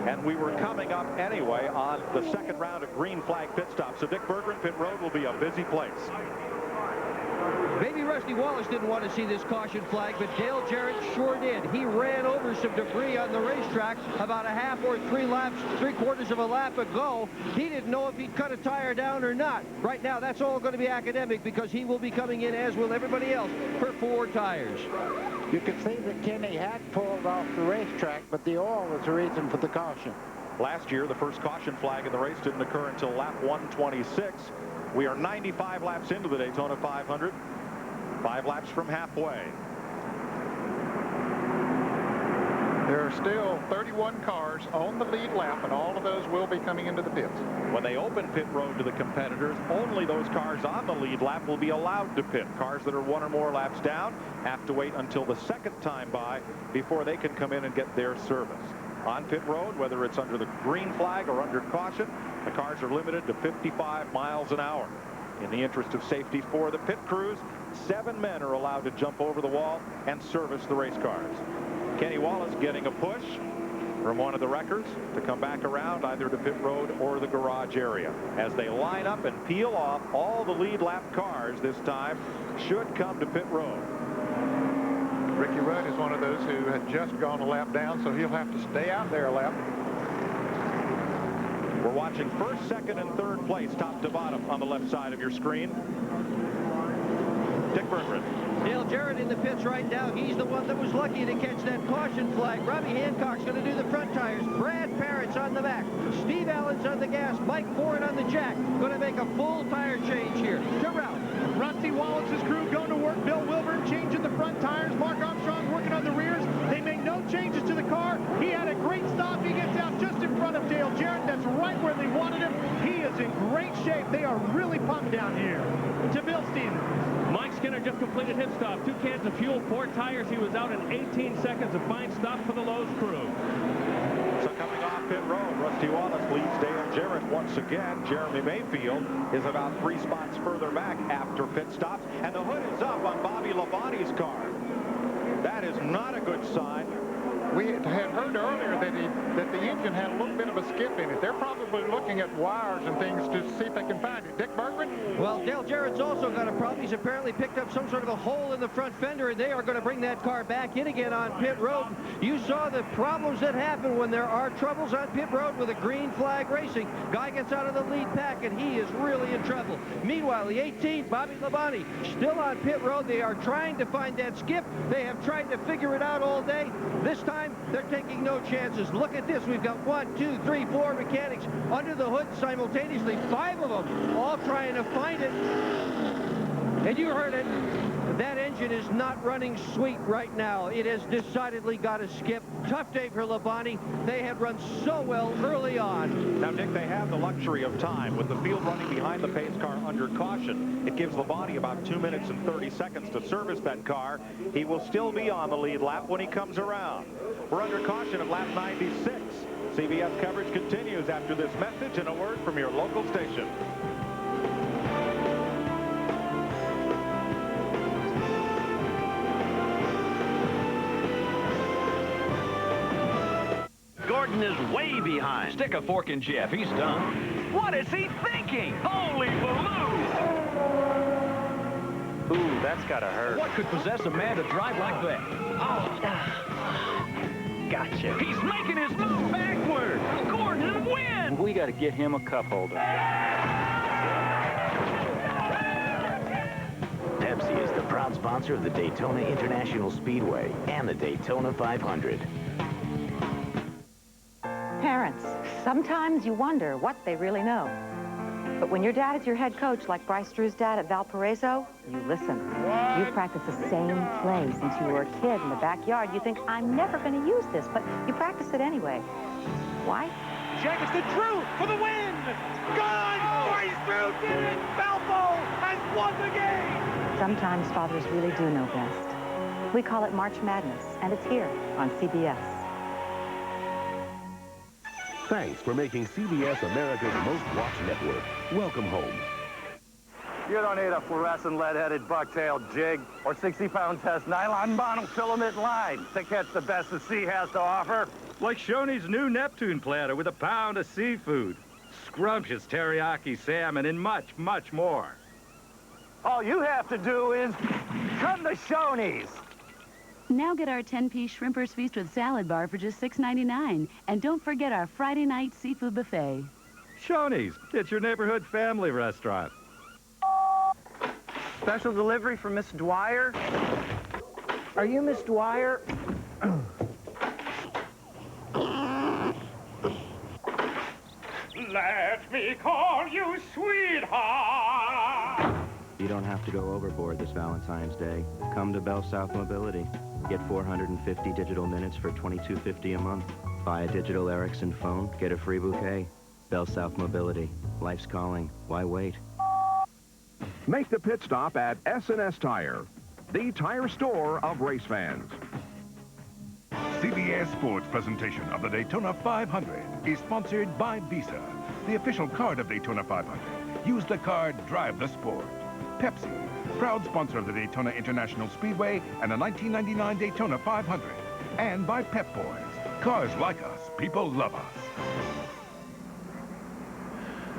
and we were coming up anyway on the second round of green flag pit stops. So Dick Berggren, pit road will be a busy place. Maybe Rusty Wallace didn't want to see this caution flag, but Dale Jarrett sure did. He ran over some debris on the racetrack about a half or 3/4 of a lap ago. He didn't know if he'd cut a tire down or not. Right now, that's all going to be academic, because he will be coming in, as will everybody else, for 4 tires. You can see that Kenny had pulled off the racetrack, but the oil was the reason for the caution. Last year, the first caution flag in the race didn't occur until lap 126. We are 95 laps into the Daytona 500. 5 laps from halfway. There are still 31 cars on the lead lap, and all of those will be coming into the pits. When they open pit road to the competitors, only those cars on the lead lap will be allowed to pit. Cars that are 1 or more laps down have to wait until the second time by before they can come in and get their service. On pit road, whether it's under the green flag or under caution, the cars are limited to 55 miles an hour. In the interest of safety for the pit crews, 7 men are allowed to jump over the wall and service the race cars. Kenny Wallace getting a push from one of the wreckers to come back around either to pit road or the garage area. As they line up and peel off, all the lead lap cars this time should come to pit road. Ricky Rudd is one of those who had just gone a lap down, so he'll have to stay out there a lap. We're watching first, second, and third place, top to bottom, on the left side of your screen. Dick Berggren. Dale Jarrett in the pits right now. He's the one that was lucky to catch that caution flag. Robbie Hancock's going to do the front tires. Brad Parrott's on the back. Steve Allen's on the gas. Mike Ford on the jack. Going to make a full tire change here. To Ralph. Rusty Wallace's crew going to work. Bill Wilburn changing the front tires. Mark Armstrong's working on the rears. They make no changes to the car. He had a great stop. He gets out just in front of Dale Jarrett. That's right where they wanted him. He is in great shape. They are really pumped down here. To Bill Stevens. Mike Skinner just completed his stop. 2 cans of fuel, 4 tires. He was out in 18 seconds. A fine stop for the Lowe's crew. So coming off pit road, Rusty Wallace leads Dale Jarrett once again. Jeremy Mayfield is about 3 spots further back after pit stops. And the hood is up on Bobby Labonte's car. That is not a good sign. We had heard earlier that the engine had a little bit of a skip in it. They're probably looking at wires and things to see if they can find it. Dick Bergman? Well, Dale Jarrett's also got a problem. He's apparently picked up some sort of a hole in the front fender, and they are going to bring that car back in again on pit road. You saw the problems that happen when there are troubles on pit road with a green flag racing. Guy gets out of the lead pack, and he is really in trouble. Meanwhile, the 18th, Bobby Labonte, still on pit road. They are trying to find that skip. They have tried to figure it out all day. This time, they're taking no chances. Look at this. We've got 1, 2, 3, 4 mechanics under the hood simultaneously. 5 of them all trying to find it. And you heard it. That engine is not running sweet right now. It has decidedly got a skip. Tough day for Labonte. They had run so well early on. Now, Dick, they have the luxury of time. With the field running behind the pace car under caution, it gives Labonte about 2 minutes and 30 seconds to service that car. He will still be on the lead lap when he comes around. We're under caution at lap 96. CBS coverage continues after this message and a word from your local station. Gordon is way behind. Stick a fork in Jeff. He's done. What is he thinking? Holy balloon! Ooh, that's gotta hurt. What could possess a man to drive like that? Oh. Gotcha. He's making his move backward. Gordon wins. We gotta get him a cup holder. Pepsi is the proud sponsor of the Daytona International Speedway and the Daytona 500. Parents, sometimes you wonder what they really know. But when your dad is your head coach, like Bryce Drew's dad at Valparaiso, you listen. You practice the same play since you were a kid in the backyard. You think, I'm never going to use this, but you practice it anyway. Why? Jack is to Drew for the win! Gone! Bryce Drew did it! Valpo has won the game! Sometimes fathers really do know best. We call it March Madness, and it's here on CBS. Thanks for making CBS America's most watched network. Welcome home. You don't need a fluorescent lead-headed bucktail jig or 60-pound test nylon monofilament line to catch the best the sea has to offer. Like Shoney's new Neptune platter with a pound of seafood, scrumptious teriyaki salmon, and much, much more. All you have to do is come to Shoney's. Now get our 10-piece Shrimpers Feast with salad bar for just $6.99. And don't forget our Friday night seafood buffet. Shoney's, it's your neighborhood family restaurant. Special delivery for Miss Dwyer. Are you Miss Dwyer? Let me call you sweetheart. You don't have to go overboard this Valentine's Day. Come to Bell South Mobility. Get 450 digital minutes for $22.50 a month. Buy a digital Ericsson phone, get a free bouquet. Bell South Mobility. Life's calling. Why wait? Make the pit stop at S&S Tire, the tire store of race fans. CBS Sports presentation of the Daytona 500 is sponsored by Visa, the official card of Daytona 500. Use the card, drive the sport. Pepsi, proud sponsor of the Daytona International Speedway and the 1999 Daytona 500. And by Pep Boys. Cars like us, people love us.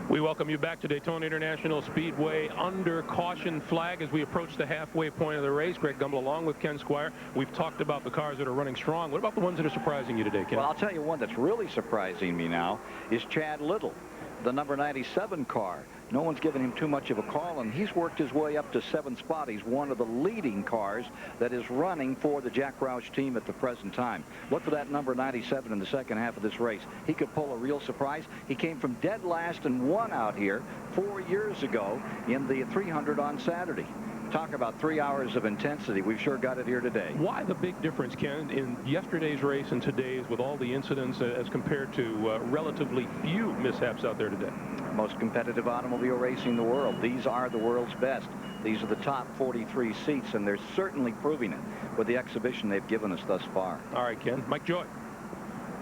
We welcome you back to Daytona International Speedway under caution flag as we approach the halfway point of the race. Greg Gumbel along with Ken Squire. We've talked about the cars that are running strong. What about the ones that are surprising you today, Ken? Well, I'll tell you one that's really surprising me now is Chad Little. the number 97 car. No one's given him too much of a call, and he's worked his way up to 7th spot. He's one of the leading cars that is running for the Jack Roush team at the present time. Look for that number 97 in the second half of this race. He could pull a real surprise. He came from dead last and won out here 4 years ago in the 300 on Saturday. Talk about 3 hours of intensity. We've sure got it here today. Why the big difference, Ken, in yesterday's race and today's with all the incidents as compared to relatively few mishaps out there today? Most competitive automobile racing in the world. These are the world's best. These are the top 43 seats, and they're certainly proving it with the exhibition they've given us thus far. All right, Ken. Mike Joy.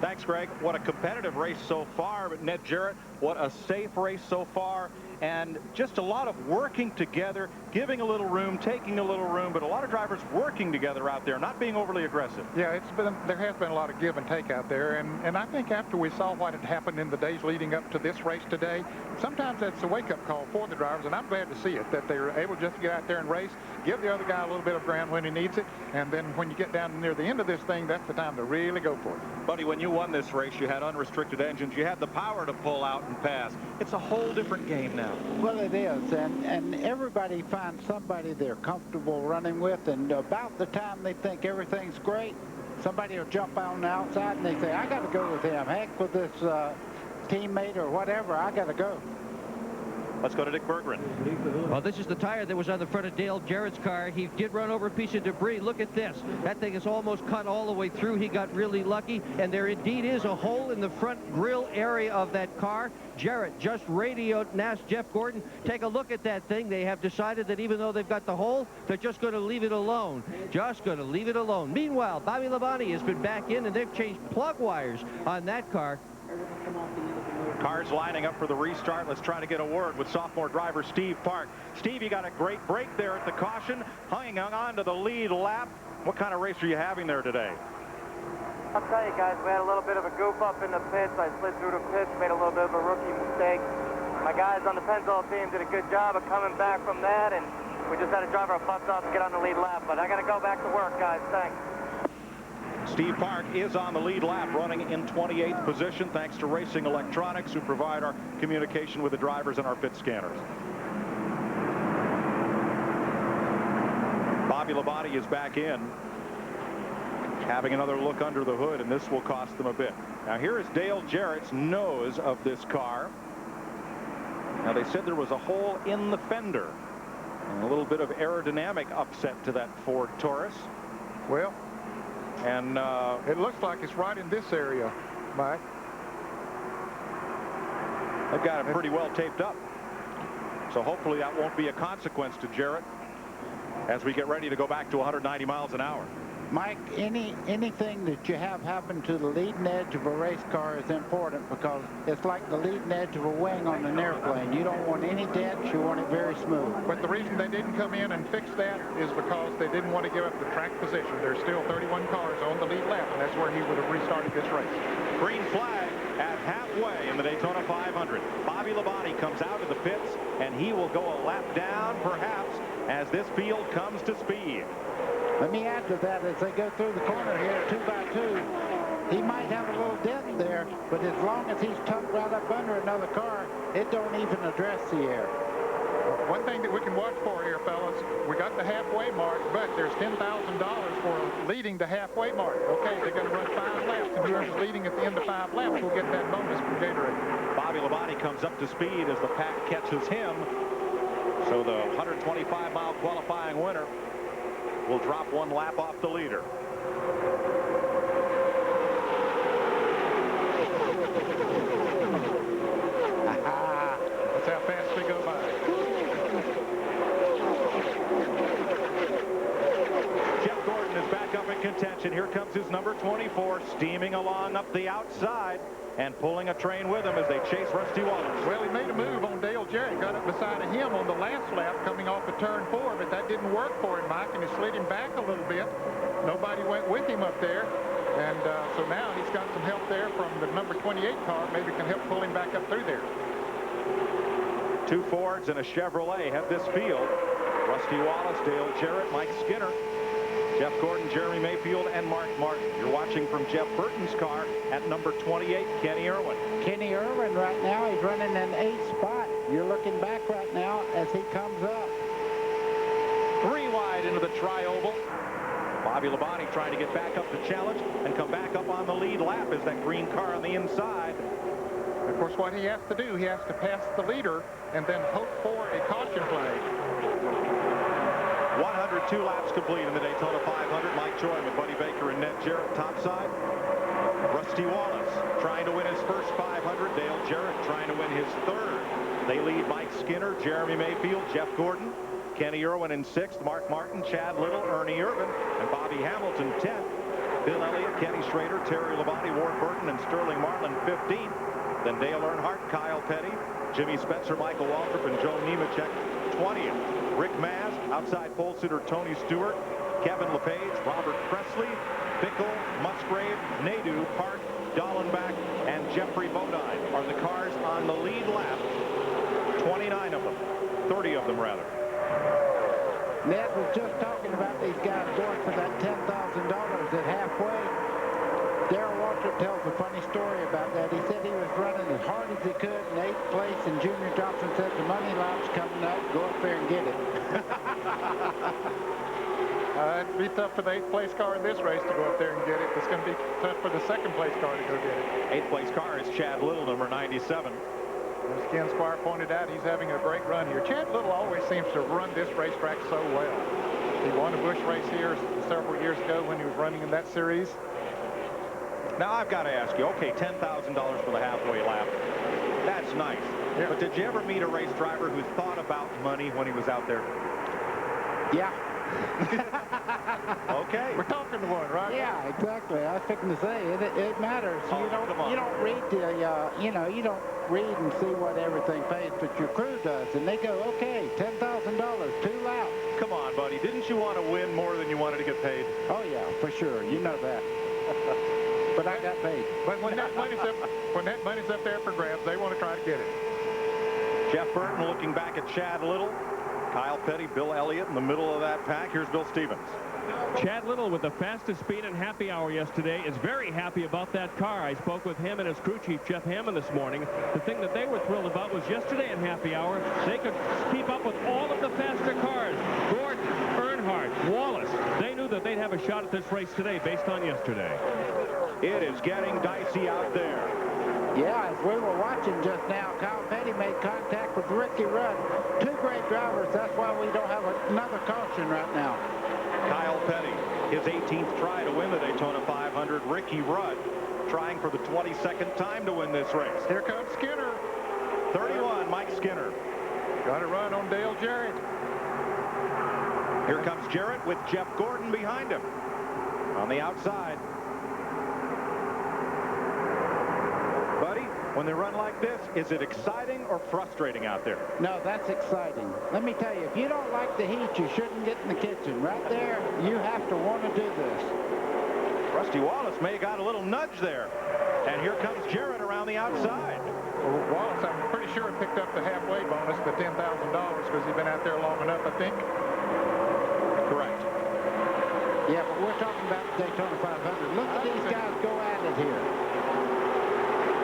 Thanks, Greg. What a competitive race so far, but Ned Jarrett, what a safe race so far, and just a lot of working together, giving a little room, taking a little room, but a lot of drivers working together out there, not being overly aggressive. Yeah, there has been a lot of give and take out there, and I think after we saw what had happened in the days leading up to this race today, sometimes that's a wake-up call for the drivers, and I'm glad to see it, that they were able just to get out there and race, give the other guy a little bit of ground when he needs it, and then when you get down near the end of this thing, that's the time to really go for it. Buddy, when you won this race, you had unrestricted engines, you had the power to pull out and pass. It's a whole different game now. Well, it is, and everybody finds somebody they're comfortable running with, and about the time they think everything's great, somebody will jump on the outside and they say, I got to go with him. Heck with this teammate or whatever, I got to go. Let's go to Dick Berggren. Well, this is the tire that was on the front of Dale Jarrett's car. He did run over a piece of debris. Look at this. That thing is almost cut all the way through. He got really lucky, and there indeed is a hole in the front grille area of that car. Jarrett just radioed Jeff Gordon. Take a look at that thing. They have decided that even though they've got the hole, they're just going to leave it alone. Just going to leave it alone. Meanwhile, Bobby Labonte has been back in, and they've changed plug wires on that car. Cars lining up for the restart. Let's try to get a word with sophomore driver Steve Park. Steve, you got a great break there at the caution, hanging on to the lead lap. What kind of race are you having there today? I'll tell you guys, we had a little bit of a goof up in the pits. I slid through the pits, made a little bit of a rookie mistake. My guys on the Pennzoil team did a good job of coming back from that, and we just had to drive our butts off and get on the lead lap. But I got to go back to work, guys. Thanks. Steve Park is on the lead lap, running in 28th position, thanks to Racing Electronics, who provide our communication with the drivers and our pit scanners. Bobby Labonte is back in, having another look under the hood, and this will cost them a bit. Now, here is Dale Jarrett's nose of this car. Now, they said there was a hole in the fender, and a little bit of aerodynamic upset to that Ford Taurus. Well, and it looks like it's right in this area, Mike. They've got it pretty well taped up. So hopefully that won't be a consequence to Jarrett as we get ready to go back to 190 miles an hour. Mike, anything that you have happen to the leading edge of a race car is important, because it's like the leading edge of a wing on an airplane. You don't want any dents, you want it very smooth. But the reason they didn't come in and fix that is because they didn't want to give up the track position. There's still 31 cars on the lead lap, and that's where he would have restarted this race. Green flag at halfway in the Daytona 500. Bobby Labonte comes out of the pits, and he will go a lap down, perhaps, as this field comes to speed. Let me add to that, as they go through the corner here, 2x2, he might have a little dent there, but as long as he's tucked right up under another car, it don't even address the air. One thing that we can watch for here, fellas, we got the halfway mark, but there's $10,000 for leading the halfway mark. Okay, they're going to run 5 laps, and whoever's leading at the end of 5 laps will get that bonus from Gatorade. Bobby Labonte comes up to speed as the pack catches him. So the 125-mile qualifying winner will drop 1 lap off the leader. That's how fast they go by. Jeff Gordon is back up in contention. Here comes his number 24, steaming along up the outside and pulling a train with him as they chase Rusty Wallace. Well, he made a move on Dale Jarrett, got up beside of him on the last lap coming off of turn 4, but that didn't work for him, Mike, and it slid him back a little bit. Nobody went with him up there, and so now he's got some help there from the number 28 car. Maybe can help pull him back up through there. 2 Fords and a Chevrolet have this field. Rusty Wallace, Dale Jarrett, Mike Skinner. Jeff Gordon, Jeremy Mayfield, and Mark Martin. You're watching from Jeff Burton's car at number 28, Kenny Irwin. Kenny Irwin right now, he's running in 8th spot. You're looking back right now as he comes up. 3 wide into the tri-oval. Bobby Labonte trying to get back up the challenge and come back up on the lead lap as that green car on the inside. Of course, what he has to do, he has to pass the leader and then hope for a caution flag. 102 laps complete in the Daytona 500. Mike Joy with Buddy Baker and Ned Jarrett topside. Rusty Wallace trying to win his first 500. Dale Jarrett trying to win his third. They lead Mike Skinner, Jeremy Mayfield, Jeff Gordon, Kenny Irwin in 6th, Mark Martin, Chad Little, Ernie Irvin, and Bobby Hamilton 10th. Bill Elliott, Kenny Schrader, Terry Labonte, Ward Burton, and Sterling Marlin 15th. Then Dale Earnhardt, Kyle Petty, Jimmy Spencer, Michael Waltrip, and Joe Nemechek 20th. Rick Maz, outside pole sitter Tony Stewart, Kevin LePage, Robert Presley, Bickle, Musgrave, Nadeau, Park, Dallenbach, and Jeffrey Bodine are the cars on the lead lap. 29 of them, 30 of them rather. Ned was just talking about these guys going for that $10,000 at halfway. Darrell Waltrip tells a funny story about that. He said he was running as hard as he could in 8th place, and Junior Johnson said the money lot's coming up. Go up there and get it. It'd be tough for the 8th place car in this race to go up there and get it. It's going to be tough for the 2nd place car to go get it. 8th place car is Chad Little, number 97. As Ken Squire pointed out, he's having a great run here. Chad Little always seems to run this racetrack so well. He won a Busch race here several years ago when he was running in that series. Now, I've got to ask you, okay, $10,000 for the halfway lap. That's nice. Yeah. But did you ever meet a race driver who thought about money when he was out there? Yeah. Okay. We're talking to one, right? Yeah, exactly. I was thinking to say, it matters. Oh, you don't read the, you don't read and see what everything pays, but your crew does. And they go, okay, $10,000, 2 laps. Come on, buddy. Didn't you want to win more than you wanted to get paid? Oh, yeah, for sure. You know that. But I got paid. But when that money's up there for grabs, they want to try to get it. Jeff Burton looking back at Chad Little. Kyle Petty, Bill Elliott in the middle of that pack. Here's Bill Stevens. Chad Little with the fastest speed in happy hour yesterday is very happy about that car. I spoke with him and his crew chief, Jeff Hammond, this morning. The thing that they were thrilled about was yesterday in happy hour, they could keep up with all of the faster cars. Gordon, Earnhardt, Wallace. They knew that they'd have a shot at this race today based on yesterday. It is getting dicey out there. Yeah, as we were watching just now, Kyle Petty made contact with Ricky Rudd. 2 great drivers. That's why we don't have another caution right now. Kyle Petty, his 18th try to win the Daytona 500. Ricky Rudd trying for the 22nd time to win this race. Here comes Skinner. 31, Mike Skinner. Got to run on Dale Jarrett. Here comes Jarrett with Jeff Gordon behind him on the outside. Buddy, when they run like this, is it exciting or frustrating out there? No, that's exciting. Let me tell you, if you don't like the heat, you shouldn't get in the kitchen. Right there, you have to want to do this. Rusty Wallace may have got a little nudge there. And here comes Jarrett around the outside. Well, Wallace, I'm pretty sure picked up the halfway bonus, the $10,000, because he's been out there long enough, I think. Correct. Yeah, but we're talking about the Daytona 500. Look at these guys go at it here.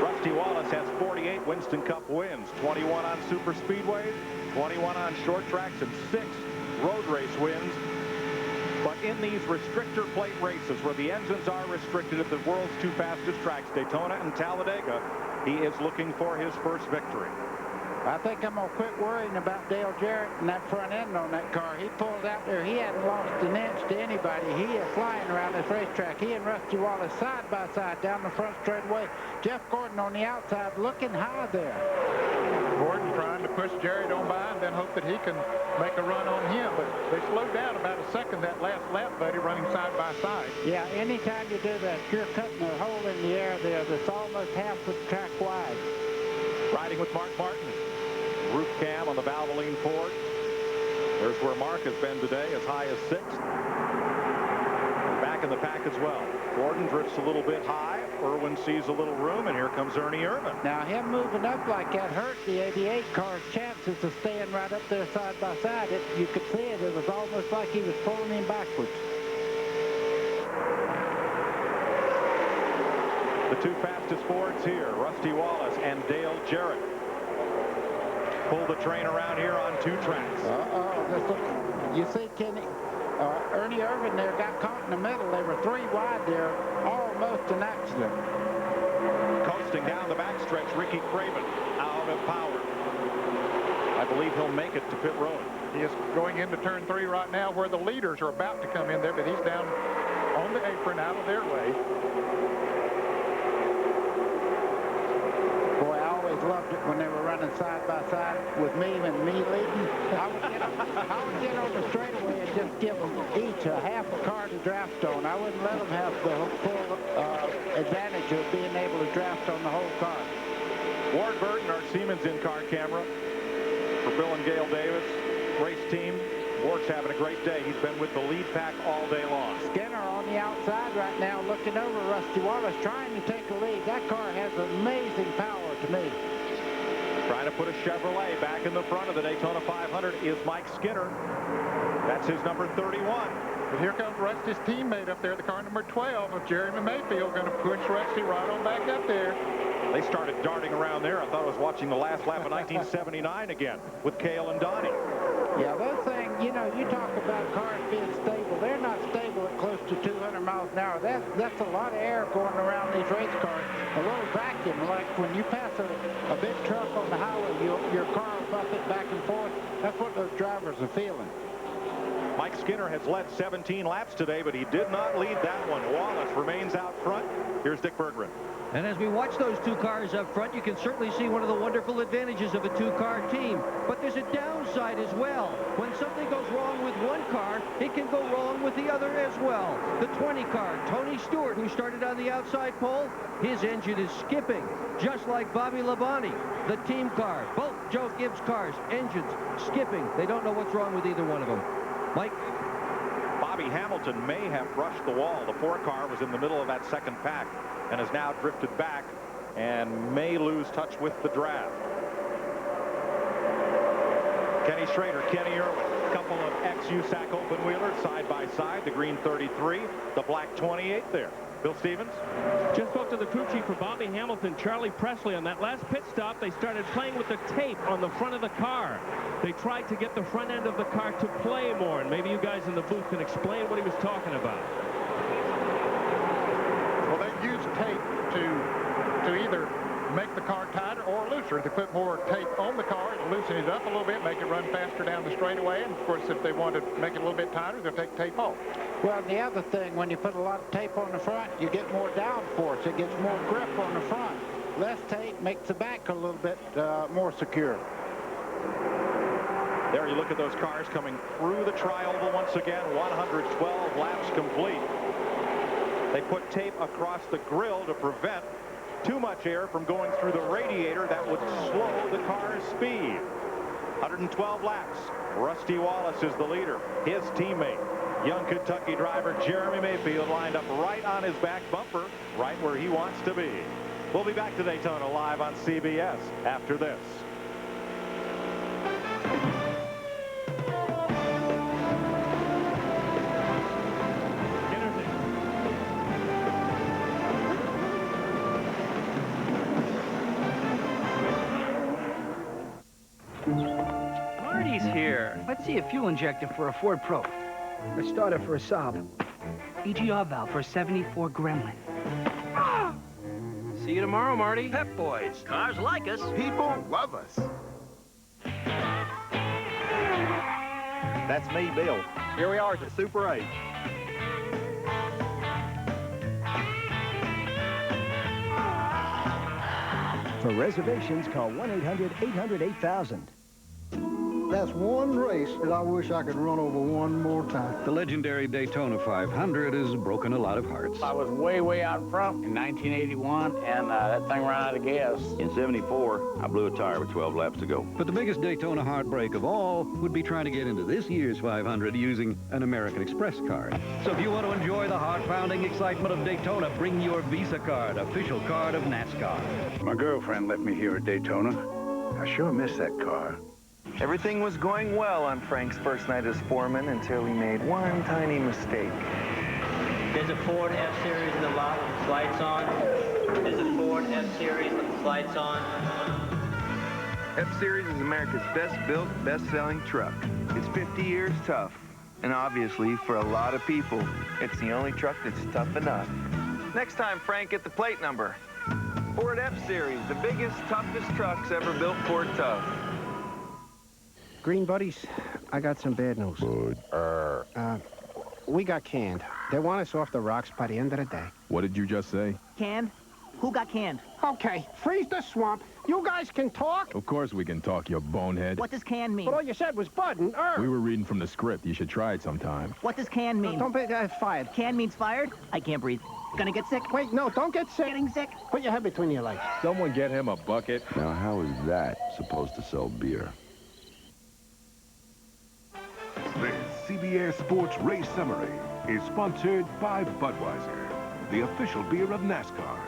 Rusty Wallace has 48 Winston Cup wins, 21 on super speedways, 21 on short tracks, and 6 road race wins. But in these restrictor plate races where the engines are restricted at the world's 2 fastest tracks, Daytona and Talladega, he is looking for his first victory. I think I'm going to quit worrying about Dale Jarrett and that front end on that car. He pulled out there. He hadn't lost an inch to anybody. He is flying around this racetrack. He and Rusty Wallace side by side down the front straightaway. Jeff Gordon on the outside looking high there. Gordon trying to push Jarrett on by and then hope that he can make a run on him. But they slowed down about a second that last lap, buddy, running side by side. Yeah, anytime you do that, you're cutting a hole in the air there that's almost half the track wide. Riding with Mark Martin. Roof cam on the Valvoline Ford. There's where Mark has been today, as high as 6th. Back in the pack as well. Gordon drifts a little bit high. Irwin sees a little room, and here comes Ernie Irvin. Now, him moving up like that hurt the 88 car's chances of staying right up there side by side. You could see it. It was almost like he was pulling him backwards. The two fastest Fords here, Rusty Wallace and Dale Jarrett. Pull the train around here on 2 tracks. You see, Kenny, Ernie Irvin there got caught in the middle. They were 3 wide there, almost an accident. Coasting down the backstretch, Ricky Craven out of power. I believe he'll make it to pit road. He is going into turn 3 right now where the leaders are about to come in there, but he's down on the apron out of their way. Boy, I always loved it when they were running side by side with me and me leading. I would get on the straightaway and just give them each a half a car to draft on. I wouldn't let them have the full advantage of being able to draft on the whole car. Ward Burton, our Siemens in-car camera for Bill and Gail Davis race team. Ward's having a great day. He's been with the lead pack all day long. Skinner on the outside right now looking over Rusty Wallace, trying to take a lead. That car has amazing power to me. Trying to put a Chevrolet back in the front of the Daytona 500 is Mike Skinner. That's his number 31. But here comes Rusty's teammate up there, the car number 12 of Jeremy Mayfield, going to push Rusty right on back up there. They started darting around there. I thought I was watching the last lap of 1979 again with Cale and Donnie. Yeah, those things, you know, you talk about cars being stable. They're not stable at close to 200 miles an hour. That's a lot of air going around these race cars. A little vacuum, like when you pass a big truck on the highway, your car will buff it back and forth. That's what those drivers are feeling. Mike Skinner has led 17 laps today, but he did not lead that one. Wallace remains out front. Here's Dick Berggren. And as we watch those 2 cars up front, you can certainly see one of the wonderful advantages of a 2-car team. But there's a downside as well. When something goes wrong with one car, it can go wrong with the other as well. The 20 car, Tony Stewart, who started on the outside pole, his engine is skipping, just like Bobby Labonte. The team car, both Joe Gibbs cars, engines skipping. They don't know what's wrong with either one of them. Mike? Bobby Hamilton may have brushed the wall. The 4 car was in the middle of that second pack and has now drifted back and may lose touch with the draft. Kenny Schrader, Kenny Irwin, a couple of ex-USAC open wheelers side by side. The green 33, the black 28 there. Bill Stevens? Just spoke to the crew chief for Bobby Hamilton, Charlie Presley. On that last pit stop, they started playing with the tape on the front of the car. They tried to get the front end of the car to play more, and maybe you guys in the booth can explain what he was talking about. Well, they use tape to either make the car tighter or looser. If they put more tape on the car, it'll loosen it up a little bit, make it run faster down the straightaway. And, of course, if they want to make it a little bit tighter, they'll take tape off. Well, the other thing, when you put a lot of tape on the front, you get more downforce. It gets more grip on the front. Less tape makes the back a little bit more secure. There you look at those cars coming through the tri-oval once again. 112 laps complete. They put tape across the grill to prevent too much air from going through the radiator that would slow the car's speed. 112 laps. Rusty Wallace is the leader. His teammate, young Kentucky driver Jeremy Mayfield, lined up right on his back bumper, right where he wants to be. We'll be back to Daytona live on CBS after this. Marty's here. Let's see a fuel injector for a Ford Pro. A starter for a Saab. EGR valve for a 74 Gremlin. Ah! See you tomorrow, Marty. Pep Boys. Cars like us. People love us. That's me, Bill. Here we are at the Super 8. For reservations, call 1-800-800-8000. That's one race that I wish I could run over one more time. The legendary Daytona 500 has broken a lot of hearts. I was way out front in 1981, and that thing ran out of gas. In 74, I blew a tire with 12 laps to go. But the biggest Daytona heartbreak of all would be trying to get into this year's 500 using an American Express card. So if you want to enjoy the heart-pounding excitement of Daytona, bring your Visa card, official card of NASCAR. My girlfriend left me here at Daytona. I sure miss that car. Everything was going well on Frank's first night as foreman until he made one tiny mistake. There's a Ford F-Series in the lot with its lights on. There's a Ford F-Series with its lights on. F-Series is America's best-built, best-selling truck. It's 50 years tough. And obviously, for a lot of people, it's the only truck that's tough enough. Next time, Frank, get the plate number. Ford F-Series, the biggest, toughest trucks ever built Ford Tough. Green buddies, I got some bad news. Good. We got canned. They want us off the rocks by the end of the day. What did you just say? Canned? Who got canned? Okay, freeze the swamp. You guys can talk? Of course we can talk, you bonehead. What does canned mean? But all you said was Bud and We were reading from the script. You should try it sometime. What does canned mean? Don't be fired. Canned means fired? I can't breathe. Gonna get sick? Wait, no, don't get sick. Getting sick? Put your head between your legs. Someone get him a bucket. Now, how is that supposed to sell beer? This CBS Sports Race Summary is sponsored by Budweiser, the official beer of NASCAR.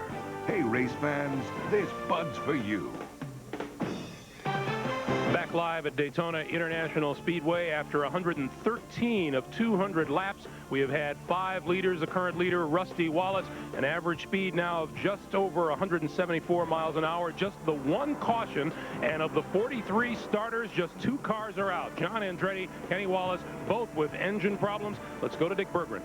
Hey, race fans, there's Buds for you. Back live at Daytona International Speedway after 113 of 200 laps. We have had 5 leaders. The current leader, Rusty Wallace, an average speed now of just over 174 miles an hour. Just the one caution, and of the 43 starters, just 2 cars are out. John Andretti, Kenny Wallace, both with engine problems. Let's go to Dick Berggren.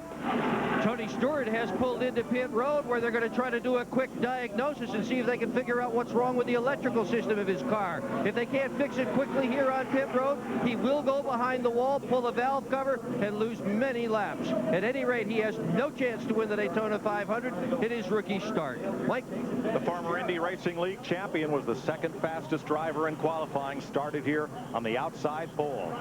Tony Stewart has pulled into pit road where they're going to try to do a quick diagnosis and see if they can figure out what's wrong with the electrical system of his car. If they can't fix it quickly here on pit road, he will go behind the wall, pull the valve cover, and lose many laps. At any rate, he has no chance to win the Daytona 500 in his rookie start. Mike? The former Indy Racing League champion was the second fastest driver in qualifying, started here on the outside pole.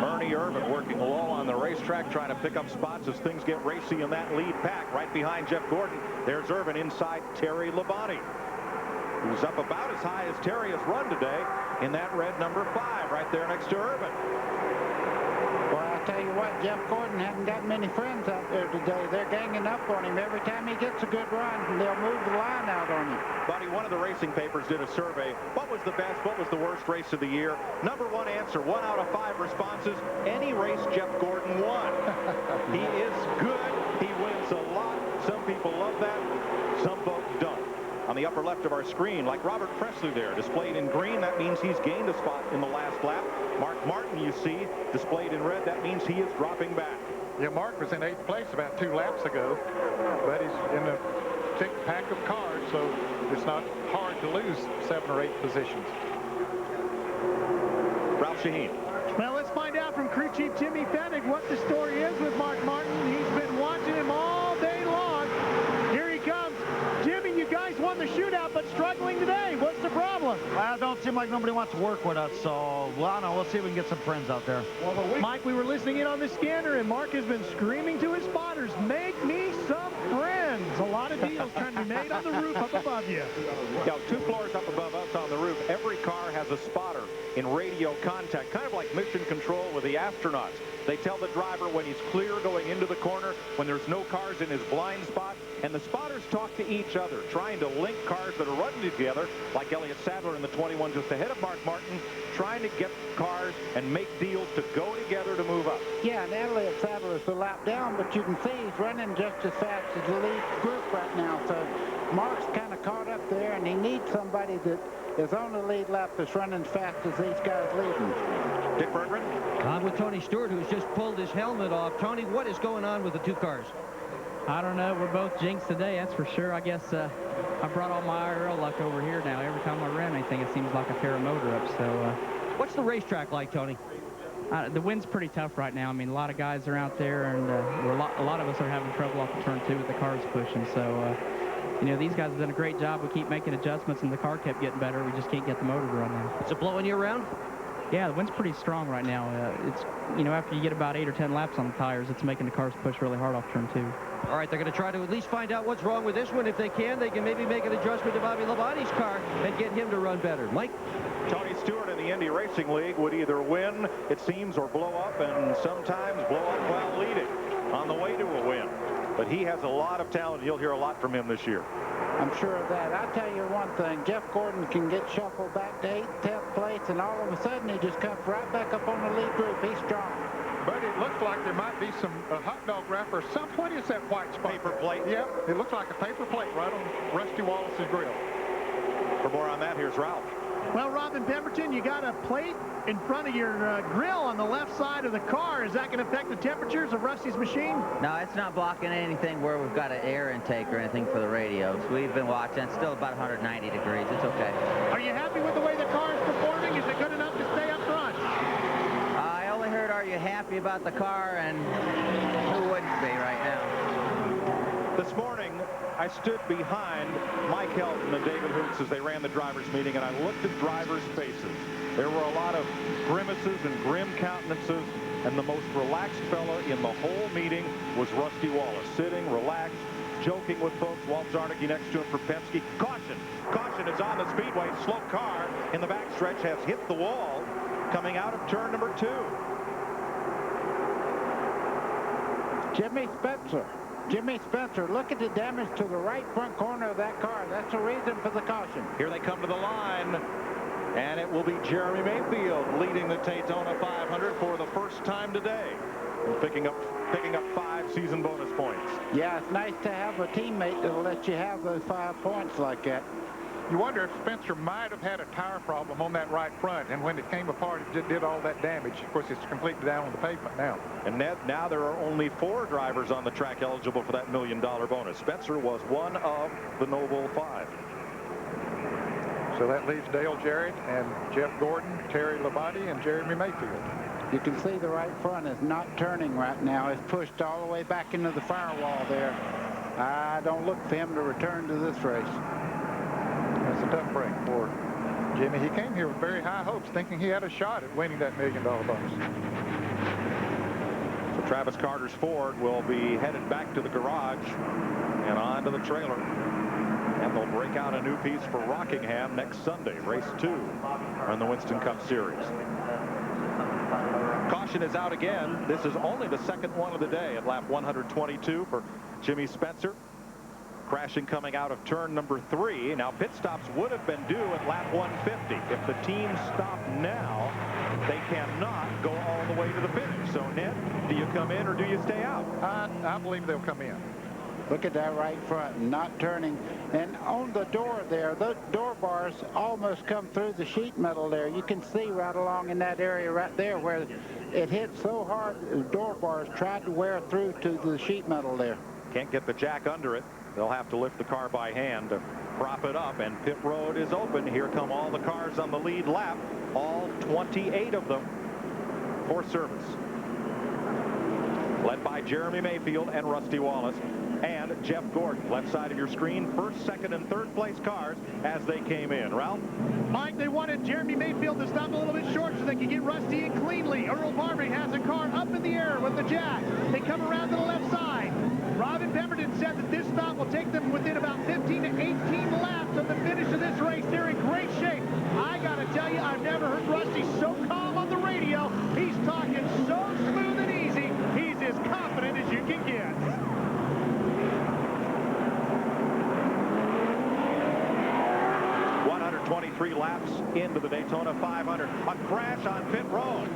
Ernie Irvan working low on the racetrack, trying to pick up spots as things get racy in that lead pack. Right behind Jeff Gordon, there's Irvan inside Terry Labonte, who's up about as high as Terry has run today in that red number 5 right there next to Irvan. Well, I'll tell you what, Jeff Gordon hasn't got many friends out there today. They're ganging up on him. Every time he gets a good run, they'll move the line out on him. Buddy, one of the racing papers did a survey. What was the best, what was the worst race of the year? Number 1 answer, 1 out of 5 responses. Any race Jeff Gordon won. He is good. He wins a lot. Some people love that. Some folks don't. On the upper left of our screen, like Robert Presley there, displayed in green, that means he's gained a spot in the last lap. Mark Martin, you see, displayed in red, that means he is dropping back. Yeah, Mark was in 8th place about 2 laps ago, but he's in a thick pack of cars, so it's not hard to lose 7 or 8 positions. Ralph Shaheen. Well, let's find out from crew chief Jimmy Fennig what the story is with Mark Martin. He's been watching him all day long. Here he comes. Jimmy, you guys won the shootout, but struggling today. What's the problem? Well, it don't seem like nobody wants to work with us, so, well, I don't know. We'll see if we can get some friends out there. Mike, we were listening in on the scanner, and Mark has been screaming to his spotters, make me some friends. A lot of deals trying to be made on the roof up above you. Yeah, 2 floors up above us on the roof. Every car has a spotter in radio contact, kind of like mission control with the astronauts. They tell the driver when he's clear going into the corner, when there's no cars in his blind spot, and the spotters talk to each other, trying to link cars that are running together, like Elliott Sadler in the 21 just ahead of Mark Martin, trying to get cars and make deals to go together to move up. Yeah, and Elliott Sadler is a lap down, but you can see he's running just as fast as the lead group right now. So Mark's kind of caught up there, and he needs somebody that is on the lead lap that's running as fast as these guys leading. Dick Berggren? I'm with Tony Stewart, who's just pulled his helmet off. Tony, what is going on with the 2 cars? I don't know. We're both jinxed today, that's for sure. I guess I brought all my IRL luck over here now. Every time I ran anything, it seems like I tear a motor up. So, what's the racetrack like, Tony? The wind's pretty tough right now. I mean, a lot of guys are out there, and a lot of us are having trouble off the turn 2 with the cars pushing. So, you know, these guys have done a great job. We keep making adjustments, and the car kept getting better. We just can't get the motor to run now. Is it blowing you around? Yeah, the wind's pretty strong right now. It's, you know, after you get about 8 or 10 laps on the tires, it's making the cars push really hard off turn 2. All right, they're going to try to at least find out what's wrong with this one. If they can maybe make an adjustment to Bobby Labonte's car and get him to run better. Mike? Tony Stewart in the Indy Racing League would either win, it seems, or blow up, and sometimes blow up while leading on the way to a win. But he has a lot of talent. You'll hear a lot from him this year. I'm sure of that. I'll tell you one thing. Jeff Gordon can get shuffled back to 8th, 10th place, and all of a sudden he just comes right back up on the lead group. He's strong. But it looks like there might be some hot dog wrapper or some. What is that white spot? Paper plate. Yep, it looks like a paper plate right on Rusty Wallace's grill. For more on that, here's Ralph. Well, Robin Pemberton, you got a plate in front of your grill on the left side of the car. Is that going to affect the temperatures of Rusty's machine? No, it's not blocking anything where we've got an air intake or anything for the radios. We've been watching. It's still about 190 degrees. It's okay. Are you happy with the way the car is performing? Is it good enough to stay up front? I only heard, are you happy about the car? And who wouldn't be right now? This morning, I stood behind Mike Helton and David Hoots as they ran the drivers' meeting, and I looked at drivers' faces. There were a lot of grimaces and grim countenances, and the most relaxed fella in the whole meeting was Rusty Wallace, sitting, relaxed, joking with folks. Walt Zarnicki next to him for Penske. Caution! Caution is on the Speedway. Slow car in the backstretch has hit the wall coming out of turn number 2. Jimmy Spencer, look at the damage to the right front corner of that car. That's the reason for the caution. Here they come to the line, and it will be Jeremy Mayfield leading the Daytona 500 for the first time today, and picking up 5 season bonus points. Yeah, it's nice to have a teammate that'll let you have those 5 points like that. You wonder if Spencer might have had a tire problem on that right front, and when it came apart, it just did all that damage. Of course, it's completely down on the pavement now. And Ned, now there are only 4 drivers on the track eligible for that $1 million bonus. Spencer was one of the noble 5. So that leaves Dale Jarrett and Jeff Gordon, Terry Labonte, and Jeremy Mayfield. You can see the right front is not turning right now. It's pushed all the way back into the firewall there. I don't look for him to return to this race. That's a tough break for Jimmy. He came here with very high hopes, thinking he had a shot at winning that $1 million bonus. So Travis Carter's Ford will be headed back to the garage and on to the trailer. And they'll break out a new piece for Rockingham next Sunday, race 2 on the Winston Cup Series. Caution is out again. This is only the second one of the day at lap 122 for Jimmy Spencer. Crashing coming out of turn number 3. Now pit stops would have been due at lap 150. If the team stop now, they cannot go all the way to the finish. So Ned, do you come in or do you stay out? I believe they'll come in. Look at that right front, not turning. And on the door there, those door bars almost come through the sheet metal there. You can see right along in that area right there where it hit so hard, the door bars tried to wear through to the sheet metal there. Can't get the jack under it. They'll have to lift the car by hand to prop it up, and pit road is open. Here come all the cars on the lead lap, all 28 of them for service. Led by Jeremy Mayfield and Rusty Wallace and Jeff Gordon. Left side of your screen, first, second, and third place cars as they came in. Ralph? Mike, they wanted Jeremy Mayfield to stop a little bit short so they could get Rusty in cleanly. Earl Barbary has a car up in the air with the jack. They come around to the left side. Robin Pemberton said that this stop will take them within about 15 to 18 laps of the finish of this race. They're in great shape. I got to tell you, I've never heard Rusty so calm on the radio. He's talking so smooth and easy. He's as confident as you can get. .23 laps into the Daytona 500. A crash on pit road.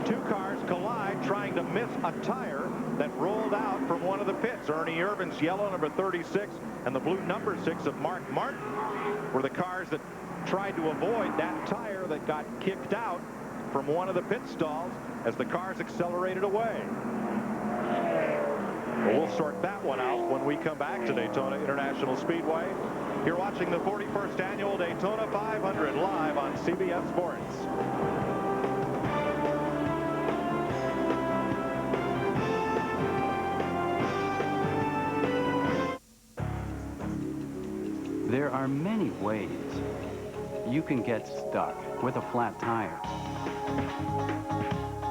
2 cars collide trying to miss a tire that rolled out from one of the pits. Ernie Irvin's yellow number 36 and the blue number 6 of Mark Martin were the cars that tried to avoid that tire that got kicked out from one of the pit stalls as the cars accelerated away. Well, we'll sort that one out when we come back to Daytona International Speedway. You're watching the 41st Annual Daytona 500 live on CBS Sports. There are many ways you can get stuck with a flat tire.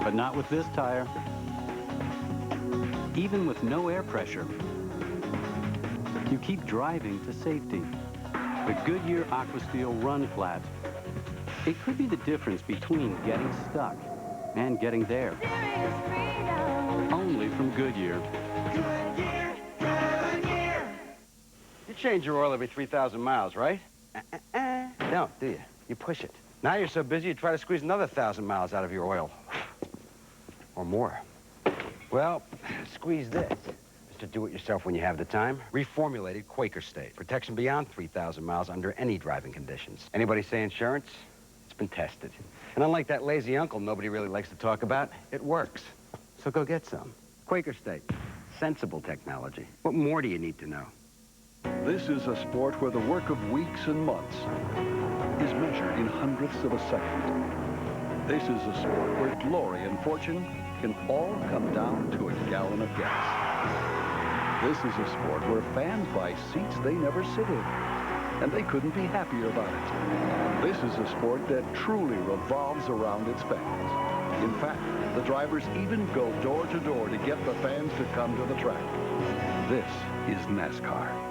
But not with this tire. Even with no air pressure, you keep driving to safety. The Goodyear AquaSteel Run Flat. It could be the difference between getting stuck and getting there. Only from Goodyear. You change your oil every 3,000 miles, right? No, do you? You push it. Now you're so busy you try to squeeze another 1,000 miles out of your oil. Or more. Well, squeeze this. Mr. Do-it-yourself when you have the time. Reformulated Quaker State. Protection beyond 3,000 miles under any driving conditions. Anybody say insurance? It's been tested. And unlike that lazy uncle nobody really likes to talk about, it works. So go get some. Quaker State. Sensible technology. What more do you need to know? This is a sport where the work of weeks and months is measured in hundredths of a second. This is a sport where glory and fortune can all come down to a gallon of gas. This is a sport where fans buy seats they never sit in, and they couldn't be happier about it. This is a sport that truly revolves around its fans. In fact, the drivers even go door to door to get the fans to come to the track. This is NASCAR.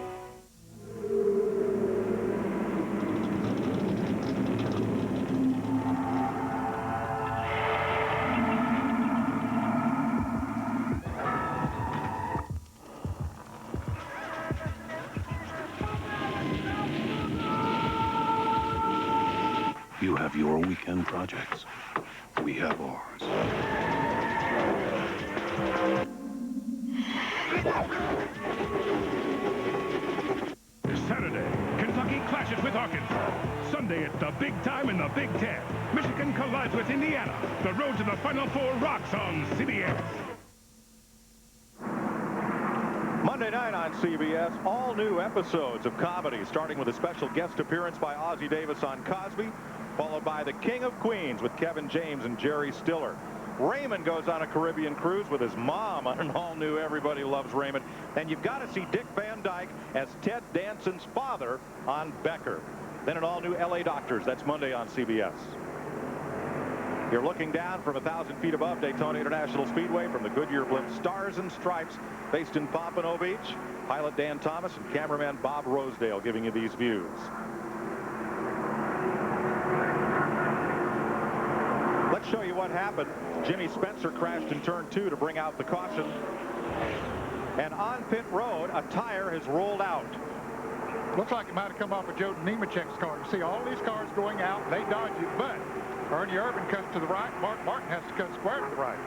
You have your weekend projects. We have ours. Saturday, Kentucky clashes with Arkansas. Sunday, it's the big time in the Big Ten. Michigan collides with Indiana. The road to the Final Four rocks on CBS. Monday night on CBS, all new episodes of comedy, starting with a special guest appearance by Ossie Davis on Cosby, followed by The King of Queens with Kevin James and Jerry Stiller. Raymond goes on a Caribbean cruise with his mom on an all-new Everybody Loves Raymond. And you've got to see Dick Van Dyke as Ted Danson's father on Becker. Then an all-new L.A. Doctors. That's Monday on CBS. You're looking down from 1,000 feet above Daytona International Speedway from the Goodyear blimp Stars and Stripes, based in Pompano Beach. Pilot Dan Thomas and cameraman Bob Rosedale giving you these views. Let's show you what happened. Jimmy Spencer crashed in turn 2 to bring out the caution. And on pit road, a tire has rolled out. Looks like it might have come off of Joe Nemechek's car. You see all these cars going out, they dodge it, but Ernie Irvin cuts to the right, Mark Martin has to cut square to the right.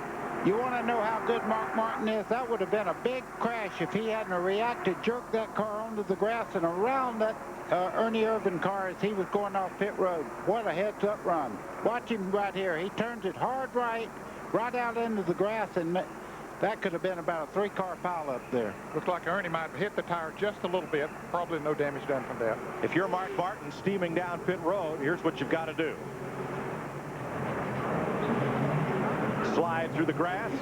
You want to know how good Mark Martin is? That would have been a big crash if he hadn't reacted, jerked that car onto the grass and around that Ernie Irvin car as he was going off pit road. What a heads-up run. Watch him right here. He turns it hard right out into the grass, and that could have been about a 3-car pile up there. Looks like Ernie might have hit the tire just a little bit. Probably no damage done from that. If you're Mark Martin steaming down pit road, here's what you've got to do. Slide through the grass,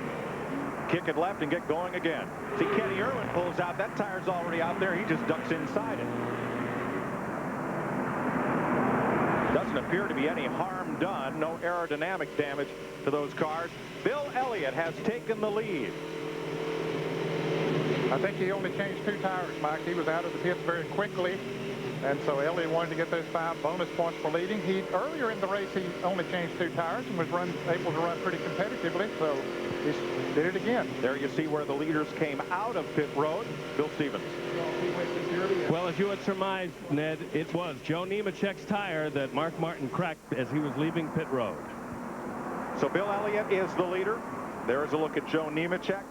kick it left, and get going again. See, Kenny Irwin pulls out. That tire's already out there. He just ducks inside it. Doesn't appear to be any harm done. No aerodynamic damage to those cars. Bill Elliott has taken the lead. I think he only changed 2 tires, Mike. He was out of the pits very quickly, and so Elliott wanted to get those 5 bonus points for leading. Earlier in the race, he only changed 2 tires and was able to run pretty competitively, so he did it again. There you see where the leaders came out of pit road. Bill Stevens. Well, as you had surmised, Ned, it was Joe Nemechek's tire that Mark Martin cracked as he was leaving pit road. So Bill Elliott is the leader. There's a look at Joe Nemechek.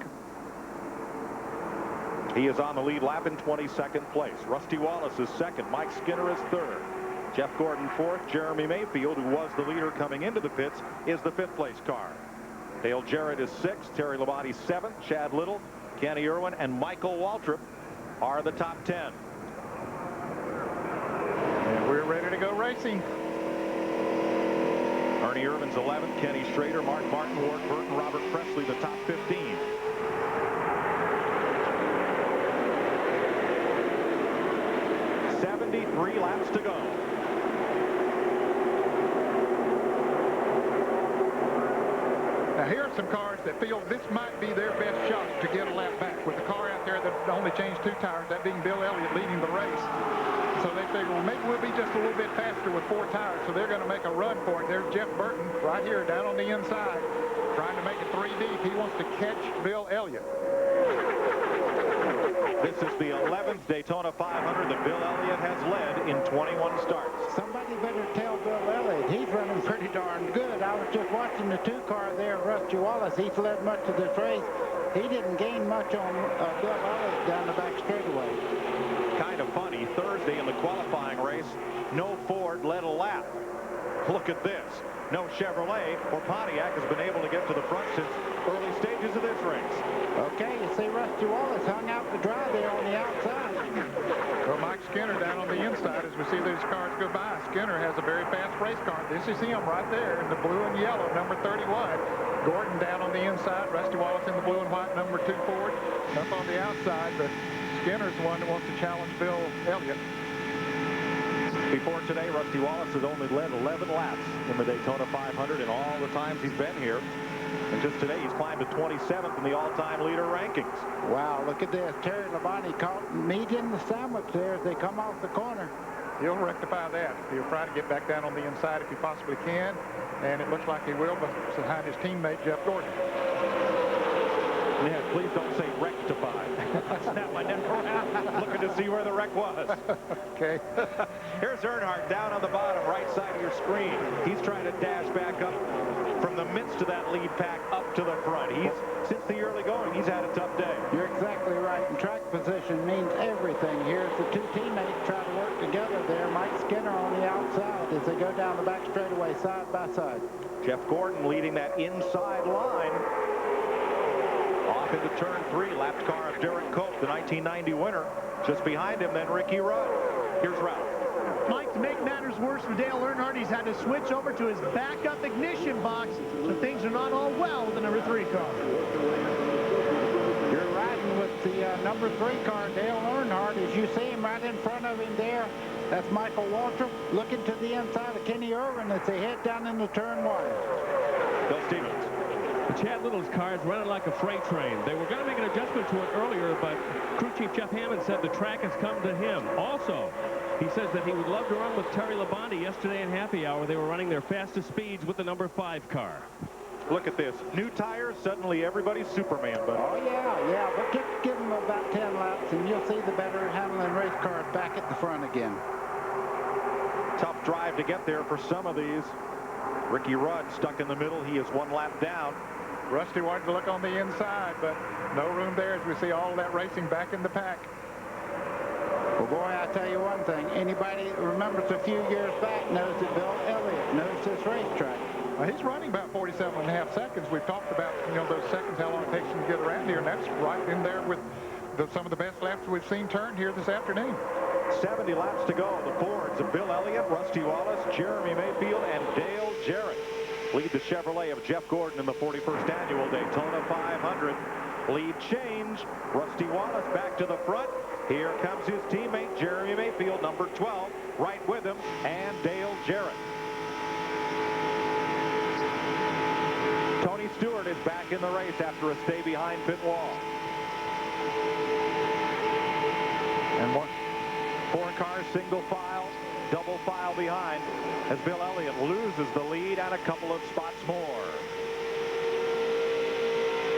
He is on the lead lap in 22nd place. Rusty Wallace is second. Mike Skinner is third. Jeff Gordon fourth. Jeremy Mayfield, who was the leader coming into the pits, is the 5th place car. Dale Jarrett is 6th. Terry Labonte 7th. Chad Little, Kenny Irwin, and Michael Waltrip are the top 10. And we're ready to go racing. Ernie Irvin's 11th. Kenny Schrader, Mark Martin, Ward Burton, Robert Presley, the top 15. Three laps to go. Now here are some cars that feel this might be their best shot to get a lap back. With the car out there that only changed 2 tires, that being Bill Elliott leading the race. So they figure, well, maybe we'll be just a little bit faster with 4 tires, so they're going to make a run for it. There's Jeff Burton right here down on the inside, trying to make it 3 deep. He wants to catch Bill Elliott. This is the 11th Daytona 500 that Bill Elliott has led in 21 starts. Somebody better tell Bill Elliott. He's running pretty darn good. I was just watching the 2-car there, Rusty Wallace. He's led much of this race. He didn't gain much on Bill Elliott down the back straightaway. Kind of funny, Thursday in the qualifying race, no Ford led a lap. Look at this. No Chevrolet or Pontiac has been able to get to the front since early stages of this race. Okay, you see Rusty Wallace hung out to dry there on the outside. Well, Mike Skinner down on the inside as we see these cars go by. Skinner has a very fast race car. This is him right there in the blue and yellow, number 31. Gordon down on the inside. Rusty Wallace in the blue and white, number 2 Ford. Up on the outside, but Skinner's the one that wants to challenge Bill Elliott. Before today, Rusty Wallace has only led 11 laps in the Daytona 500 in all the times he's been here. And just today, he's climbed to 27th in the all-time leader rankings. Wow, look at this. Terry Labonte caught meat in the sandwich there as they come off the corner. He'll rectify that. He'll try to get back down on the inside if he possibly can. And it looks like he will behind his teammate, Jeff Gordon. Yeah, please don't say rectify. I snapped my neck around looking to see where the wreck was. Okay. Here's Earnhardt down on the bottom right side of your screen. He's trying to dash back up from the midst of that lead pack up to the front. Since the early going, he's had a tough day. You're exactly right. And track position means everything here. As the two teammates try to work together there. Mike Skinner on the outside as they go down the back straightaway side by side. Jeff Gordon leading that inside line. Off into turn 3, lapped car of Derek Cope, the 1990 winner. Just behind him, then Ricky Rudd. Here's Ralph. Mike, to make matters worse for Dale Earnhardt, he's had to switch over to his backup ignition box, so things are not all well with the number 3 car. You're riding with the number 3 car, Dale Earnhardt, as you see him right in front of him there. That's Michael Waltrip looking to the inside of Kenny Irwin as they head down into turn 1. Bill Stevens. Chad Little's car is running like a freight train. They were going to make an adjustment to it earlier, but crew chief Jeff Hammond said the track has come to him. Also, he says that he would love to run with Terry Labonte yesterday in happy hour. They were running their fastest speeds with the number 5 car. Look at this. New tires, suddenly everybody's Superman. But oh, yeah. But just give them about 10 laps, and you'll see the better handling race cars back at the front again. Tough drive to get there for some of these. Ricky Rudd stuck in the middle. He is 1 lap down. Rusty wanted to look on the inside, but no room there as we see all that racing back in the pack. Well, boy, I tell you one thing. Anybody that remembers a few years back knows that Bill Elliott knows this racetrack. Well, he's running about 47.5 seconds. We've talked about, those seconds, how long it takes him to get around here, and that's right in there with some of the best laps we've seen turned here this afternoon. 70 laps to go. The Fords of Bill Elliott, Rusty Wallace, Jeremy Mayfield, and Dale Jarrett lead the Chevrolet of Jeff Gordon in the 41st Annual Daytona 500. Lead change. Rusty Wallace back to the front. Here comes his teammate, Jeremy Mayfield, number 12, right with him, and Dale Jarrett. Tony Stewart is back in the race after a stay behind pit wall. And 4 cars, single file, double file behind as Bill Elliott loses the lead and a couple of spots more.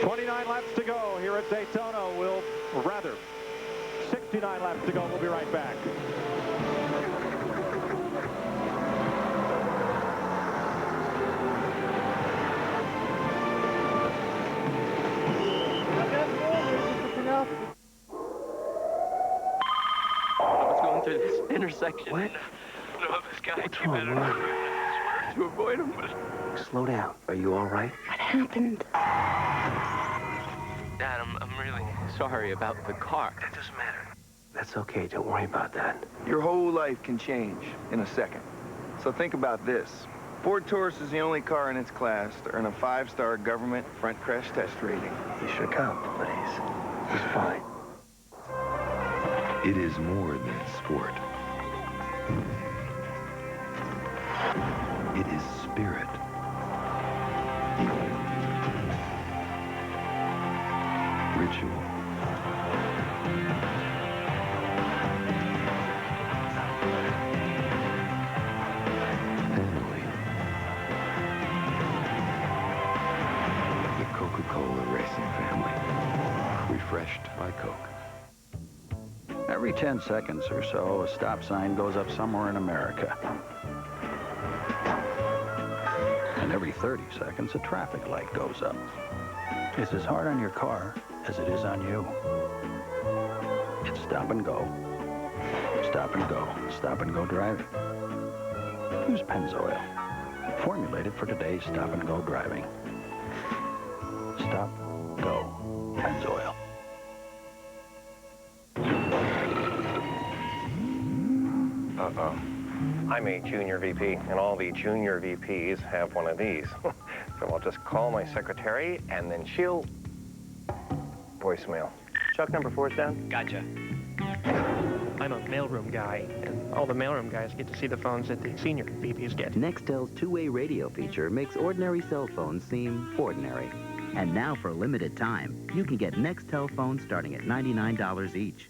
29 laps to go here at Daytona. 69 laps to go. We'll be right back. Through this intersection. What? No, this guy What's came wrong, out of nowhere. I swear to avoid him, but... Slow down. Are you all right? What happened? Dad, I'm really sorry about the car. That doesn't matter. That's okay. Don't worry about that. Your whole life can change in a second. So think about this. Ford Taurus is the only car in its class to earn a 5-star government front crash test rating. He shook up, but he's fine. It is more than sport. It is spirit. Ritual. Family. The Coca-Cola Racing family. Refreshed by Coke. Every 10 seconds or so, a stop sign goes up somewhere in America. And every 30 seconds, a traffic light goes up. It's as hard on your car as it is on you. It's stop and go. Stop and go. Stop and go driving. Use Pennzoil, formulated for today's stop and go driving. Stop, go, Pennzoil. Uh-oh. I'm a junior VP, and all the junior VPs have one of these. So I'll just call my secretary, and then she'll... Voicemail. Chuck, number 4 is down. Gotcha. I'm a mailroom guy, and all the mailroom guys get to see the phones that the senior VPs get. Nextel's two-way radio feature makes ordinary cell phones seem ordinary. And now, for a limited time, you can get Nextel phones starting at $99 each.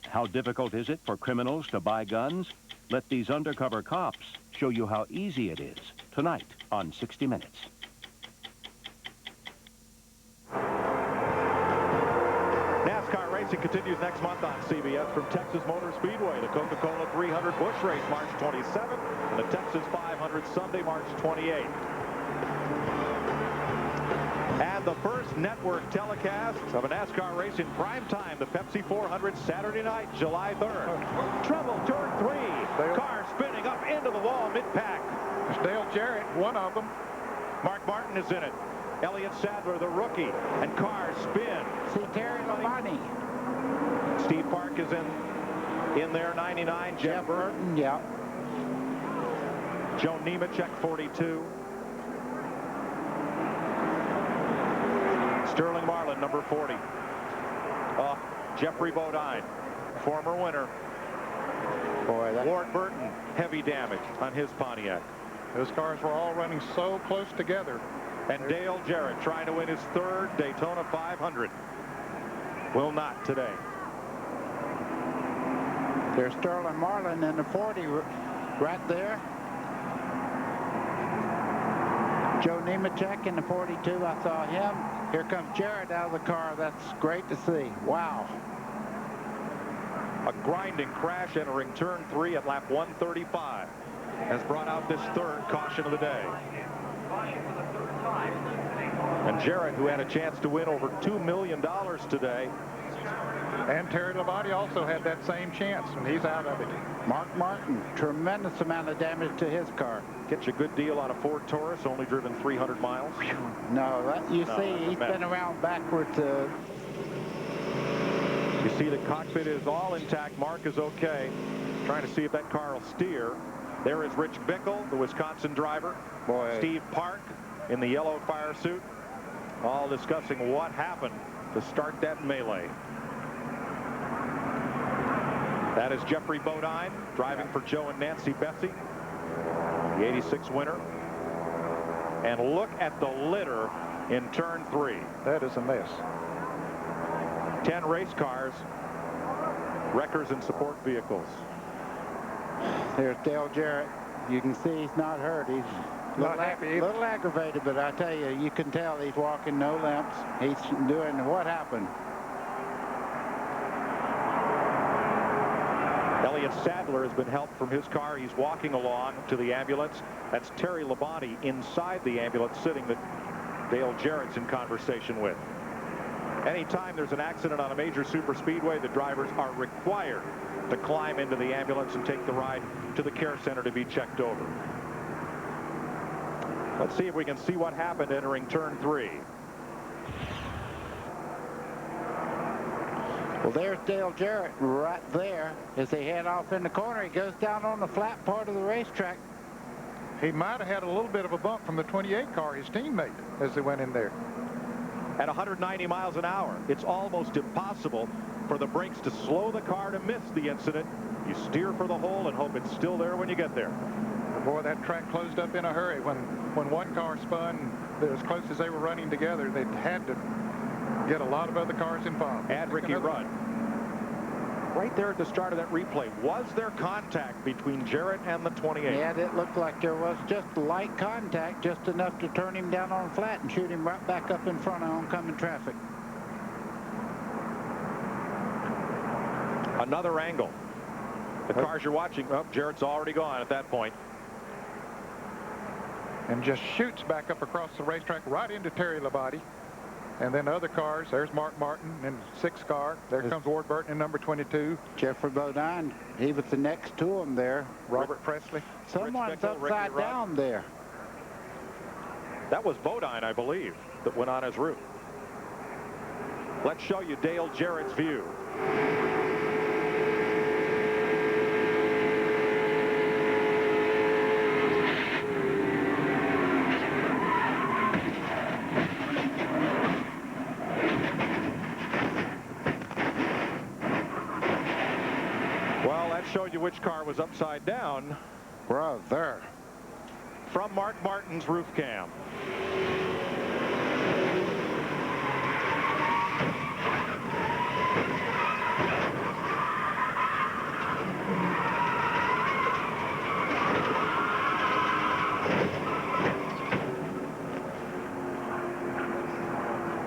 How difficult is it for criminals to buy guns? Let these undercover cops show you how easy it is. Tonight on 60 Minutes. NASCAR racing continues next month on CBS from Texas Motor Speedway. The Coca-Cola 300 Busch Race March 27th and the Texas 500 Sunday, March 28th. And the first network telecast of a NASCAR race in prime time, the Pepsi 400 Saturday night, July 3rd. Trouble, turn 3. Car spinning up into the wall mid-pack. It's Dale Jarrett, one of them. Mark Martin is in it. Elliott Sadler, the rookie, and cars spin. See Terry Labonte. Steve Park is in there, 99. Jeff Burton, yeah. Joe Nemechek, 42. Sterling Marlin, number 40. Jeffrey Bodine, former winner. Boy, Ward Burton, heavy damage on his Pontiac. Those cars were all running so close together. And Dale Jarrett trying to win his 3rd Daytona 500. Will not today. There's Sterling Marlin in the 40 right there. Joe Nemechek in the 42. I saw him. Here comes Jarrett out of the car. That's great to see. Wow. A grinding crash entering turn 3 at lap 135 has brought out this 3rd caution of the day. And Jarrett, who had a chance to win over $2 million today. And Terry Labonte also had that same chance, and he's out of it. Mark Martin, tremendous amount of damage to his car. Gets you a good deal on a Ford Taurus, only driven 300 miles. No, you see, he's been around backwards. You see the cockpit is all intact. Mark is okay. Trying to see if that car will steer. There is Rich Bickle, the Wisconsin driver. Boy. Steve Park in the yellow fire suit. All discussing what happened to start that melee. That is Jeffrey Bodine driving for Joe and Nancy Bessie, the 86 winner. And look at the litter in turn 3. That is a mess. 10 race cars, wreckers and support vehicles. There's Dale Jarrett. You can see he's not hurt. He's not happy. A little aggravated, but I tell you, you can tell he's walking no limps. He's doing what happened. Elliott Sadler has been helped from his car. He's walking along to the ambulance. That's Terry Labonte inside the ambulance sitting that Dale Jarrett's in conversation with. Anytime there's an accident on a major super speedway, the drivers are required to climb into the ambulance and take the ride to the care center to be checked over. Let's see if we can see what happened entering turn 3. Well, there's Dale Jarrett right there. As they head off in the corner, he goes down on the flat part of the racetrack. He might have had a little bit of a bump from the 28 car, his teammate, as they went in there. At 190 miles an hour, it's almost impossible for the brakes to slow the car to miss the incident. You steer for the hole and hope it's still there when you get there. Boy, that track closed up in a hurry. When one car spun, they're as close as they were running together, they had to get a lot of other cars involved. And Ricky Rudd. Right there at the start of that replay, was there contact between Jarrett and the 28? Yeah, it looked like there was just light contact, just enough to turn him down on flat and shoot him right back up in front of oncoming traffic. Another angle. The cars you're watching, oh, Jarrett's already gone at that point. And just shoots back up across the racetrack right into Terry Labonte. And then other cars, there's Mark Martin in 6th car. There comes Ward Burton in number 22. Jeffrey Bodine, he was the next to him there. Robert Presley. Someone's upside down there. That was Bodine, I believe, that went on his route. Let's show you Dale Jarrett's view. Showed you which car was upside down. Brother. From Mark Martin's roof cam.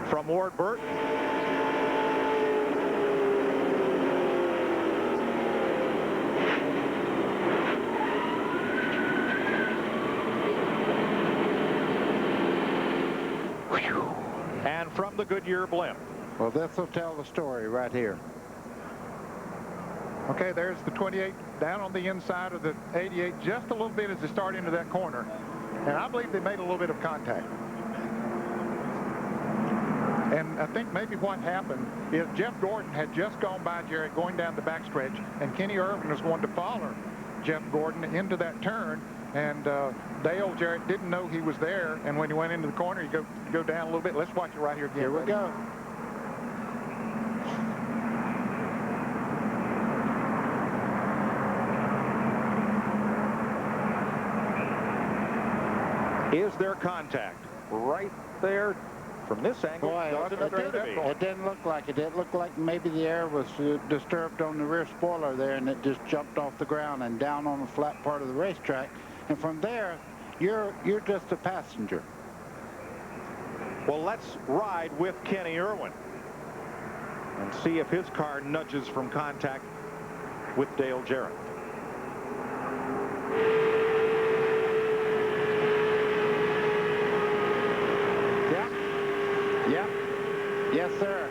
From Ward Burton. And from the Goodyear blimp. Well, this will tell the story right here. Okay, there's the 28 down on the inside of the 88 just a little bit as they start into that corner. And I believe they made a little bit of contact. And I think maybe what happened is Jeff Gordon had just gone by Jarrett going down the backstretch, and Kenny Irvin was going to follow Jeff Gordon into that turn. And Dale Jarrett didn't know he was there, and when he went into the corner, he go down a little bit. Let's watch it right here again. Here we go. Is there contact? Right there from this angle. Boy, it didn't look like it. It looked like maybe the air was disturbed on the rear spoiler there, and it just jumped off the ground and down on the flat part of the racetrack. And from there, you're just a passenger. Well, let's ride with Kenny Irwin and see if his car nudges from contact with Dale Jarrett. Yeah. Yes, sir.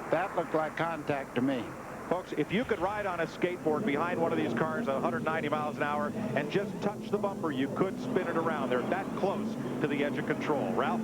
That looked like contact to me. Folks, if you could ride on a skateboard behind one of these cars at 190 miles an hour and just touch the bumper, you could spin it around. They're that close to the edge of control. Ralph?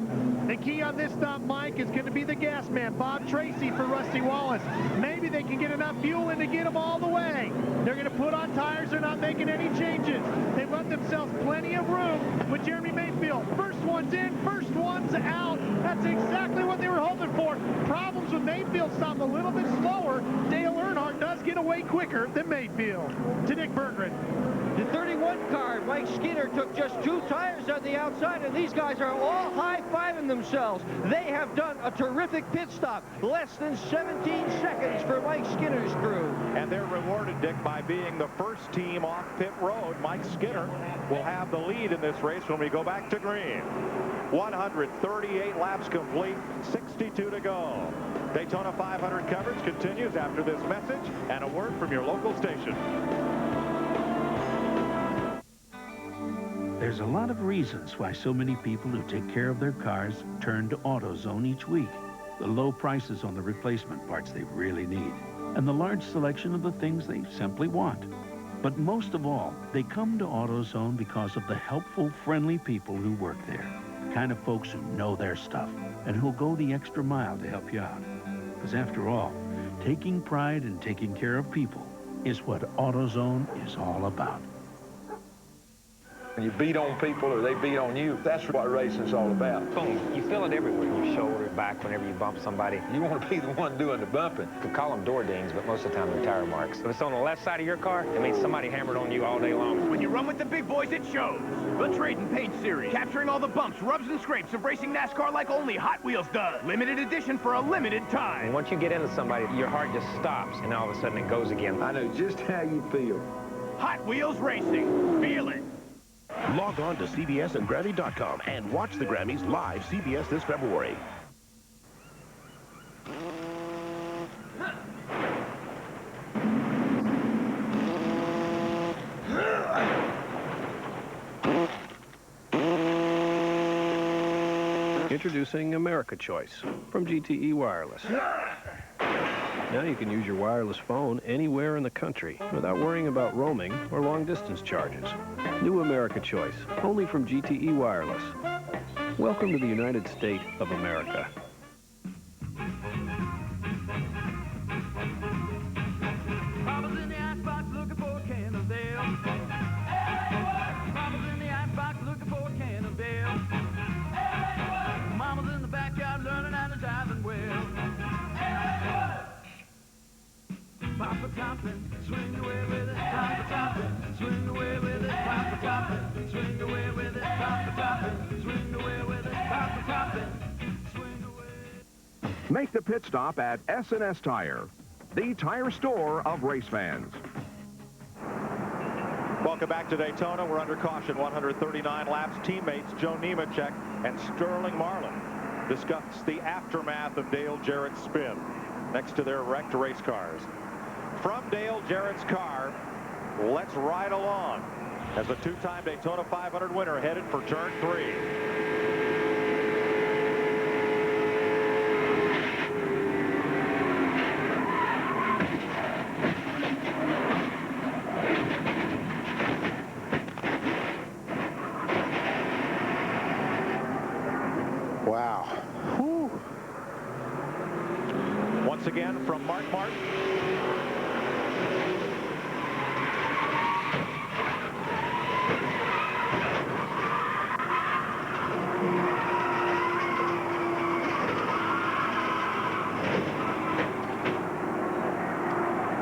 The key on this stop, Mike, is going to be the gas man, Bob Tracy, for Rusty Wallace. Maybe they can get enough fuel in to get them all the way. They're going to put on tires. They're not making any changes. They've left themselves plenty of room with Jeremy Mayfield. First one's in, first one's out. That's exactly what they were hoping for. Problems with Mayfield stopped a little bit slower. Dale Earnhardt does get away quicker than Mayfield. To Dick Berggren. The 31 car, Mike Skinner, took just 2 tires on the outside, and these guys are all high-fiving themselves. They have done a terrific pit stop. Less than 17 seconds for Mike Skinner's crew. And they're rewarded, Dick, by being the first team off pit road. Mike Skinner will have the lead in this race when we go back to green. 138 laps complete, 62 to go. Daytona 500 coverage continues after this message and a word from your local station. There's a lot of reasons why so many people who take care of their cars turn to AutoZone each week. The low prices on the replacement parts they really need, and the large selection of the things they simply want. But most of all, they come to AutoZone because of the helpful, friendly people who work there. The kind of folks who know their stuff and who'll go the extra mile to help you out. Because after all, taking pride in taking care of people is what AutoZone is all about. When you beat on people or they beat on you, that's what racing's all about. Boom. You feel it everywhere. Your shoulder, back, whenever you bump somebody. You want to be the one doing the bumping. You call them door dings, but most of the time they're tire marks. If it's on the left side of your car, it means somebody hammered on you all day long. When you run with the big boys, it shows. The Trade and Paint Series, capturing all the bumps, rubs, and scrapes of racing NASCAR like only Hot Wheels does. Limited edition for a limited time. And once you get into somebody, your heart just stops, and all of a sudden it goes again. I know just how you feel. Hot Wheels Racing. Feel it. Log on to CBSandGrammy.com and watch the Grammys live CBS this February. Introducing America Choice from GTE Wireless. Now you can use your wireless phone anywhere in the country without worrying about roaming or long-distance charges. New America Choice, only from GTE Wireless. Welcome to the United States of America. Mama's in the icebox looking for a can of ale. Mama's in the icebox looking for a can of ale. Mama's in the backyard learning how to drive and well. Papa Toppin', swing away with it. Papa Toppin', swing away with it. Papa Toppin', swing away with it. Papa Toppin', swing away with it. Papa Toppin', swing away. Make the pit stop at S&S Tire, the tire store of race fans. Welcome back to Daytona. We're under caution, 139 laps. Teammates Joe Nemechek and Sterling Marlin discuss the aftermath of Dale Jarrett's spin next to their wrecked race cars. From Dale Jarrett's car, let's ride along as a two-time Daytona 500 winner headed for turn 3. Wow. Whew. Once again from Mark Martin.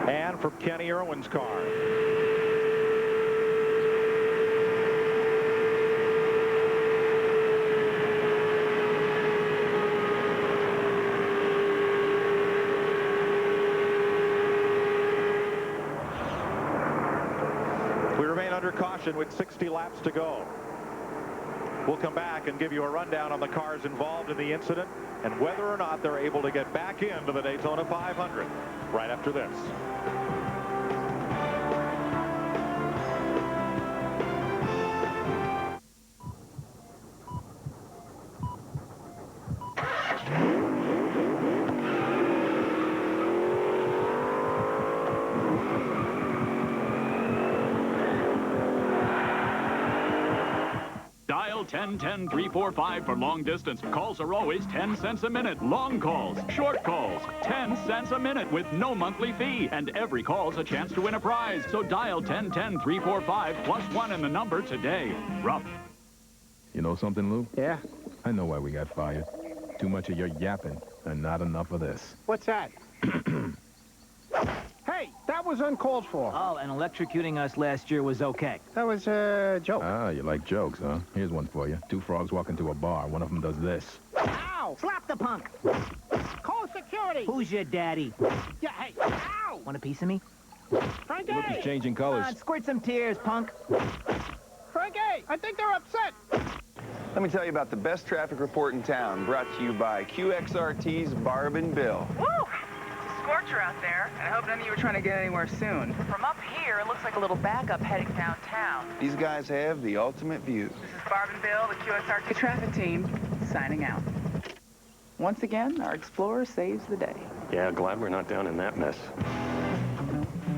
And from Kenny Irwin's car. We remain under caution with 60 laps to go. We'll come back and give you a rundown on the cars involved in the incident and whether or not they're able to get back into the Daytona 500 right after this. Dial 10-10-345 for long distance. Calls are always 10 cents a minute. Long calls, short calls, 10 cents a minute with no monthly fee. And every call's a chance to win a prize. So dial 10-10-345 +1 in the number today. Rough. You know something, Lou? Yeah? I know why we got fired. Too much of your yapping and not enough of this. What's that? Hey, that was uncalled for. Oh, and electrocuting us last year was okay. That was a joke. Ah, you like jokes, huh? Here's one for you. Two frogs walk into a bar. One of them does this. Ow! Slap the punk! Call security! Who's your daddy? Yeah, hey, ow! Want a piece of me? Frankie! Look, he's changing colors. Come on, squirt some tears, punk. Frankie, I think they're upset. Let me tell you about the best traffic report in town, brought to you by QXRT's Barb and Bill. Woo! Scorcher out there, and I hope none of you are trying to get anywhere soon. From up here, it looks like a little backup heading downtown. These guys have the ultimate view. This is Barb and Bill, the QXRT traffic team, signing out. Once again, our Explorer saves the day. Yeah, glad we're not down in that mess.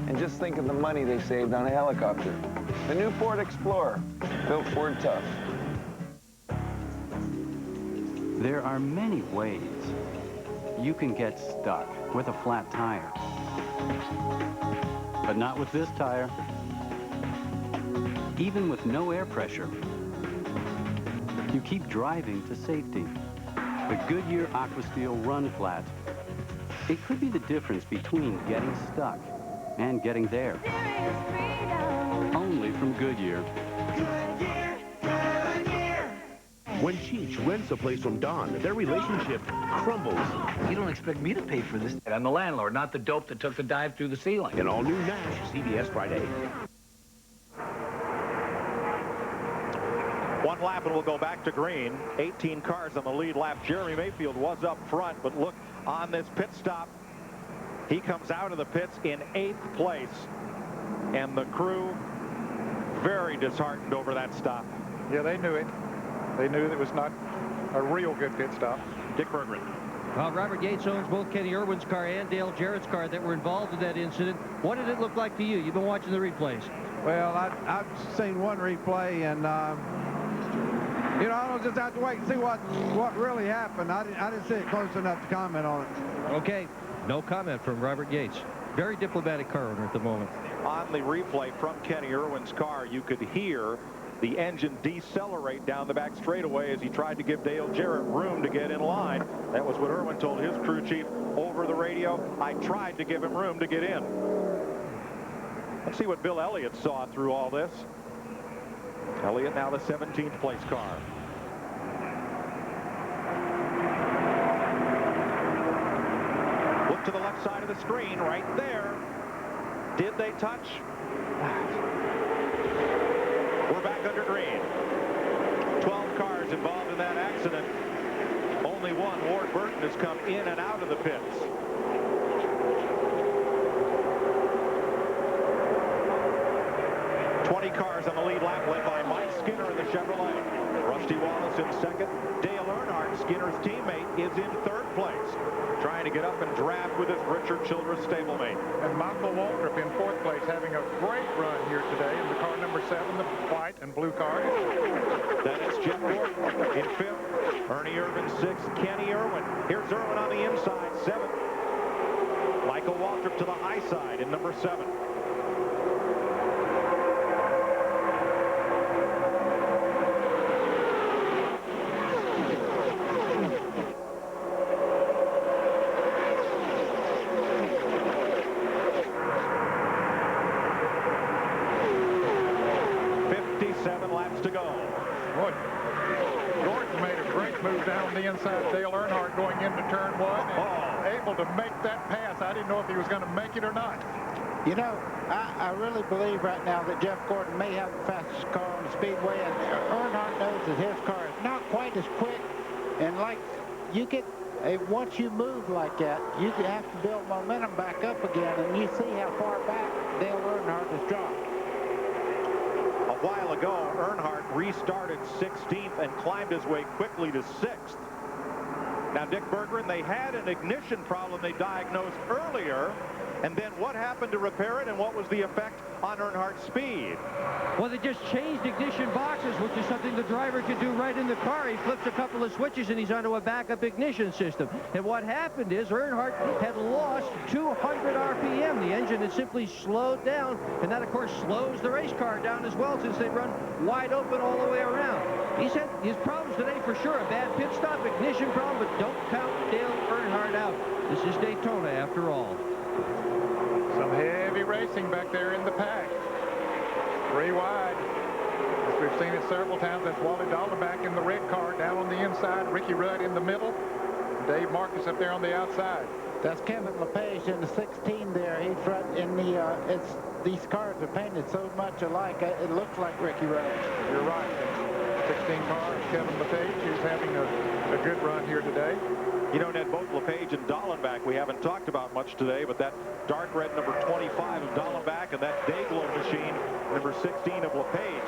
And just think of the money they saved on a helicopter. The new Ford Explorer, built Ford tough. There are many ways you can get stuck with a flat tire. But not with this tire. Even with no air pressure, you keep driving to safety. The Goodyear Aquasteel Run Flat. It could be the difference between getting stuck and getting there. Only from Goodyear. When Cheech rents a place from Don, their relationship crumbles. You don't expect me to pay for this? I'm the landlord, not the dope that took the dive through the ceiling. An all-new Nash, CBS Friday. One lap and we'll go back to green. 18 cars on the lead lap. Jeremy Mayfield was up front, but look on this pit stop. He comes out of the pits in 8th place. And the crew very disheartened over that stop. Yeah, they knew it. They knew it was not a real good pit stop. Dick Berggren. Well, Robert Yates owns both Kenny Irwin's car and Dale Jarrett's car that were involved in that incident. What did it look like to you? You've been watching the replays. Well, I've seen one replay, and you know, I don't just have to wait and see what really happened. I didn't see it close enough to comment on it. Okay, no comment from Robert Yates. Very diplomatic car owner at the moment. On the replay from Kenny Irwin's car, you could hear the engine decelerate down the back straightaway as he tried to give Dale Jarrett room to get in line. That was what Irwin told his crew chief over the radio. I tried to give him room to get in. Let's see what Bill Elliott saw through all this. Elliott now the 17th place car. Look to the left side of the screen right there. Did they touch? We're back under green. 12 cars involved in that accident. Only one, Ward Burton, has come in and out of the pits. Cars on the lead lap, led by Mike Skinner in the Chevrolet. Rusty Wallace in second. Dale Earnhardt, Skinner's teammate, is in third place, trying to get up and draft with his Richard Childress stablemate. And Michael Waltrip in fourth place, having a great run here today in the car number 7, the white and blue car. Then it's Jeff Gordon in fifth. Ernie Irvin sixth. Kenny Irwin. Here's Irwin on the inside, 7th. Michael Waltrip to the high side in number 7. Inside Dale Earnhardt going into turn 1 and able to make that pass. I didn't know if he was going to make it or not. You know, I really believe right now that Jeff Gordon may have the fastest car on the Speedway, and Earnhardt knows that his car is not quite as quick. And like you get, once you move like that, you have to build momentum back up again, and you see how far back Dale Earnhardt has dropped. A while ago, Earnhardt restarted 16th and climbed his way quickly to 6th. Now, Dick Berggren, they had an ignition problem they diagnosed earlier, and then what happened to repair it, and what was the effect on Earnhardt's speed? Well, they just changed ignition boxes, which is something the driver can do right in the car. He flips a couple of switches, and he's onto a backup ignition system. And what happened is Earnhardt had lost 200 RPM. The engine had simply slowed down, and that, of course, slows the race car down as well, since they run wide open all the way around. He's had his problems today for sure. A bad pit stop, ignition problem, but don't count Dale Earnhardt out. This is Daytona after all. Some heavy racing back there in the pack. 3 wide. As we've seen it several times, that's Wally Dallenbach in the red car down on the inside, Ricky Rudd in the middle, Dave Marcus up there on the outside. That's Kevin LePage in the 16 there. He's right in the, these cars are painted so much alike, it looks like Ricky Rudd. You're right. 16 cars, Kevin LePage, who's having a good run here today. You know, Ned, both LePage and Dallenbach we haven't talked about much today, but that dark red number 25 of Dallenbach and that Dayglow machine, number 16 of LePage,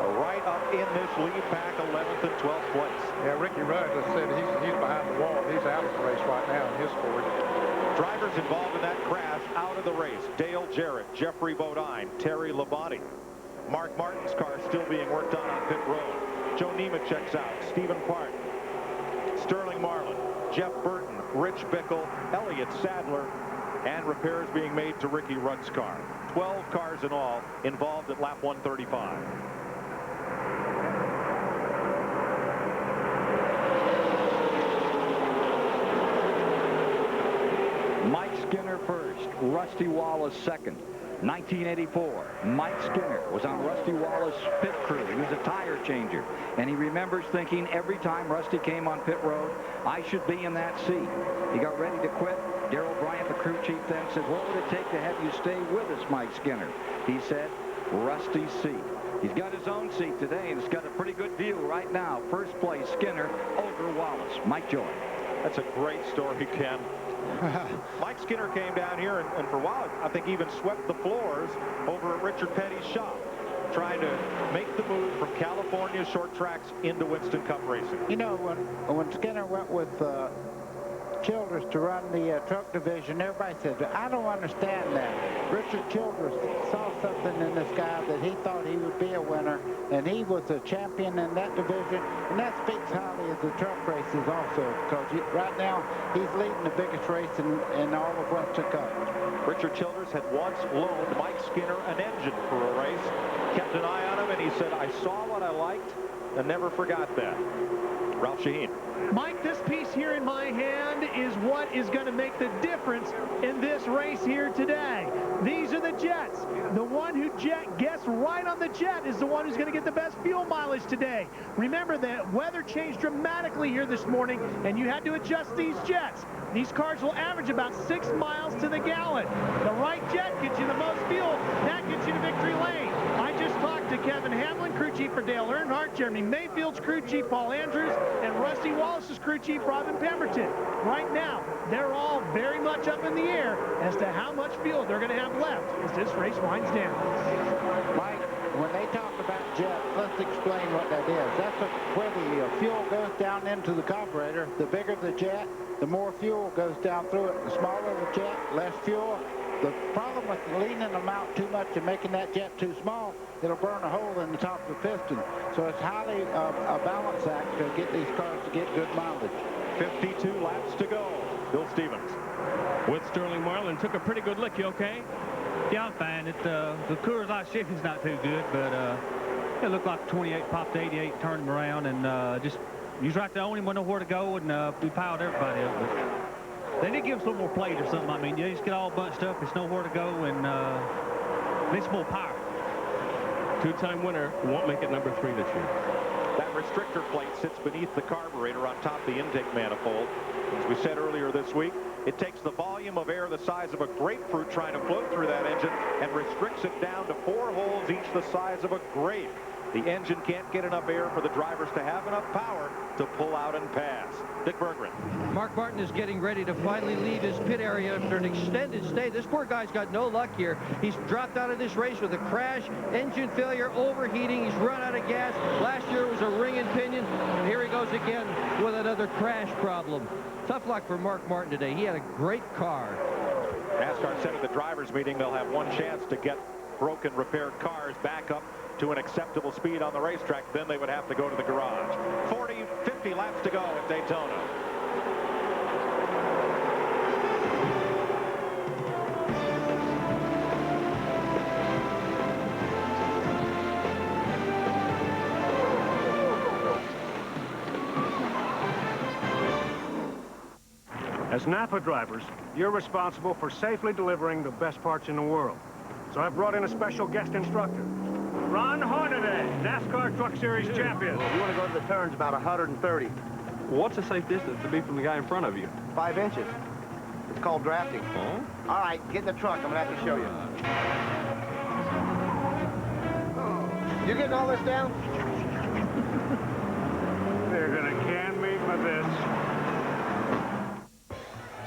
are right up in this lead pack, 11th and 12th place. Yeah, Ricky Rudd, as I said, he's behind the wall. He's out of the race right now in his Ford. Drivers involved in that crash out of the race: Dale Jarrett, Jeffrey Bodine, Terry Labonte. Mark Martin's car still being worked on pit road. Joe Nemechek's out. Stephen Park, Sterling Marlin, Jeff Burton, Rich Bickle, Elliott Sadler, and repairs being made to Ricky Rudd's car. 12 cars in all involved at lap 135. Mike Skinner first, Rusty Wallace second. 1984, Mike Skinner was on Rusty Wallace's pit crew. He was a tire changer, and he remembers thinking every time Rusty came on pit road, I should be in that seat. He got ready to quit. Darrell Bryant, the crew chief, then said, what would it take to have you stay with us, Mike Skinner? He said, Rusty's seat. He's got his own seat today, and it's got a pretty good view right now. First place, Skinner over Wallace. Mike Joy. That's a great story, Ken. Mike Skinner came down here and for a while, I think even swept the floors over at Richard Petty's shop. trying to make the move from California short tracks into Winston Cup racing. You know, when Skinner went with Childress to run the truck division, everybody said, I don't understand that. Richard Childress saw something in this guy that he thought he would be a winner, and he was a champion in that division, and that speaks highly of the truck races also, because right now he's leading the biggest race in all of Winston Cup. Richard Childress had once loaned Mike Skinner an engine for a race, kept an eye on him, and he said, I saw what I liked and never forgot that. Ralph Shaheen. Mike, this piece here in my hand is what is going to make the difference in this race here today. These are the jets. The one who gets right on the jet is the one who's going to get the best fuel mileage today. Remember, the weather changed dramatically here this morning, and you had to adjust these jets. These cars will average about 6 miles to the gallon. The right jet gets you the most fuel. That gets you to victory lane. I just talked to Kevin Hamlin, crew chief for Dale Earnhardt, Jeremy Mayfield's crew chief Paul Andrews, and Rusty Wallace's crew chief Robin Pemberton. Right now, they're all very much up in the air as to how much fuel they're going to have left as this race winds down. Mike, when they talk about jets, let's explain what that is. That's where the fuel goes down into the carburetor. The bigger the jet, the more fuel goes down through it. The smaller the jet, less fuel. The problem with leaning them out too much and making that jet too small, it'll burn a hole in the top of the piston. So it's highly a balance act to get these cars to get good mileage. 52 laps to go. Bill Stevens. With Sterling Marlin, took a pretty good lick. You okay? Yeah, I'm fine. The Coors Light shifting's not too good, but it looked like 28 popped 88, turned him around, and just he was right there on him, didn't know where to go, and we piled everybody up. But they did give us a little more plate or something. I mean, you just get all bunched up, it's nowhere to go, and it's more power. Two-time winner won't make it number 3 this year. That restrictor plate sits beneath the carburetor on top of the intake manifold. As we said earlier this week, it takes the volume of air the size of a grapefruit trying to float through that engine and restricts it down to 4 holes, each the size of a grape. The engine can't get enough air for the drivers to have enough power to pull out and pass. Dick Berggren. Mark Martin is getting ready to finally leave his pit area after an extended stay. This poor guy's got no luck here. He's dropped out of this race with a crash, engine failure, overheating. He's run out of gas. Last year was a ring and pinion, and here he goes again with another crash problem. Tough luck for Mark Martin today. He had a great car. NASCAR said at the drivers' meeting they'll have one chance to get broken, repaired cars back up to an acceptable speed on the racetrack. Then they would have to go to the garage. 50 laps to go at Daytona. As Napa drivers, you're responsible for safely delivering the best parts in the world. So I've brought in a special guest instructor. Ron Hornaday, NASCAR Truck Series champion. You want to go to the turns about 130. What's a safe distance to be from the guy in front of you? 5 inches. It's called drafting. Oh? All right, get in the truck. I'm going to have to show you. You getting all this down? They're going to can me for this.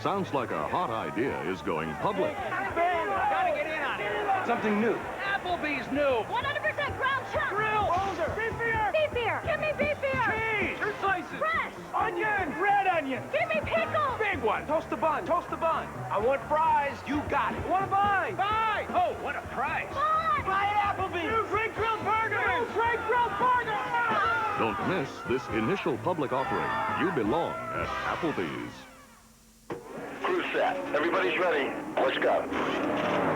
Sounds like a hot idea is going public. Ben, gotta get in on it. Something new. Applebee's new. 100% ground chuck. Grill. Older. Beef beer. Beef beer. Give me beef beer. Cheese. 2 slices. Fresh. Onion. Red onion. Give me pickles. Big one. Toast the bun. Toast the bun. I want fries. You got it. Want to buy? Buy. Oh, what a price. Buy at Applebee's. New Great Grilled Burgers. New Great Grilled Burgers. Don't miss this initial public offering. You belong at Applebee's. Crew set. Everybody's ready. Let's go.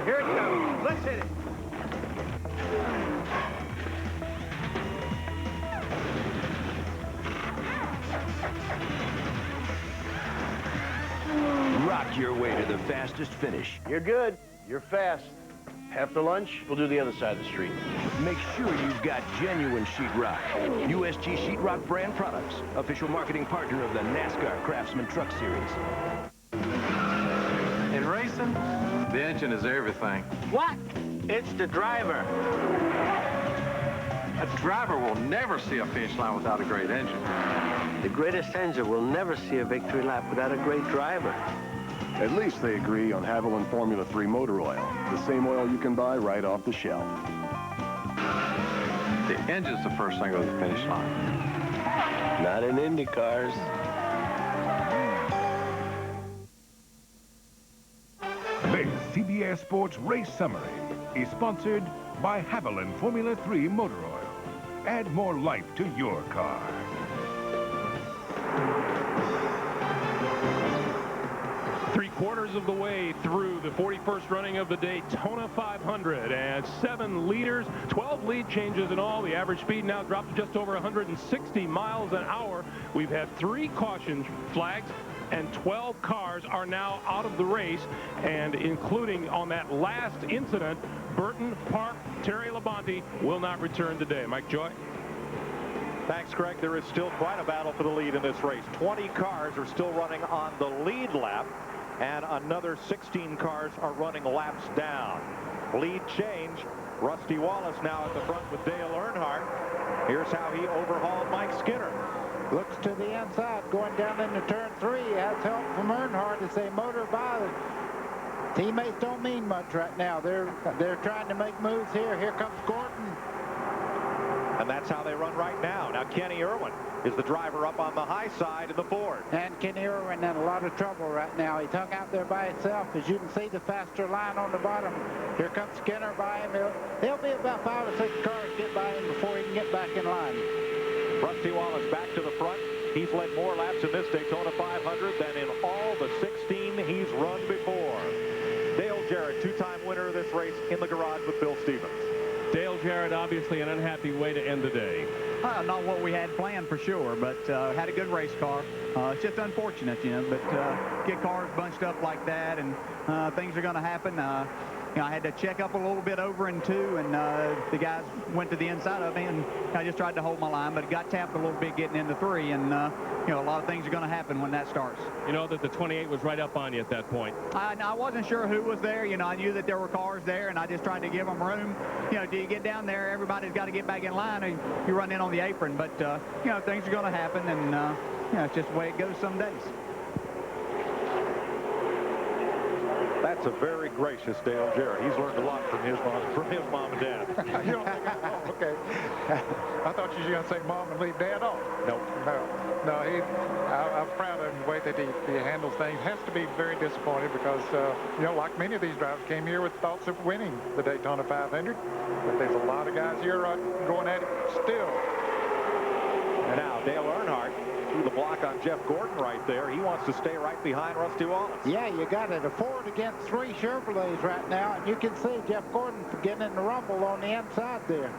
Here it comes. Let's hit it. Rock your way to the fastest finish. You're good. You're fast. After lunch, we'll do the other side of the street. Make sure you've got genuine sheetrock. USG Sheetrock brand products. Official marketing partner of the NASCAR Craftsman Truck Series. In racing, the engine is everything. What? It's the driver. A driver will never see a finish line without a great engine. The greatest engine will never see a victory lap without a great driver. At least they agree on Haviland Formula 3 motor oil, the same oil you can buy right off the shelf. The engine's the first thing over the finish line. Not in Indy cars. This CBS Sports Race Summary is sponsored by Haviland Formula 3 Motor Oil. Add more life to your car. Three-quarters of the way through the 41st running of the Daytona 500, and 7 leaders, 12 lead changes in all. The average speed now dropped to just over 160 miles an hour. We've had 3 caution flags, and 12 cars are now out of the race, and including on that last incident, Burton, Park, Terry Labonte will not return today. Mike Joy. Thanks, Greg. There is still quite a battle for the lead in this race. 20 cars are still running on the lead lap, and another 16 cars are running laps down. Lead change. Rusty Wallace now at the front with Dale Earnhardt. Here's how he overhauled Mike Skinner. Looks to the inside, going down into turn 3. Has help from Earnhardt as they motor by. Teammates don't mean much right now. They're trying to make moves here. Here comes Gordon. And that's how they run right now. Now Kenny Irwin is the driver up on the high side in the Ford. And Kenny Irwin in a lot of trouble right now. He's hung out there by himself. As you can see, the faster line on the bottom. Here comes Skinner by him. He'll be about 5 or 6 cars get by him before he can get back in line. Rusty Wallace back to the front. He's led more laps in this Daytona 500 than in all the 16 he's run before. Dale Jarrett, 2-time winner of this race, in the garage with Bill Stevens. Dale Jarrett, obviously an unhappy way to end the day. Not what we had planned for sure, but had a good race car. It's just unfortunate, you know, but get cars bunched up like that, and things are going to happen. You know, I had to check up a little bit over in 2, and the guys went to the inside of me, and I just tried to hold my line, but it got tapped a little bit getting into 3, and you know, a lot of things are going to happen when that starts. You know that the 28 was right up on you at that point. I wasn't sure who was there. You know, I knew that there were cars there, and I just tried to give them room. You know, do you get down there, everybody's got to get back in line, and you run in on the apron. But, you know, things are going to happen, and, you know, it's just the way it goes some days. That's a very gracious Dale Jarrett. He's learned a lot from his mom and dad. You don't think okay. I thought you were going to say mom and leave dad off. Nope. No, I'm proud of him, the way that he handles things. Has to be very disappointed because, you know, like many of these drivers came here with thoughts of winning the Daytona 500. But there's a lot of guys here going at it still. And now Dale Earnhardt threw the block on Jeff Gordon right there. He wants to stay right behind Rusty Wallace. Yeah, you got it. A Ford against 3 Chevrolets right now, and you can see Jeff Gordon getting the rumble on the inside there.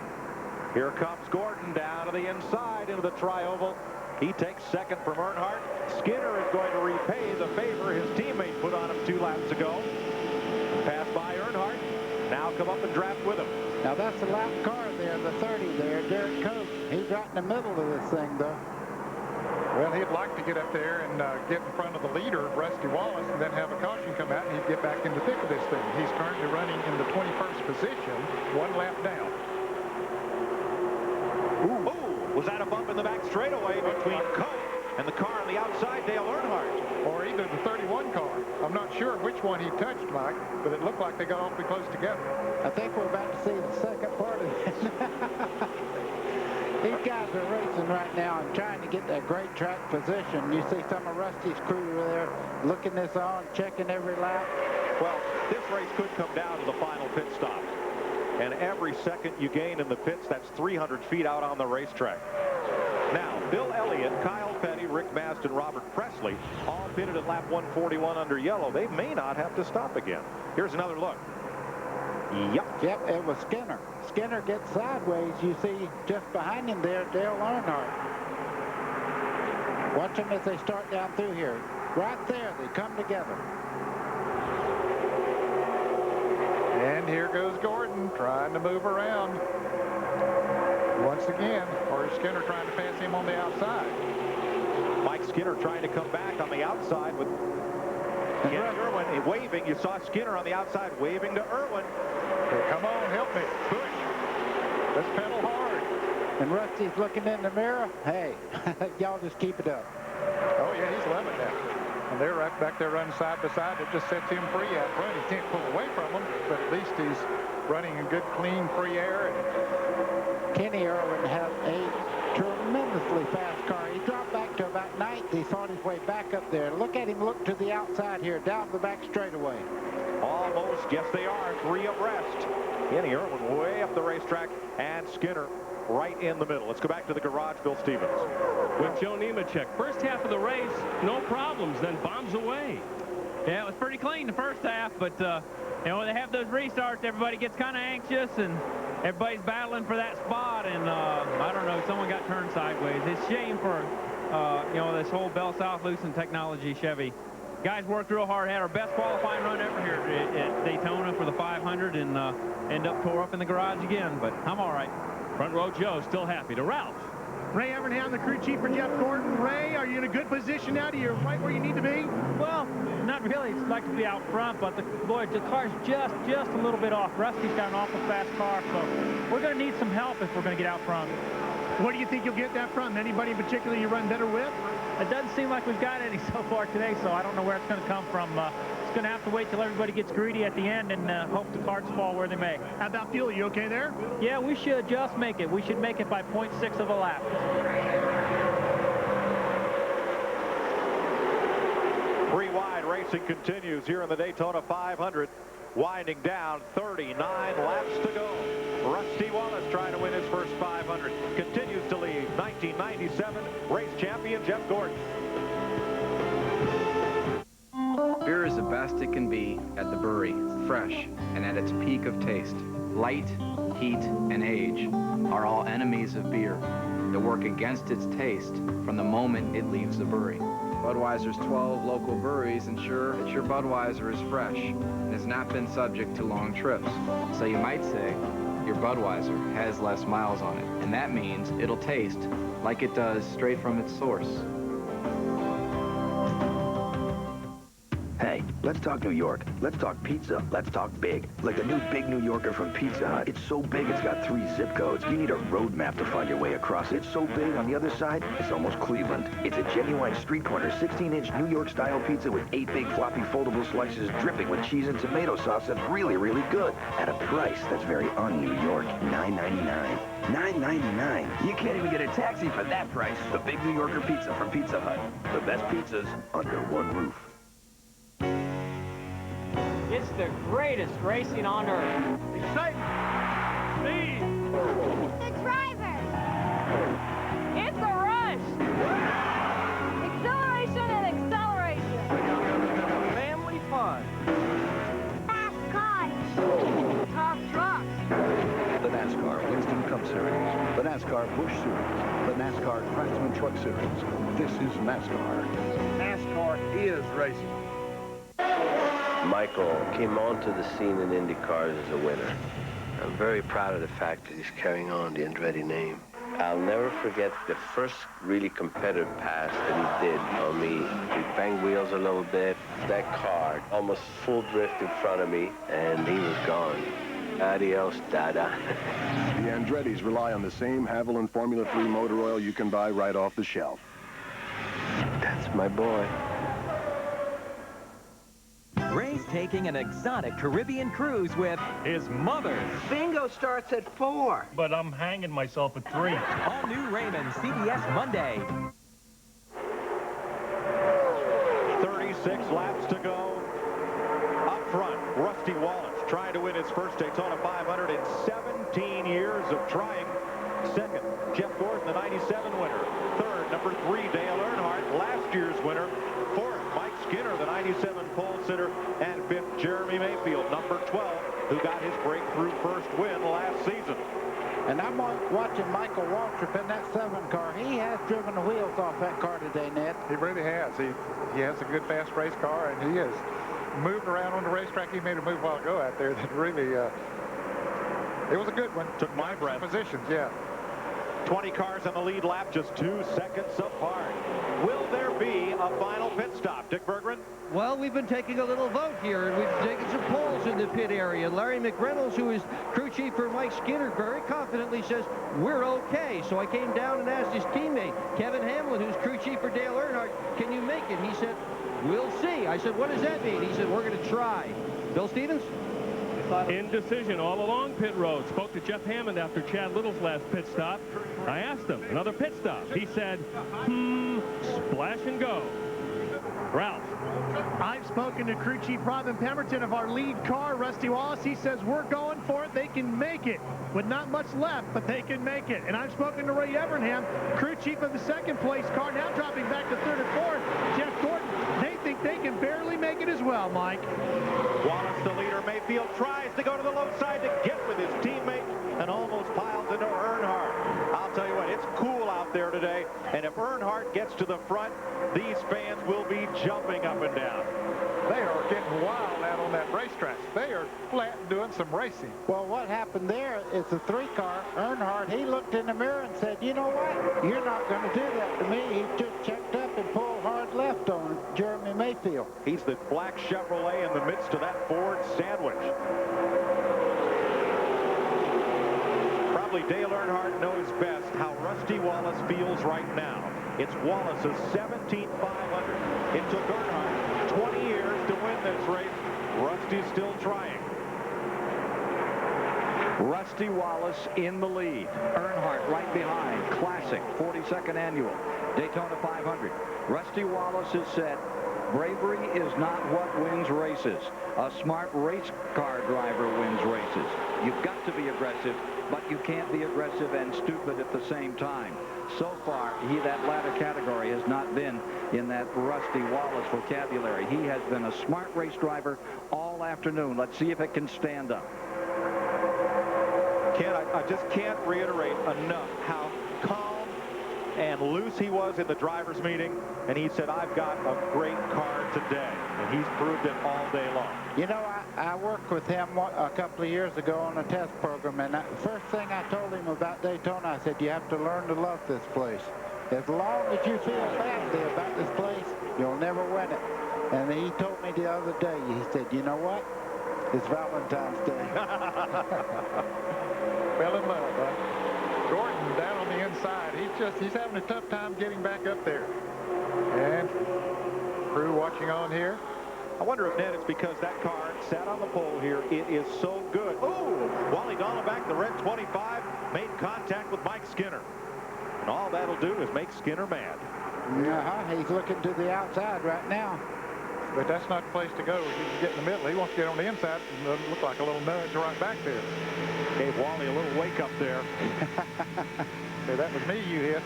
Here comes Gordon down to the inside into the tri-oval. He takes second from Earnhardt. Skinner is going to repay the favor his teammate put on him 2 laps ago. Pass by Earnhardt. Now come up and draft with him. Now that's the lap car there, the 30 there, Derek Coates. He's right in the middle of this thing, though. Well, he'd like to get up there and get in front of the leader, Rusty Wallace, and then have a caution come out, and he'd get back in the thick of this thing. He's currently running in the 21st position, 1 lap down. Ooh, was that a bump in the back straightaway between Coates and the car on the outside, Dale Earnhardt? Or either the 31 car. I'm not sure which one he touched, Mike, but it looked like they got awfully close together. I think we're about to see the second part of this. These guys are racing right now and trying to get that great track position. You see some of Rusty's crew there looking this on, checking every lap. Well, this race could come down to the final pit stop. And every second you gain in the pits, that's 300 feet out on the racetrack. Now, Bill Elliott, Kyle Petty, Rick Mast, and Robert Presley all pitted at lap 141 under yellow. They may not have to stop again. Here's another look. Yep, it was Skinner. Skinner gets sideways. You see just behind him there, Dale Earnhardt. Watch them as they start down through here. Right there, they come together. And here goes Gordon trying to move around. Once again, or is Skinner trying to pass him on the outside? Mike Skinner trying to come back on the outside with Irwin waving. You saw Skinner on the outside waving to Irwin. Come on, help me. Push. Let's pedal hard. And Rusty's looking in the mirror. Hey, y'all just keep it up. Oh, yeah, he's loving that. And they're right back there running side by side. It just sets him free out front. He can't pull away from them, but at least he's running a good, clean, free air. And Kenny Irwin has a tremendously fast car. He dropped back to about 9th. He fought his way back up there. Look at him look to the outside here, down the back straightaway. Almost, yes they are, 3 abreast. Kenny Irwin way up the racetrack, and Skinner right in the middle. Let's go back to the garage, Bill Stevens. With Joe Nemechek, first half of the race, no problems, then bombs away. Yeah, it was pretty clean the first half, but you know, when they have those restarts, everybody gets kind of anxious, and everybody's battling for that spot, and I don't know, someone got turned sideways. It's a shame for, you know, this whole Bell South Lucent Technology Chevy. Guys worked real hard, had our best qualifying run ever here at Daytona for the 500, and end up tore up in the garage again, but I'm all right. Front row Joe still happy. To Ralph. Ray Evernham, the crew chief for Jeff Gordon. Ray, are you in a good position now? You're right where you need to be? Well, not really. I'd like to be out front, but the car's just a little bit off. Rusty's got an awful fast car, so we're going to need some help if we're going to get out front. What do you think you'll get that from? Anybody in particular you run better with? It doesn't seem like we've got any so far today, so I don't know where it's going to come from. It's going to have to wait till everybody gets greedy at the end and hope the cards fall where they may. How about fuel? You okay there? Yeah, we should just make it. We should make it by 0.6 of a lap. Three wide racing continues here in the Daytona 500. Winding down, 39 laps to go. Rusty Wallace trying to win his first 500. Continues to lead. 1997 race champion Jeff Gordon. Beer is the best it can be at the brewery, fresh and at its peak of taste. Light, heat, and age are all enemies of beer that work against its taste from the moment it leaves the brewery. Budweiser's 12 local breweries ensure that your Budweiser is fresh and has not been subject to long trips. So you might say your Budweiser has less miles on it, and that means it'll taste like it does straight from its source. Hey, let's talk New York. Let's talk pizza. Let's talk big. Like the new Big New Yorker from Pizza Hut. It's so big it's got 3 zip codes. You need a road map to find your way across it. It's so big on the other side, it's almost Cleveland. It's a genuine street corner, 16-inch New York style pizza with 8 big floppy foldable slices dripping with cheese and tomato sauce that's really, really good. At a price that's very un-New York, $9.99. $9.99. You can't even get a taxi for that price. The Big New Yorker pizza from Pizza Hut. The best pizzas under one roof. It's the greatest racing on earth. Excitement. Speed. The drivers. It's a rush. Exhilaration and acceleration. Family fun. Fast cars. Tough trucks. The NASCAR Winston Cup Series. The NASCAR Busch Series. The NASCAR Craftsman Truck Series. This is NASCAR. NASCAR is racing. Michael came onto the scene in Indy cars as a winner. I'm very proud of the fact that he's carrying on the Andretti name. I'll never forget the first really competitive pass that he did on me. We banged wheels a little bit. That car almost full drift in front of me, and he was gone. Adios, Dada. The Andrettis rely on the same Haviland Formula 3 motor oil you can buy right off the shelf. That's my boy. Ray's taking an exotic Caribbean cruise with his mother. Bingo starts at 4. But I'm hanging myself at 3. All new Raymond, CBS Monday. 36 laps to go. Up front, Rusty Wallace trying to win his first Daytona 500 in 17 years of trying. Second, Jeff Gordon, the 97 winner. Third, number 3, Dale Earnhardt, last year's winner. Fourth, Mike Skinner, the 97 pole sitter. And fifth, Jeremy Mayfield, number 12, who got his breakthrough first win last season. And I'm watching Michael Waltrip in that 7 car. He has driven the wheels off that car today, Ned. He really has. He has a good fast race car, and he has moved around on the racetrack. He made a move a while ago out there that really, it was a good one. Took my breath. Positions, yeah. 20 cars on the lead lap, just 2 seconds apart. Will there be a final pit stop? Dick Berggren? Well, we've been taking a little vote here, and we've taken some polls in the pit area. Larry McReynolds, who is crew chief for Mike Skinner, very confidently says, we're okay. So I came down and asked his teammate, Kevin Hamlin, who's crew chief for Dale Earnhardt, can you make it? He said, We'll see. I said, what does that mean? He said, we're going to try. Bill Stevens? Indecision all along pit road. Spoke to Jeff Hammond after Chad Little's last pit stop. I asked him, another pit stop. He said, splash and go. Ralph. I've spoken to crew chief Robin Pemberton of our lead car, Rusty Wallace. He says we're going for it. They can make it with not much left, but they can make it. And I've spoken to Ray Evernham, crew chief of the second place car, now dropping back to third and fourth. Jeff Gordon. They think they can barely make it as well, Mike. Wallace, the leader. Mayfield tries to go to the low side to get with his teammate and almost piles into Earnhardt. I'll tell you what, it's cool out there today, and if Earnhardt gets to the front, these fans will be jumping up and down. They are getting wild out on that racetrack. They are flat doing some racing. Well, what happened there is the 3-car, Earnhardt, he looked in the mirror and said, you know what? You're not going to do that to me. He just checked up and pulled hard left on Jeremy Mayfield. He's the black Chevrolet in the midst of that Ford sandwich. Probably Dale Earnhardt knows best how Rusty Wallace feels right now. It's Wallace's 17th 500. It took Earnhardt 20 years to win this race. Rusty's still trying. Rusty Wallace in the lead. Earnhardt right behind. Classic 42nd Annual Daytona 500. Rusty Wallace has said, bravery is not what wins races. A smart race car driver wins races. You've got to be aggressive, but you can't be aggressive and stupid at the same time. So far, that latter category has not been in that Rusty Wallace vocabulary. He has been a smart race driver all afternoon. Let's see if it can stand up. Ken, I just can't reiterate enough how calm and loose he was in the drivers' meeting, and he said, I've got a great car today, and he's proved it all day long. You know, I worked with him a couple of years ago on a test program, and the first thing I told him about Daytona, I said, you have to learn to love this place. As long as you feel badly about this place, you'll never win it. And he told me the other day, he said, you know what? It's Valentine's Day. Fell in love, huh? Gordon down on the inside. He's having a tough time getting back up there. And crew watching on here. I wonder if, Ned, it's because that car sat on the pole here. It is so good. Ooh! Wally Dallenbach, the red 25, made contact with Mike Skinner. And all that'll do is make Skinner mad. He's looking to the outside right now. But that's not the place to go. He can get in the middle. He wants to get on the inside. It doesn't look like a little nudge right back there. Gave Wally a little wake up there. Hey, that was me you hit.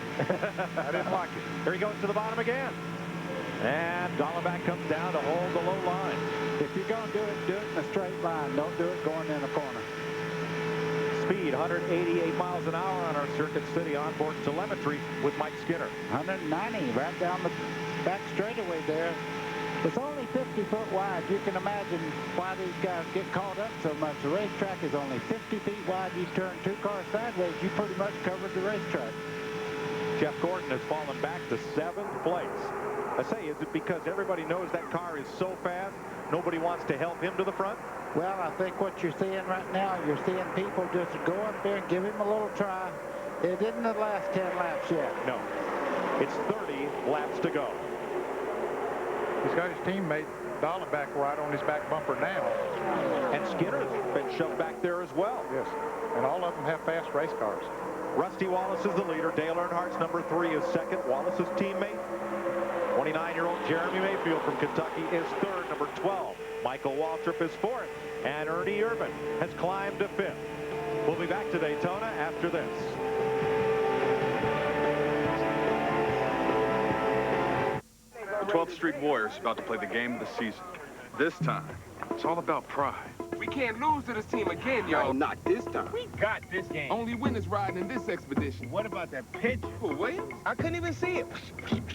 I didn't like it. Here he goes to the bottom again. And Dallenbach comes down to hold the low line. If you're going to do it in a straight line. Don't do it going in a corner. Speed, 188 miles an hour on our Circuit City onboard telemetry with Mike Skinner. 190 right down the back straightaway there. It's only 50 foot wide. You can imagine why these guys get caught up so much. The racetrack is only 50 feet wide. You turn 2 cars sideways, you pretty much covered the racetrack. Jeff Gordon has fallen back to 7th place. I say, is it because everybody knows that car is so fast, nobody wants to help him to the front? Well, I think what you're seeing right now, you're seeing people just go up there and give him a little try. It isn't the last 10 laps yet. No. It's 30 laps to go. He's got his teammate Dallenbach right on his back bumper now. And Skinner's been shoved back there as well. Yes. And all of them have fast race cars. Rusty Wallace is the leader. Dale Earnhardt's number 3 is second. Wallace's teammate, 29-year-old Jeremy Mayfield from Kentucky, is third. Number 12, Michael Waltrip, is fourth. And Ernie Irvin has climbed to 5th. We'll be back to Daytona after this. 12th Street Warriors about to play the game of the season. This time, it's all about pride. We can't lose to this team again, y'all. Not this time. We got this game. Only winners riding in this expedition. What about that pitch? For Williams? I couldn't even see it.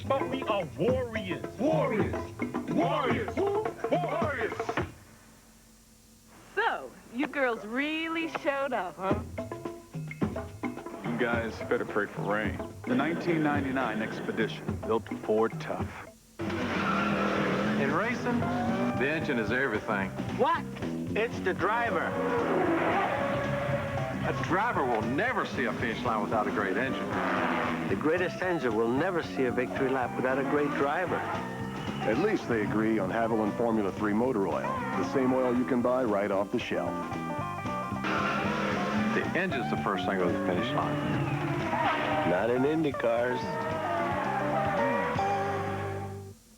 But we are warriors. Warriors. Warriors. Warriors. So, you girls really showed up, huh? You guys better pray for rain. The 1999 expedition built Ford tough. In racing, the engine is everything. what? It's the driver. A driver will never see a finish line without a great engine. The greatest engine will never see a victory lap without a great driver. At least they agree on Haviland Formula 3 motor oil, the same oil you can buy right off the shelf. The engine's the first thing over the finish line. Not in Indy cars.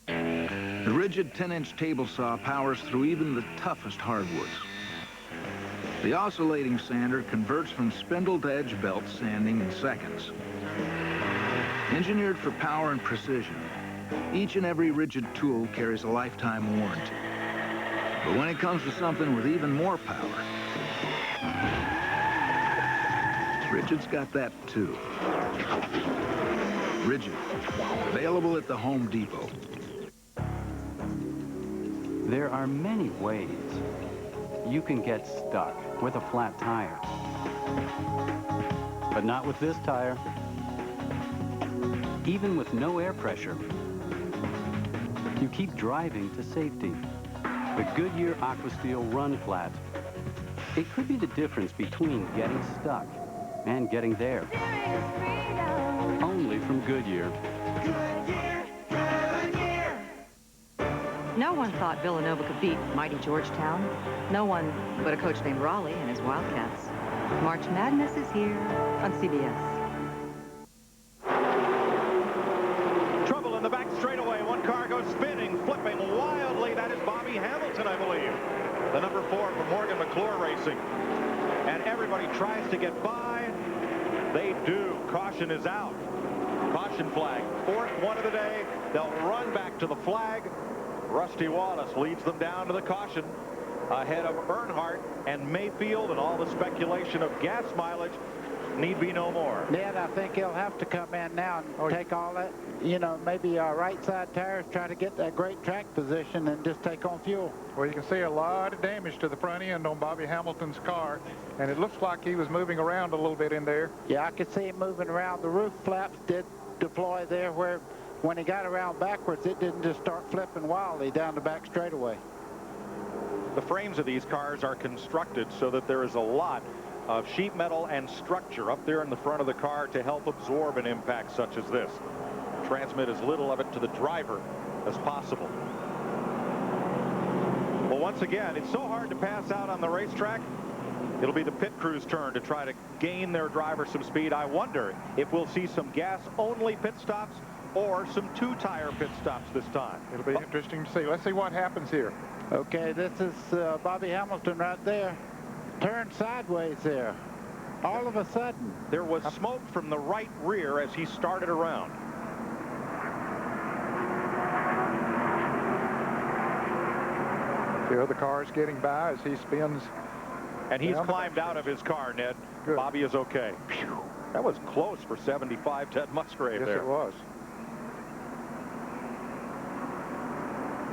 The rigid 10-inch table saw powers through even the toughest hardwoods. The oscillating sander converts from spindle to edge belt sanding in seconds. Engineered for power and precision, each and every rigid tool carries a lifetime warranty. But when it comes to something with even more power, Rigid's got that too. Rigid, available at the Home Depot. There are many ways you can get stuck with a flat tire. But not with this tire. Even with no air pressure, you keep driving to safety. The Goodyear AquaSteel Run Flat. It could be the difference between getting stuck and getting there. Only from Goodyear. No one thought Villanova could beat mighty Georgetown. No one but a coach named Raleigh and his Wildcats. March Madness is here on CBS. Trouble in the back straightaway. One car goes spinning, flipping wildly. That is Bobby Hamilton, I believe. The number 4 from Morgan McClure Racing. And everybody tries to get by. They do. Caution is out. Caution flag. 4th one of the day. They'll run back to the flag. Rusty Wallace leads them down to the caution ahead of Earnhardt and Mayfield, and all the speculation of gas mileage need be no more. Ned, I think he'll have to come in now and take all that, you know, maybe right side tires, try to get that great track position and just take on fuel. Well, you can see a lot of damage to the front end on Bobby Hamilton's car, and it looks like he was moving around a little bit in there. Yeah, I could see him moving around. The roof flaps did deploy there where when he got around backwards, it didn't just start flipping wildly down the back straightaway. The frames of these cars are constructed so that there is a lot of sheet metal and structure up there in the front of the car to help absorb an impact such as this. Transmit as little of it to the driver as possible. Well, once again, it's so hard to pass out on the racetrack. It'll be the pit crew's turn to try to gain their driver some speed. I wonder if we'll see some gas-only pit stops or some 2-tire pit stops this time. It'll be interesting to see. Let's see what happens here. Okay, this is Bobby Hamilton right there. Turned sideways there. All of a sudden. There was smoke from the right rear as he started around. The other car's getting by as he spins. And he's climbed out of his car, Ned. Good. Bobby is okay. Phew. That was close for 75 Ted Musgrave there. Yes, it was.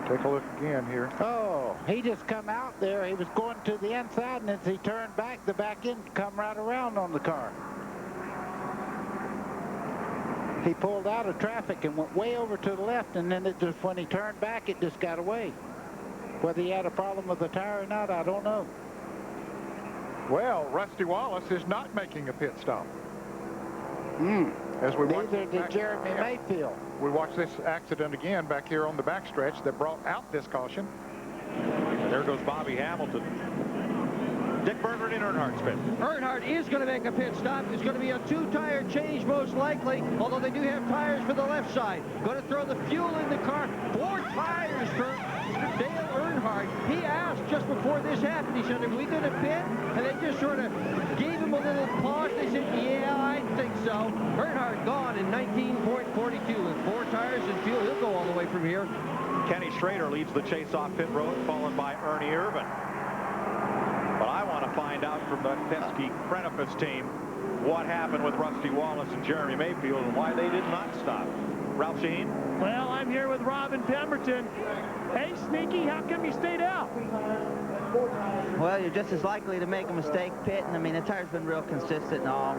Take a look again here. Oh, he just come out there. He was going to the inside, and as he turned back, the back end come right around on the car. He pulled out of traffic and went way over to the left, and then it just, when he turned back, it just got away. Whether he had a problem with the tire or not, I don't know. Well, Rusty Wallace is not making a pit stop. As we Neither did Jeremy Mayfield. We watched this accident again back here on the backstretch that brought out this caution. And there goes Bobby Hamilton. Dick Berger in Earnhardt's pit. Earnhardt is going to make a pit stop. It's going to be a 2-tire change most likely, although they do have tires for the left side. Going to throw the fuel in the car. 4 tires for Dale Earnhardt. He asked just before this happened, he said, are we going to pit? And they just sort of gave him a little pause. They said, yeah, I think so. Earnhardt gone in 19.42 with 4 tires and fuel. He'll go all the way from here. Kenny Schrader leads the chase off pit road, followed by Ernie Irvin. But I want to find out from the Penske Crenifus team what happened with Rusty Wallace and Jeremy Mayfield and why they did not stop. Ralph Sheen? Well, I'm here with Robin Pemberton. Hey, Sneaky, how come you stayed out? Well, you're just as likely to make a mistake, Pitt, and I mean the tire's been real consistent and all.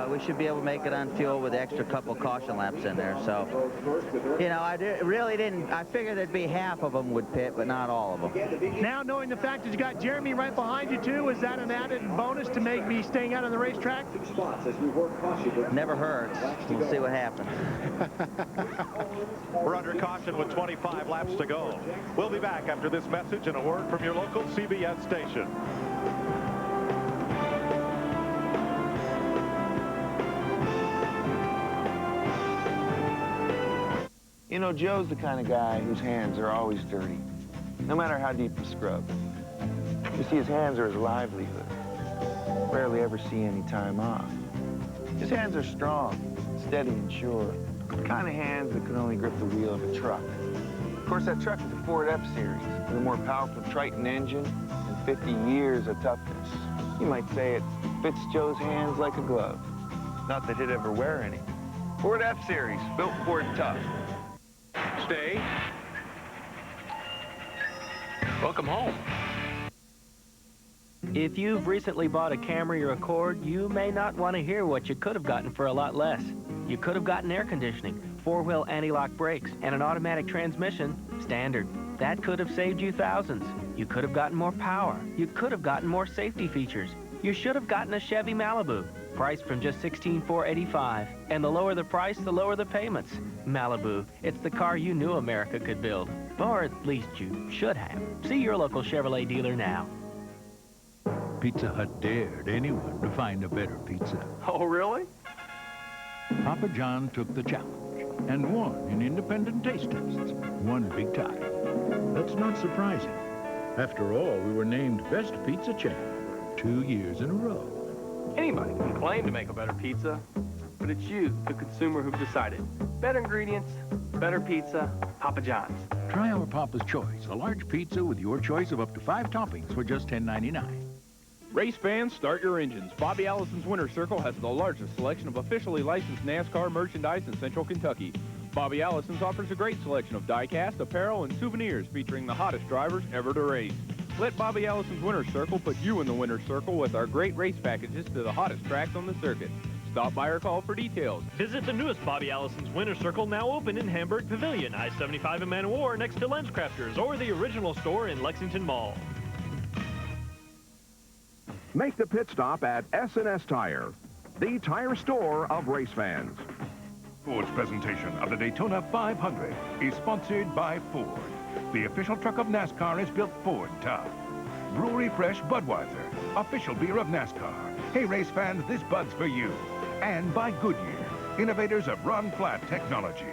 We should be able to make it on fuel with the extra couple caution laps in there. So, you know, I figured there'd be half of them would pit, but not all of them. Now, knowing the fact that you got Jeremy right behind you too, is that an added bonus to make me staying out on the racetrack? Never hurts. We'll see what happens. We're under caution with 25 laps to go. We'll be back after this message and a word from your local CBS station. You know, Joe's the kind of guy whose hands are always dirty, no matter how deep the scrub. You see, his hands are his livelihood. Rarely ever see any time off. His hands are strong, steady and sure. The kind of hands that could only grip the wheel of a truck. Of course, that truck is a Ford F-Series with a more powerful Triton engine and 50 years of toughness. You might say it fits Joe's hands like a glove. Not that he'd ever wear any. Ford F-Series, built Ford tough. Stay. Welcome home. If you've recently bought a Camry or Accord, you may not want to hear what you could have gotten for a lot less. You could have gotten air conditioning, four-wheel anti-lock brakes, and an automatic transmission, standard. That could have saved you thousands. You could have gotten more power. You could have gotten more safety features. You should have gotten a Chevy Malibu, priced from just $16,485. And the lower the price, the lower the payments. Malibu, it's the car you knew America could build. Or at least you should have. See your local Chevrolet dealer now. Pizza Hut dared anyone to find a better pizza. Oh, really? Papa John took the challenge and won in independent taste tests, one big time. That's not surprising. After all, we were named Best Pizza Chain 2 years in a row. Anybody can claim to make a better pizza, but it's you, the consumer, who've decided. Better ingredients, better pizza, Papa John's. Try our Papa's Choice, a large pizza with your choice of up to 5 toppings for just $10.99. Race fans, start your engines. Bobby Allison's Winter Circle has the largest selection of officially licensed NASCAR merchandise in Central Kentucky. Bobby Allison's offers a great selection of die-cast, apparel, and souvenirs featuring the hottest drivers ever to race. Let Bobby Allison's Winter Circle put you in the Winter Circle with our great race packages to the hottest tracks on the circuit. Stop by or call for details. Visit the newest Bobby Allison's Winter Circle, now open in Hamburg Pavilion, I-75 in Manowar next to LensCrafters, or the original store in Lexington Mall. Make the pit stop at S&S Tire, the tire store of race fans. Ford's presentation of the Daytona 500 is sponsored by Ford. The official truck of NASCAR is built Ford tough. Brewery Fresh Budweiser, official beer of NASCAR. Hey, race fans, this Bud's for you. And by Goodyear, innovators of run-flat technology.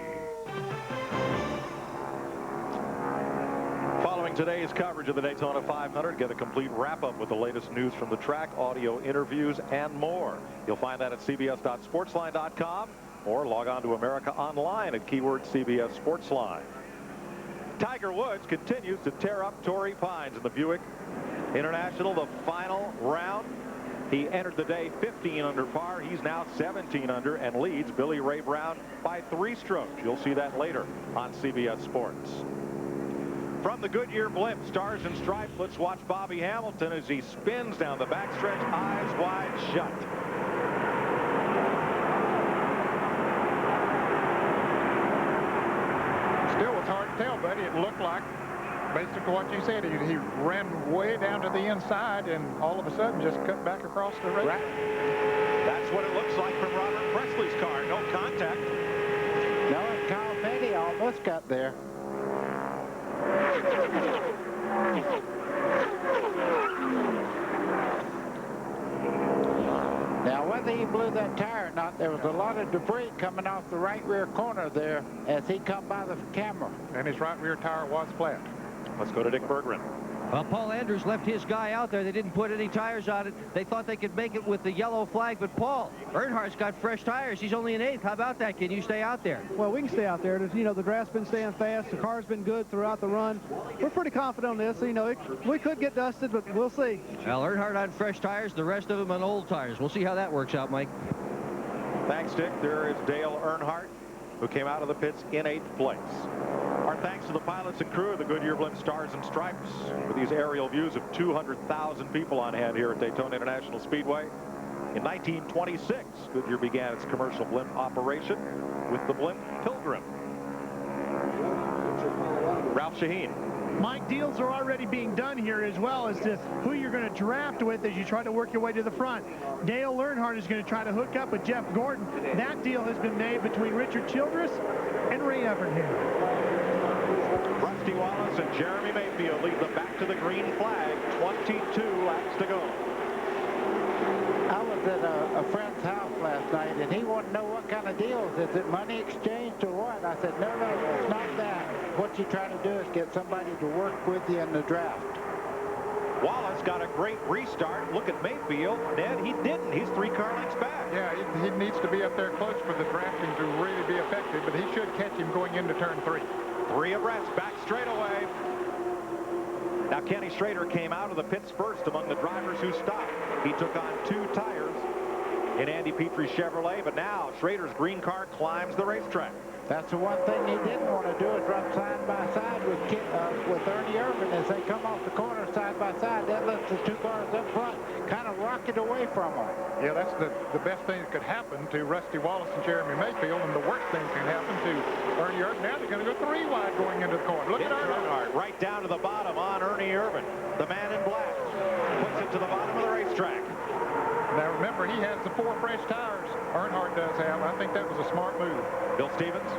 Following today's coverage of the Daytona 500, get a complete wrap-up with the latest news from the track, audio interviews, and more. You'll find that at cbs.sportsline.com or log on to America Online at keyword CBS Sportsline. Tiger Woods continues to tear up Torrey Pines in the Buick International, the final round. He entered the day 15 under par. He's now 17 under and leads Billy Ray Brown by 3 strokes. You'll see that later on CBS Sports. From the Goodyear blimp, Stars and Stripes, let's watch Bobby Hamilton as he spins down the backstretch, eyes wide shut. Still, it's hard to tell, buddy. It looked like, basically what you said, he ran way down to the inside and all of a sudden just cut back across the race. Right. That's what it looks like from Robert Presley's car. No contact. No, and Kyle Petty almost got there. Now, whether he blew that tire or not, there was a lot of debris coming off the right rear corner there as he come by the camera. And his right rear tire was flat. Let's go to Dick Berggren. Well, Paul Andrews left his guy out there. They didn't put any tires on it. They thought they could make it with the yellow flag, but Paul Earnhardt's got fresh tires. He's only an 8th. How about that, kid? You stay out there. Well, we can stay out there. You know, the grass been staying fast. The car's been good throughout the run. We're pretty confident on this. You know, we could get dusted, but we'll see. Well, Earnhardt on fresh tires, the rest of them on old tires. We'll see how that works out, Mike. Thanks, Dick. There is Dale Earnhardt, who came out of the pits in 8th place. Our thanks to the pilots and crew of the Goodyear Blimp Stars and Stripes for these aerial views of 200,000 people on hand here at Daytona International Speedway. In 1926, Goodyear began its commercial blimp operation with the blimp Pilgrim. Ralph Shaheen. Mike, deals are already being done here as well as to who you're going to draft with as you try to work your way to the front. Dale Earnhardt is going to try to hook up with Jeff Gordon. That deal has been made between Richard Childress and Ray Evernham. Rusty Wallace and Jeremy Mayfield lead them back to the green flag. 22 laps to go. I was at a friend's house last night, and he wanted to know what kind of deals. Is it money exchanged or what? I said, no, it's not that. What you try to do is get somebody to work with you in the draft. Wallace got a great restart. Look at Mayfield. Ned, he didn't. He's 3 car lengths back. Yeah, he needs to be up there close for the drafting to really be effective, but he should catch him going into turn 3. 3 abreast, back straightaway. Now, Kenny Schrader came out of the pits first among the drivers who stopped. He took on 2 tires in Andy Petrie's Chevrolet, but now Schrader's green car climbs the racetrack. That's the one thing he didn't want to do is run side by side with Ernie Irvin as they come off the corner side by side. That lets the 2 cars up front kind of rocket away from them. Yeah, that's the best thing that could happen to Rusty Wallace and Jeremy Mayfield, and the worst thing that can happen to Ernie Irvin. Now they're going to go 3 wide going into the corner. Look at Earnhardt right down to the bottom on Ernie Irvin. The man in black puts it to the bottom of the racetrack. Now remember, he has the 4 fresh tires. Earnhardt does have. I think that was a smart move. Bill Stevens.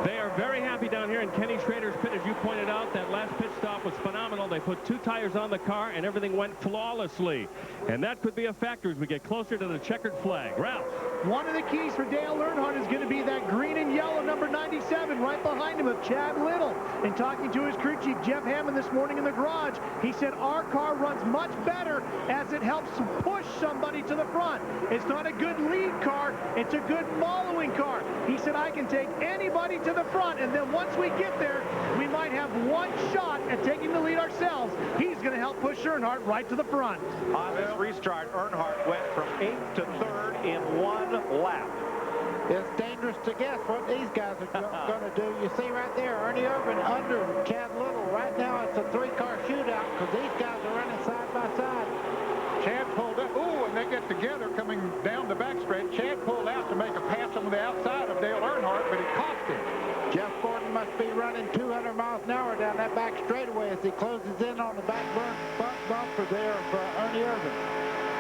They are very happy down here in Kenny Schrader's pit. As you pointed out, that last pit stop was phenomenal. They put 2 tires on the car, and everything went flawlessly. And that could be a factor as we get closer to the checkered flag. Ralph. One of the keys for Dale Earnhardt is going to be that green and yellow number 97 right behind him of Chad Little. And talking to his crew chief, Jeff Hammond, this morning in the garage, he said our car runs much better as it helps push somebody to the front. It's not a good lead car. It's a good following car. He said, I can take anybody to the front, and then once we get there, we might have 1 shot at taking the lead ourselves. He's going to help push Earnhardt right to the front. On this restart, Earnhardt went from 8th to 3rd in 1 lap. It's dangerous to guess what these guys are going to do. You see right there, Ernie Irvin under Chad Little. Right now, it's a 3-car shootout because these guys are running side by side. Chad pulled up. Ooh, and they get together coming down the backstretch. Chad pulled out to make a pass on the outside of Dale Earnhardt, but it cost him. Jeff Gordon must be running 200 miles an hour down that back straightaway as he closes in on the back bumper there for Ernie Irvin.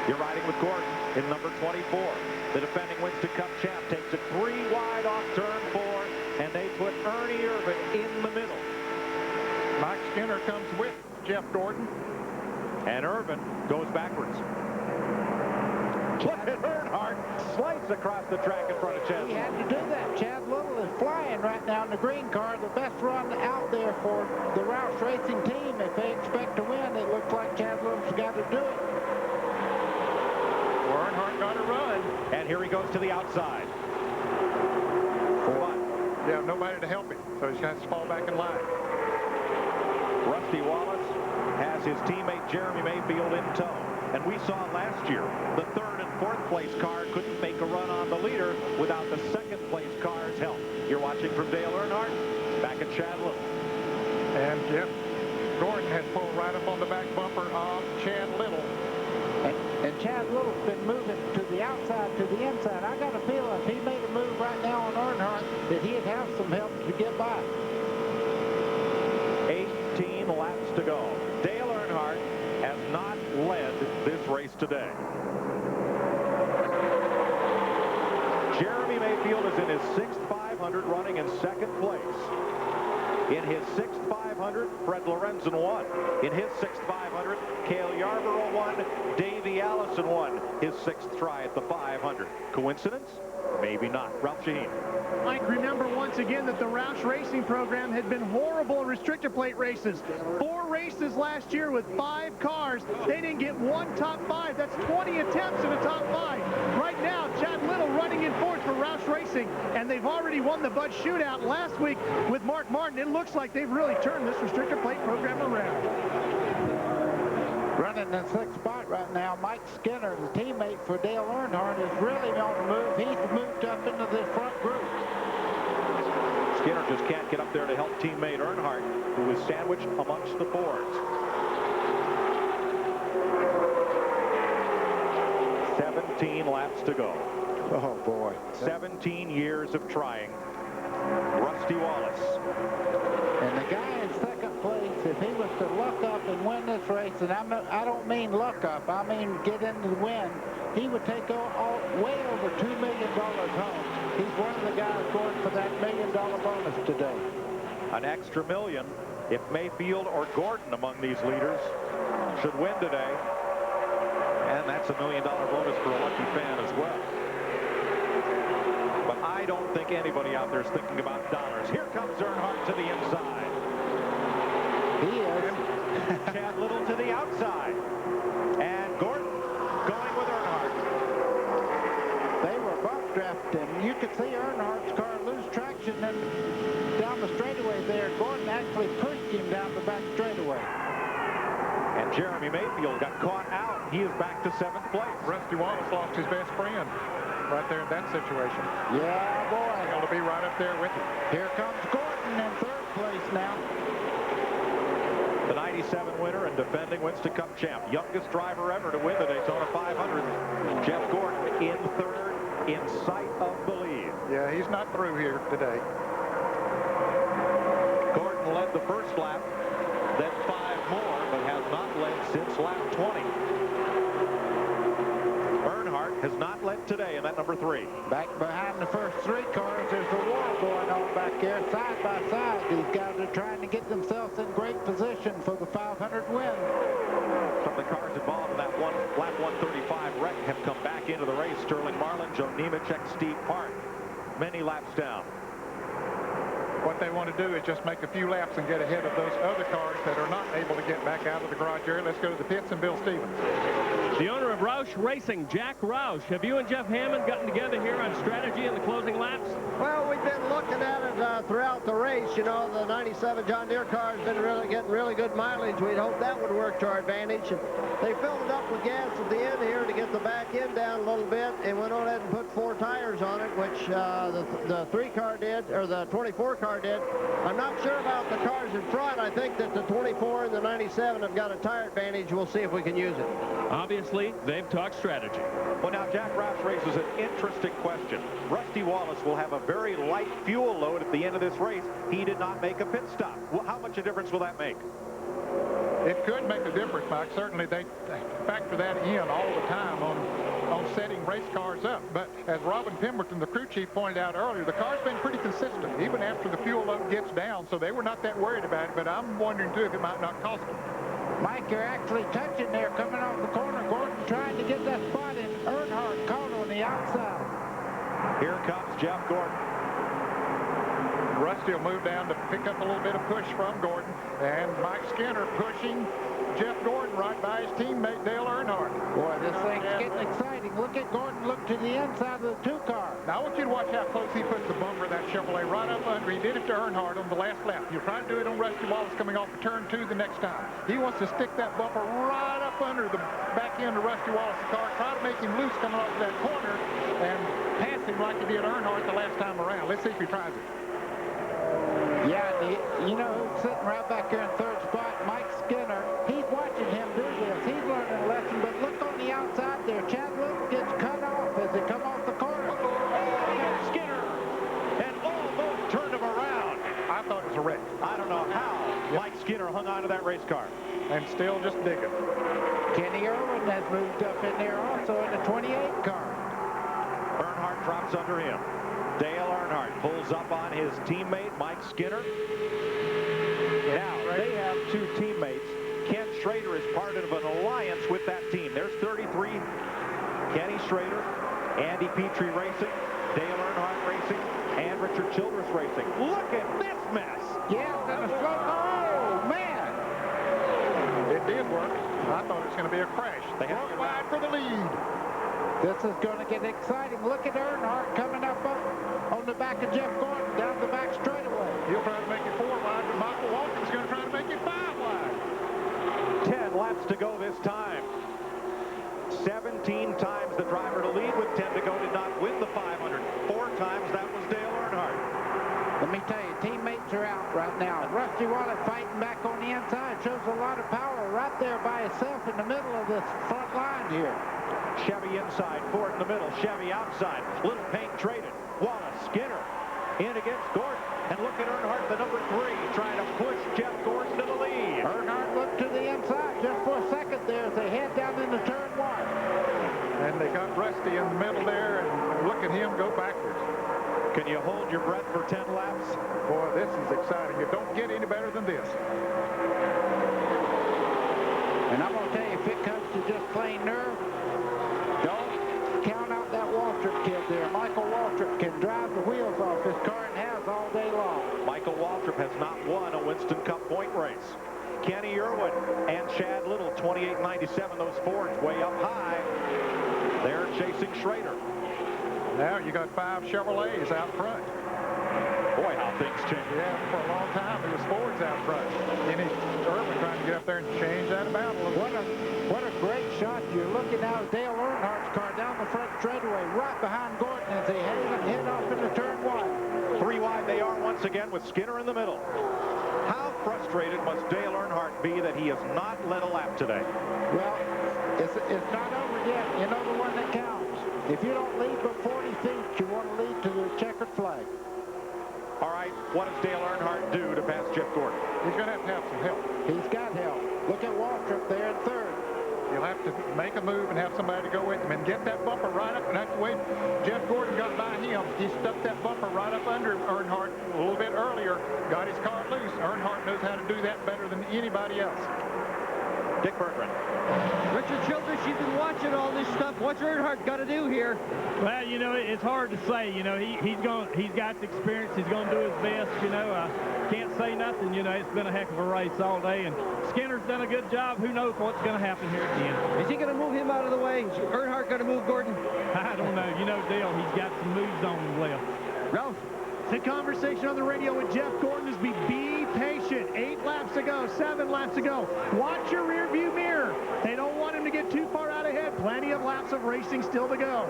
You're riding with Gordon in number 24. The defending Winston Cup champ takes it 3 wide off turn 4, and they put Ernie Irvin in the middle. Mike Skinner comes with Jeff Gordon. And Irvin goes backwards. Look at Earnhardt slice across the track in front of Chad. He had to do that. Chad Little is flying right now in the green car. The best run out there for the Roush Racing team. If they expect to win, it looks like Chad Little's got to do it. Earnhardt got a run. And here he goes to the outside. For what? Yeah, nobody to help him, so he has to fall back in line. Rusty Wallace has his teammate Jeremy Mayfield in tow. And we saw last year the 3rd and 4th place car couldn't make a run on the leader without the 2nd place car's help. You're watching from Dale Earnhardt, back at Chad Little. And Jeff Gordon has pulled right up on the back bumper of Chad Little. And Chad Little's been moving to the outside, to the inside. I got a feeling if he made a move right now on Earnhardt, that he'd have some help to get by. 18 laps to go. Dale Earnhardt has not led this race today. Jeremy Mayfield is in his 6th 500, running in 2nd place. In his 6th 500, Fred Lorenzen won. In his 6th 500, Cale Yarborough won. Davey Allison won his 6th try at the 500. Coincidence? Maybe not. Ralph Shaheen. Mike, remember once again that the Roush Racing program had been horrible in restrictor plate races. 4 races last year with 5 cars. They didn't get 1 top 5. That's 20 attempts in a top 5. Right now, Chad Little running in 4th for Roush Racing, and they've already won the Bud Shootout last week with Mark Martin. It looks like they've really turned this restrictor plate program around. Running in 6th spot right now, Mike Skinner, the teammate for Dale Earnhardt, is really on the move. He's moved up into the front group. Skinner just can't get up there to help teammate Earnhardt, who is sandwiched amongst the boards. 17 laps to go. Oh, boy. 17 years of trying. Rusty Wallace. And the guy in second place, if he was to luck up and win this race, and I don't mean luck up, I mean get into the win, he would take way over $2 million home. He's one of the guys going for that $1 million bonus today. An extra million if Mayfield or Gordon among these leaders should win today. And that's a $1 million bonus for a lucky fan as well. But I don't think anybody out there is thinking about dollars. Here comes Earnhardt to the inside. He is. Chad Little to the outside. And Gordon going with Earnhardt. They were bump drafting. You could see Earnhardt's car lose traction and down the straightaway there. Gordon actually pushed him down the back straightaway. And Jeremy Mayfield got caught out. He is back to 7th place. Rusty Wallace lost his best friend right there in that situation. Yeah, boy. Able to be right up there with him. Here comes Gordon in 3rd place now. The 97 winner and defending Winston Cup champ. Youngest driver ever to win the Daytona 500. Jeff Gordon in 3rd, in sight of the lead. Yeah, he's not through here today. Gordon led the first lap, then 5 more, but has not led since lap 20. Earnhardt has not led today in that number 3. Back behind the first 3 cars, there's a war going on back there, side by side. These guys are trying to get themselves in great position for the 500 win. Some of the cars involved in that lap 135 wreck have come back into the race. Sterling Marlin, Joe Nemechek, Steve Park, many laps down. What they want to do is just make a few laps and get ahead of those other cars that are not able to get back out of the garage area. Let's go to the pits and Bill Stevens. The owner of Roush Racing, Jack Roush. Have you and Jeff Hammond gotten together here on strategy in the closing laps? Well, we've been looking at it throughout the race. You know, the 97 John Deere car has been getting really good mileage. We'd hoped that would work to our advantage. And they filled it up with gas at the end here to get the back end down a little bit and went on ahead and put 4 tires on it, which the 3 car did, or the 24 car did. I'm not sure about the cars in front. I think that the 24 and the 97 have got a tire advantage. We'll see if we can use it. Obviously, they've talked strategy. Well, now Jack Roush raises an interesting question. Rusty Wallace will have a very light fuel load at the end of this race. He did not make a pit stop. Well, how much a difference will that make? It could make a difference, Mike. Certainly they factor that in all the time on setting race cars up. But as Robin Pemberton, the crew chief, pointed out earlier, the car's been pretty consistent, even after the fuel load gets down, so they were not that worried about it. But I'm wondering, too, if it might not cost them. Mike, you're actually touching there, coming off the corner. Gordon trying to get that spot in. Earnhardt caught on the outside. Here comes Jeff Gordon. Rusty will move down to pick up a little bit of push from Gordon. And Mike Skinner pushing Jeff Gordon right by his teammate Dale Earnhardt. Boy, this thing's getting exciting. Look at Gordon look to the inside of the 2 car. Now I want you to watch how close he puts the bumper of that Chevrolet right up under. He did it to Earnhardt on the last lap. He'll try to do it on Rusty Wallace coming off of turn 2 the next time. He wants to stick that bumper right up under the back end of Rusty Wallace's car, try to make him loose coming off of that corner and pass him like he did Earnhardt the last time around. Let's see if he tries it. Yeah, you know who's sitting right back here in 3rd spot? Mike Skinner. He's watching him do this. He's learning a lesson, but look on the outside there. Chad Little gets cut off as they come off the corner. And Skinner and almost turned him around. I thought it was a wreck. I don't know how Mike Skinner hung on to that race car. And still just digging. Kenny Irwin has moved up in there also in the 28 car. Earnhardt drops under him. Dale Earnhardt pulls up on his teammate, Mike Skinner. Now, they have 2 teammates. Ken Schrader is part of an alliance with that team. There's 33. Kenny Schrader, Andy Petrie Racing, Dale Earnhardt Racing, and Richard Childress Racing. Look at this mess. Yeah, and a slow. Oh, man. It did work. I thought it was going to be a crash. They have wide for the lead. This is going to get exciting. Look at Earnhardt coming up on the back of Jeff Gordon down the back straightaway. He'll try to make it 4 wide, but Michael Walton's going to try to make it 5 wide. 10 laps to go this time. 17 times the driver to lead with 10 to go did not win the 500. 4 times that was Dale Earnhardt. Let me tell you, front line here. Chevy inside, Ford in the middle, Chevy outside. Little paint traded. Wallace, Skinner in against Gordon. And look at Earnhardt, the number 3, trying to push Jeff Gordon to the lead. Earnhardt looked to the inside just for a second there as they head down into turn 1. And they got Rusty in the middle there, and look at him go backwards. Can you hold your breath for 10 laps? Boy, this is exciting. It don't get any better than this. And I'm going to tell you, if it comes to just plain nerve, don't count out that Waltrip kid there. Michael Waltrip can drive the wheels off his car and has all day long. Michael Waltrip has not won a Winston Cup point race. Kenny Irwin and Chad Little, 28.97. Those Fords way up high. They're chasing Schrader. Now you got 5 Chevrolets out front. Boy, how things change. Yeah, for a long time it was Fords out front. Irwin trying to get up there and change that about a little. What a great shot. You're looking now at Dale Earnhardt's car down the front straightaway, right behind Gordon as they head off into turn 1. 3 wide they are once again with Skinner in the middle. How frustrated must Dale Earnhardt be that he has not led a lap today? Well, it's not over yet. You know the one that counts. If you don't lead but 40 feet, you want to lead to the checkered flag. All right, what does Dale Earnhardt do to pass Jeff Gordon? He's going to have some help. He's got help. Look at Waltrip there in 3rd. You'll have to make a move and have somebody to go with him and get that bumper right up. And that's the way Jeff Gordon got by him. He stuck that bumper right up under Earnhardt a little bit earlier, got his car loose. Earnhardt knows how to do that better than anybody else. Dick Bertrand. Richard Childress, you've been watching all this stuff. What's Earnhardt got to do here? Well, you know, it's hard to say. You know, he's got the experience. He's going to do his best. You know, can't say nothing. You know, it's been a heck of a race all day, and Skinner's done a good job. Who knows what's going to happen here at the end? Is he going to move him out of the way? Is Earnhardt going to move Gordon? I don't know. You know, Dale, he's got some moves on him left. Ralph? The conversation on the radio with Jeff Gordon is be patient. 8 laps to go, 7 laps to go. Watch your rear view mirror. They don't want him to get too far out ahead. Plenty of laps of racing still to go.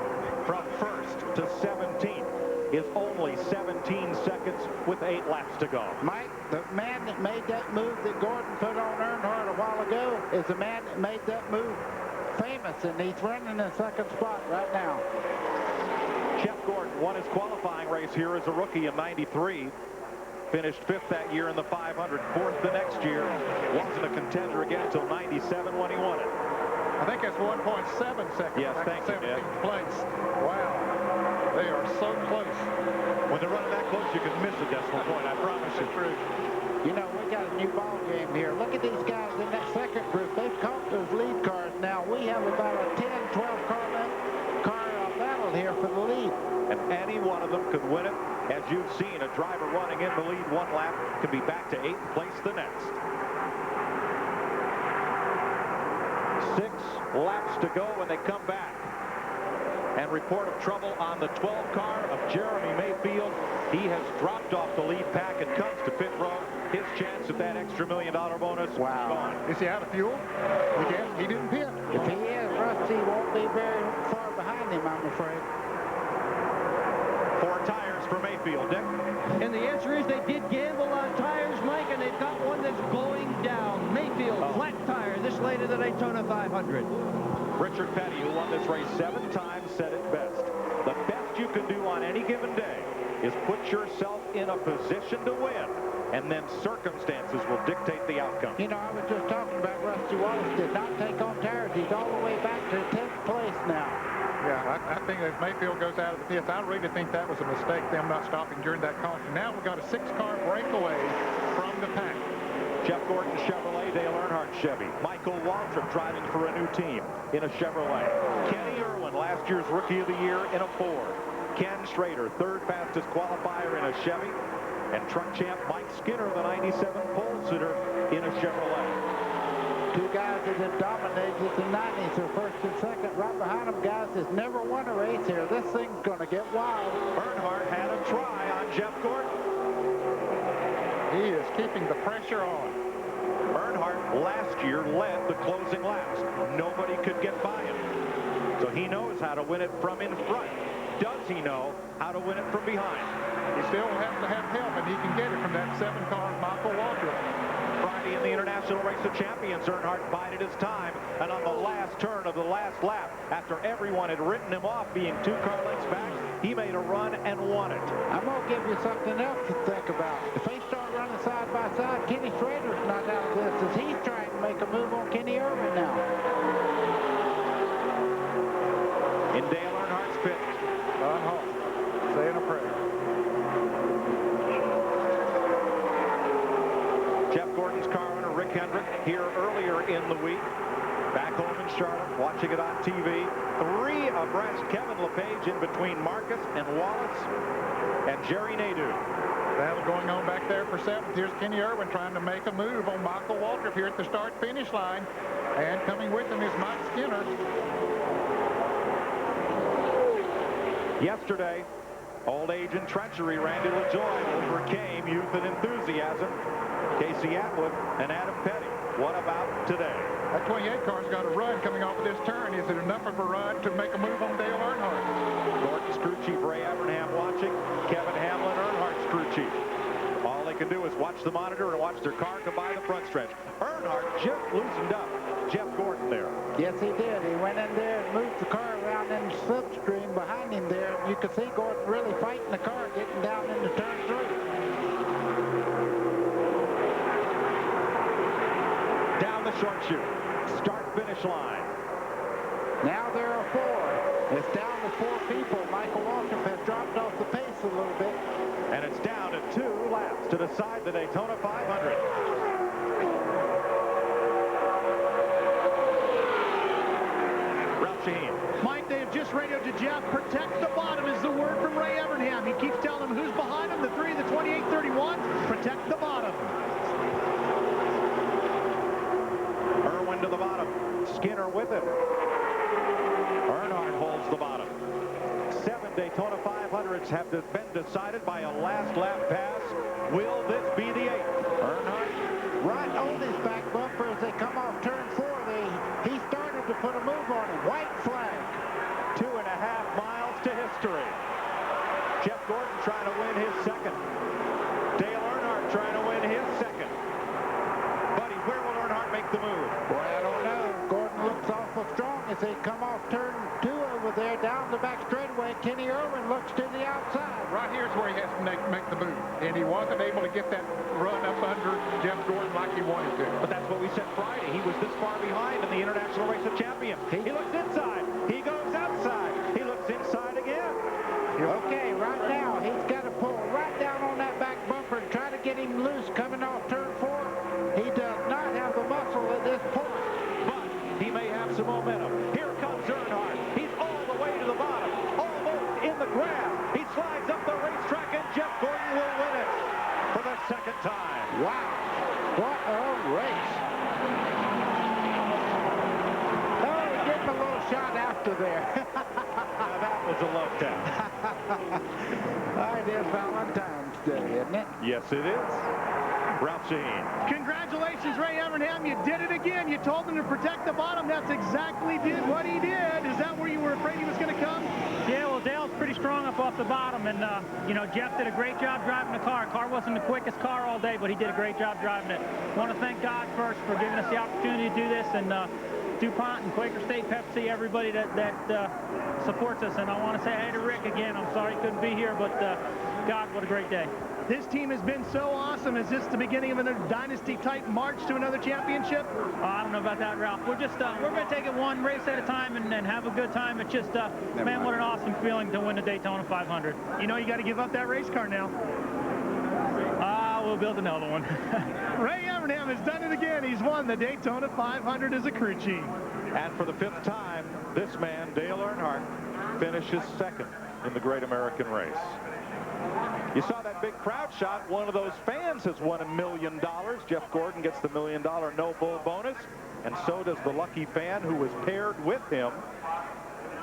From 1st to 17th is only 17 seconds with 8 laps to go. Mike, the man that made that move that Gordon put on Earnhardt a while ago is the man that made that move famous, and he's running in 2nd spot right now. Jeff Gordon won his qualifying race here as a rookie in '93. Finished 5th that year in the 500, 4th the next year. Wasn't a contender again until '97 when he won it. I think it's 1.7 seconds. Yes, thank you, Dad. 17th place. Wow. They are so close. When they're running that close, you can miss a decimal point. I promise you. True. You know, we got a new ball game here. Look at these guys in that 2nd group. They've caught those lead cars now. We have about a 10, 12 car battle here for the lead. And any one of them could win it. As you've seen, a driver running in the lead 1 lap could be back to 8th place the next. 6 laps to go when they come back. And report of trouble on the 12 car of Jeremy Mayfield. He has dropped off the lead pack and comes to pit road. His chance at that extra $1 million bonus is gone. Is he out of fuel? He didn't pit. If he is, Rusty won't be very far behind him, I'm afraid. 4 tires for Mayfield, Dick. And the answer is they did gamble on tires, Mike, and they've got one that's going down. Mayfield, flat tire, this late in the Daytona 500. Richard Petty, who won this race 7 times, said it best. The best you can do on any given day is put yourself in a position to win, and then circumstances will dictate the outcome. You know, I was just talking about Rusty Wallace did not take on tires. He's all the way back to 10th place now. Yeah, I think if Mayfield goes out of the pits, I really think that was a mistake, them not stopping during that caution. Now we've got a 6-car breakaway from the pack. Jeff Gordon Chevrolet, Dale Earnhardt Chevy. Michael Waltrip driving for a new team in a Chevrolet. Kenny Irwin, last year's Rookie of the Year, in a Ford. Ken Schrader, 3rd fastest qualifier in a Chevy. And truck champ Mike Skinner, the '97 pole sitter, in a Chevrolet. 2 guys that have dominated the 90s are 1st and 2nd. Right behind them, guys that's never won a race here. This thing's going to get wild. Earnhardt had a try on Jeff Gordon. He is keeping the pressure on. Earnhardt last year led the closing laps. Nobody could get by him. So he knows how to win it from in front. Does he know how to win it from behind? He still has to have help, and he can get it from that 7-car Michael Waltrip. Friday in the International Race of Champions, Earnhardt bided his time, and on the last turn of the last lap, after everyone had written him off being 2 car lengths back, he made a run and won it. I'm going to give you something else to think about. If they start running side by side, Kenny Schrader's not out of this as he's trying to make a move on Kenny Irwin now. In Dale Earnhardt's pit. Saying a prayer. Jeff Gordon's car owner, Rick Hendrick, here earlier in the week. Back home in Charlotte, watching it on TV. 3 abreast Kevin LePage in between Marcus and Wallace and Jerry Nadeau. Battle going on back there for 7th. Here's Kenny Irwin trying to make a move on Michael Waltrip here at the start-finish line. And coming with him is Mike Skinner. Yesterday, old age and treachery, Randy LaJoie overcame youth and enthusiasm. Casey Atwood and Adam Petty. What about today? That 28 car's got a run coming off of this turn. Is it enough of a run to make a move on Dale Earnhardt? Gordon's crew chief Ray Abernham watching. Kevin Hamlin, Earnhardt's crew chief. All they can do is watch the monitor and watch their car come by the front stretch. Earnhardt just loosened up Jeff Gordon there. Yes, he did. He went in there and moved the car around in the slipstream behind him there. You could see Gordon really fighting the car, getting down into turn 3. Down the short chute. Start-finish line. Now there are 4. It's down to 4 people. Michael Waltrip has dropped off the pace a little bit. And it's down to 2 laps to decide the Daytona 500. Ralph Shaheen. Mike, they have just radioed to Jeff. Protect the bottom is the word from Ray Evernham. He keeps telling him who's behind him, the 3, the 28, 31. Protect the bottom. Irwin to the bottom. Skinner with him. Earnhardt holds the bottom. 7 Daytona 500s have been decided by a last lap pass. Will this be the 8th? Earnhardt right on his back bumper as they come off turn 4. He started to put a move on him. White flag. 2.5 miles to history. Jeff Gordon trying to win his second. Dale Earnhardt trying to win his second. Buddy, where will Earnhardt make the move? Boy, I don't know. Gordon looks awful strong as they come off turn 2 over there down the back straightaway. Kenny Irwin looks to the outside. Right here's where he has to make the move. And he wasn't able to get that run up under Jeff Gordon like he wanted to. But that's what we said Friday. He was this far behind in the International Race of Champions. He looks inside. He goes outside. He looks inside again. Okay, right now he's got to pull right down on that back bumper and try to get him loose coming off turn 4. He does not have the muscle at this point. But he may have some momentum. Here comes Earnhardt. He's all the way to the bottom. Almost in the grass. He slides up the racetrack and Jeff Gordon will win it for the 2nd time. Wow. What a race. Oh, he gave him a little shot after there. Now that was a low down. It is Valentine's Day, isn't it? Yes, it is. Ralph Shaheen. Congratulations, Ray Evernham. You did it again. You told him to protect the bottom. That's exactly what he did. Is that where you were afraid he was going to come? Yeah, well, Dale's pretty strong up off the bottom, and, you know, Jeff did a great job driving the car. Car wasn't the quickest car all day, but he did a great job driving it. I want to thank God first for giving us the opportunity to do this, and DuPont and Quaker State Pepsi, everybody that supports us. And I want to say hi to Rick again. I'm sorry he couldn't be here, but God, what a great day. This team has been so awesome. Is this the beginning of another dynasty-type march to another championship? I don't know about that, Ralph. We're just we're going to take it one race at a time and have a good time. It's just, man, what an awesome feeling to win the Daytona 500. You know you got to give up that race car now. We'll build another one. Ray Evernham has done it again. He's won the Daytona 500 as a crew chief. And for the 5th time, this man, Dale Earnhardt, finishes 2nd in the Great American Race. You saw that big crowd shot. One of those fans has won $1 million. Jeff Gordon gets the $1 million no bull bonus, and so does the lucky fan who was paired with him.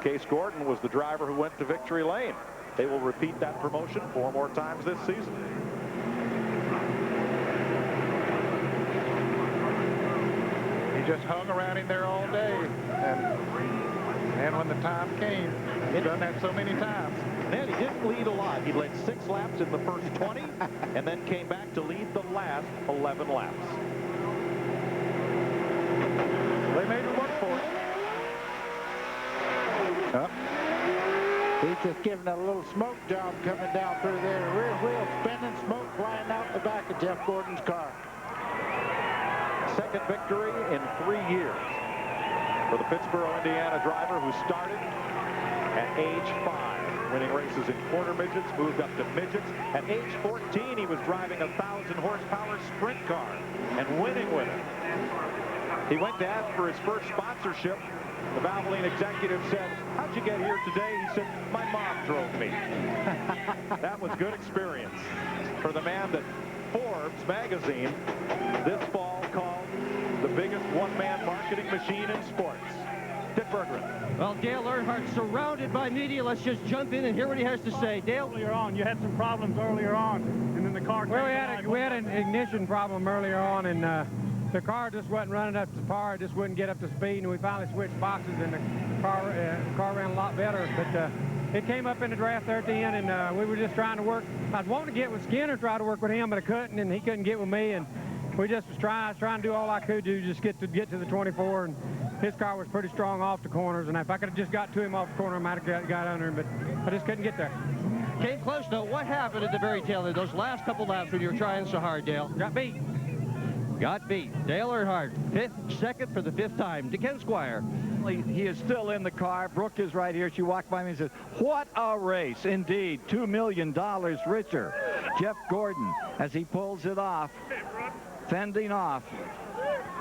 Case Gordon was the driver who went to victory lane. They will repeat that promotion 4 more times this season. He just hung around in there all day, and when the time came, he's done that so many times. Man, he didn't lead a lot. He led 6 laps in the first 20 and then came back to lead the last 11 laps. They made him look for it. He's just giving a little smoke job coming down through there. The rear wheel spinning, smoke flying out the back of Jeff Gordon's car. Second victory in 3 years for the Pittsburgh, Indiana driver who started at age 5, winning races in quarter midgets, moved up to midgets. At age 14, he was driving a 1,000 horsepower sprint car and winning with it. He went to ask for his first sponsorship. The Valvoline executive said, "How'd you get here today?" He said, "My mom drove me." That was good experience for the man that Forbes magazine this fall called the biggest one-man marketing machine in sports. Dick Berggren. Well, Dale Earnhardt surrounded by media. Let's just jump in and hear what he has to say. Dale? Earlier on, you had some problems earlier on, and then the car... Well, we had an ignition problem earlier on, and the car just wasn't running up to par. It just wouldn't get up to speed, and we finally switched boxes, and the car ran a lot better. But it came up in the draft there at the end, and we were just trying to work. I was wanting to get with Skinner, try to work with him, but I couldn't, and he couldn't get with me. And we just was trying to do all I could do, just get to the 24. And his car was pretty strong off the corners, and if I could have just got to him off the corner, I might have got under him, but I just couldn't get there. Came close, though. What happened at the very tail end, those last couple laps when you were trying so hard, Dale? Got beat. Got beat. Dale Earnhardt, second for the 5th time. To Ken Squire. He is still in the car. Brooke is right here. She walked by me and said, "What a race." Indeed, $2 million richer. Jeff Gordon, as he pulls it off, fending off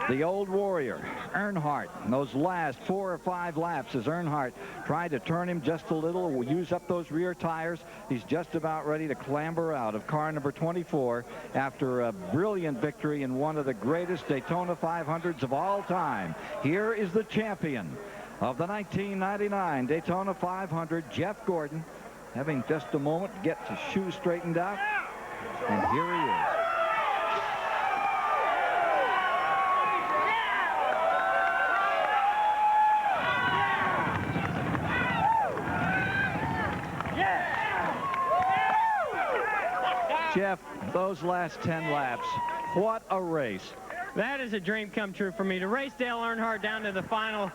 the old warrior, Earnhardt. In those last 4 or 5 laps, as Earnhardt tried to turn him just a little, use up those rear tires, he's just about ready to clamber out of car number 24 after a brilliant victory in one of the greatest Daytona 500s of all time. Here is the champion of the 1999 Daytona 500, Jeff Gordon, having just a moment to get his shoes straightened out, and here he is. Jeff, those last 10 laps, what a race. That is a dream come true for me. To race Dale Earnhardt down to the final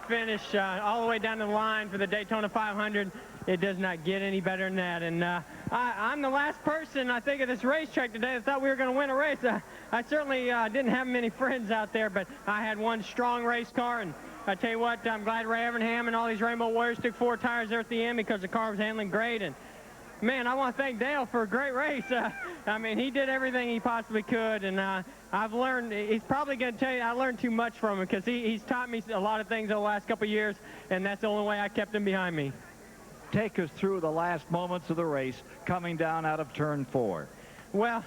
finish, all the way down the line for the Daytona 500, it does not get any better than that. And I'm the last person, I think, at this racetrack today that thought we were going to win a race. I certainly didn't have many friends out there, but I had one strong race car, and I tell you what, I'm glad Ray Evernham and all these Rainbow Warriors took 4 tires there at the end because the car was handling great. And man, I want to thank Dale for a great race. I mean, he did everything he possibly could, and I've learned, he's probably going to tell you I learned too much from him because he's taught me a lot of things over the last couple of years, and that's the only way I kept him behind me. Take us through the last moments of the race coming down out of turn 4. Well,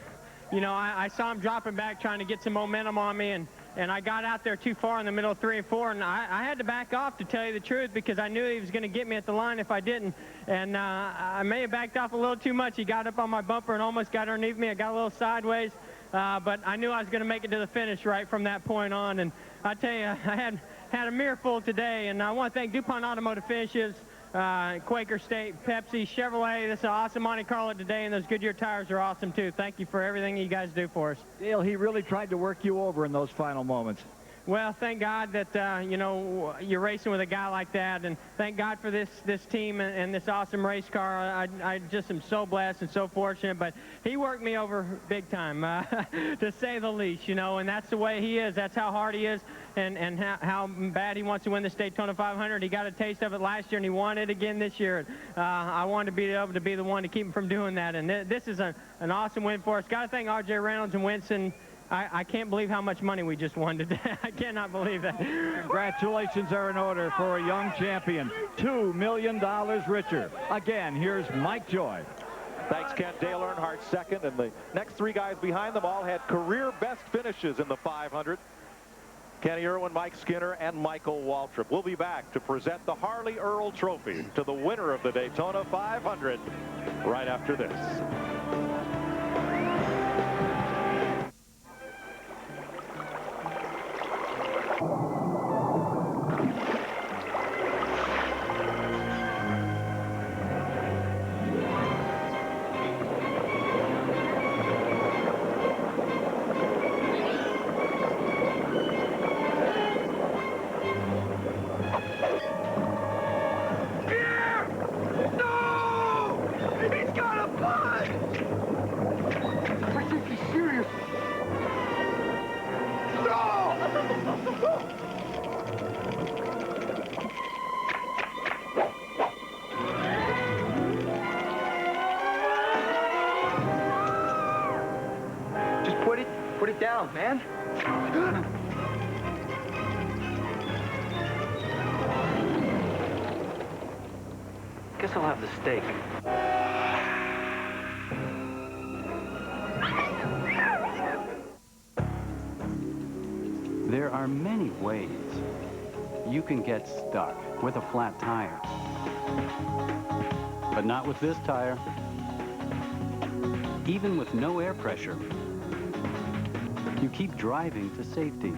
you know, I saw him dropping back trying to get some momentum on me, and I got out there too far in the middle of 3 and 4, and I had to back off, to tell you the truth, because I knew he was going to get me at the line if I didn't. And I may have backed off a little too much. He got up on my bumper and almost got underneath me. I got a little sideways, but I knew I was going to make it to the finish right from that point on. And I tell you, I had a miracle today, and I want to thank DuPont Automotive Finishes, Quaker State, Pepsi, Chevrolet. This is an awesome Monte Carlo today, and those Goodyear tires are awesome too. Thank you for everything you guys do for us. Dale, he really tried to work you over in those final moments. Well, thank God that, you know, you're racing with a guy like that, and thank God for this team and this awesome race car. I just am so blessed and so fortunate, but he worked me over big time, to say the least, you know, and that's the way he is. That's how hard he is, and how bad he wants to win this Daytona 500. He got a taste of it last year, and he won it again this year. I wanted to be able to be the one to keep him from doing that, and this is an awesome win for us. Got to thank R.J. Reynolds and Winston. I can't believe how much money we just won today. I cannot believe that. Congratulations are in order for a young champion. $2 million richer. Again, here's Mike Joy. Thanks, Ken. Dale Earnhardt second, and the next 3 guys behind them all had career best finishes in the 500. Kenny Irwin, Mike Skinner, and Michael Waltrip. We'll be back to present the Harley Earl Trophy to the winner of the Daytona 500 right after this. it down, man. Guess I'll have the steak. There are many ways you can get stuck with a flat tire. But not with this tire. Even with no air pressure, you keep driving to safety.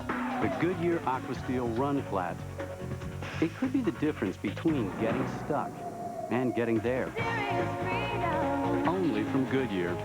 The Goodyear Aquasteel Run Flat. It could be the difference between getting stuck and getting there. Only from Goodyear.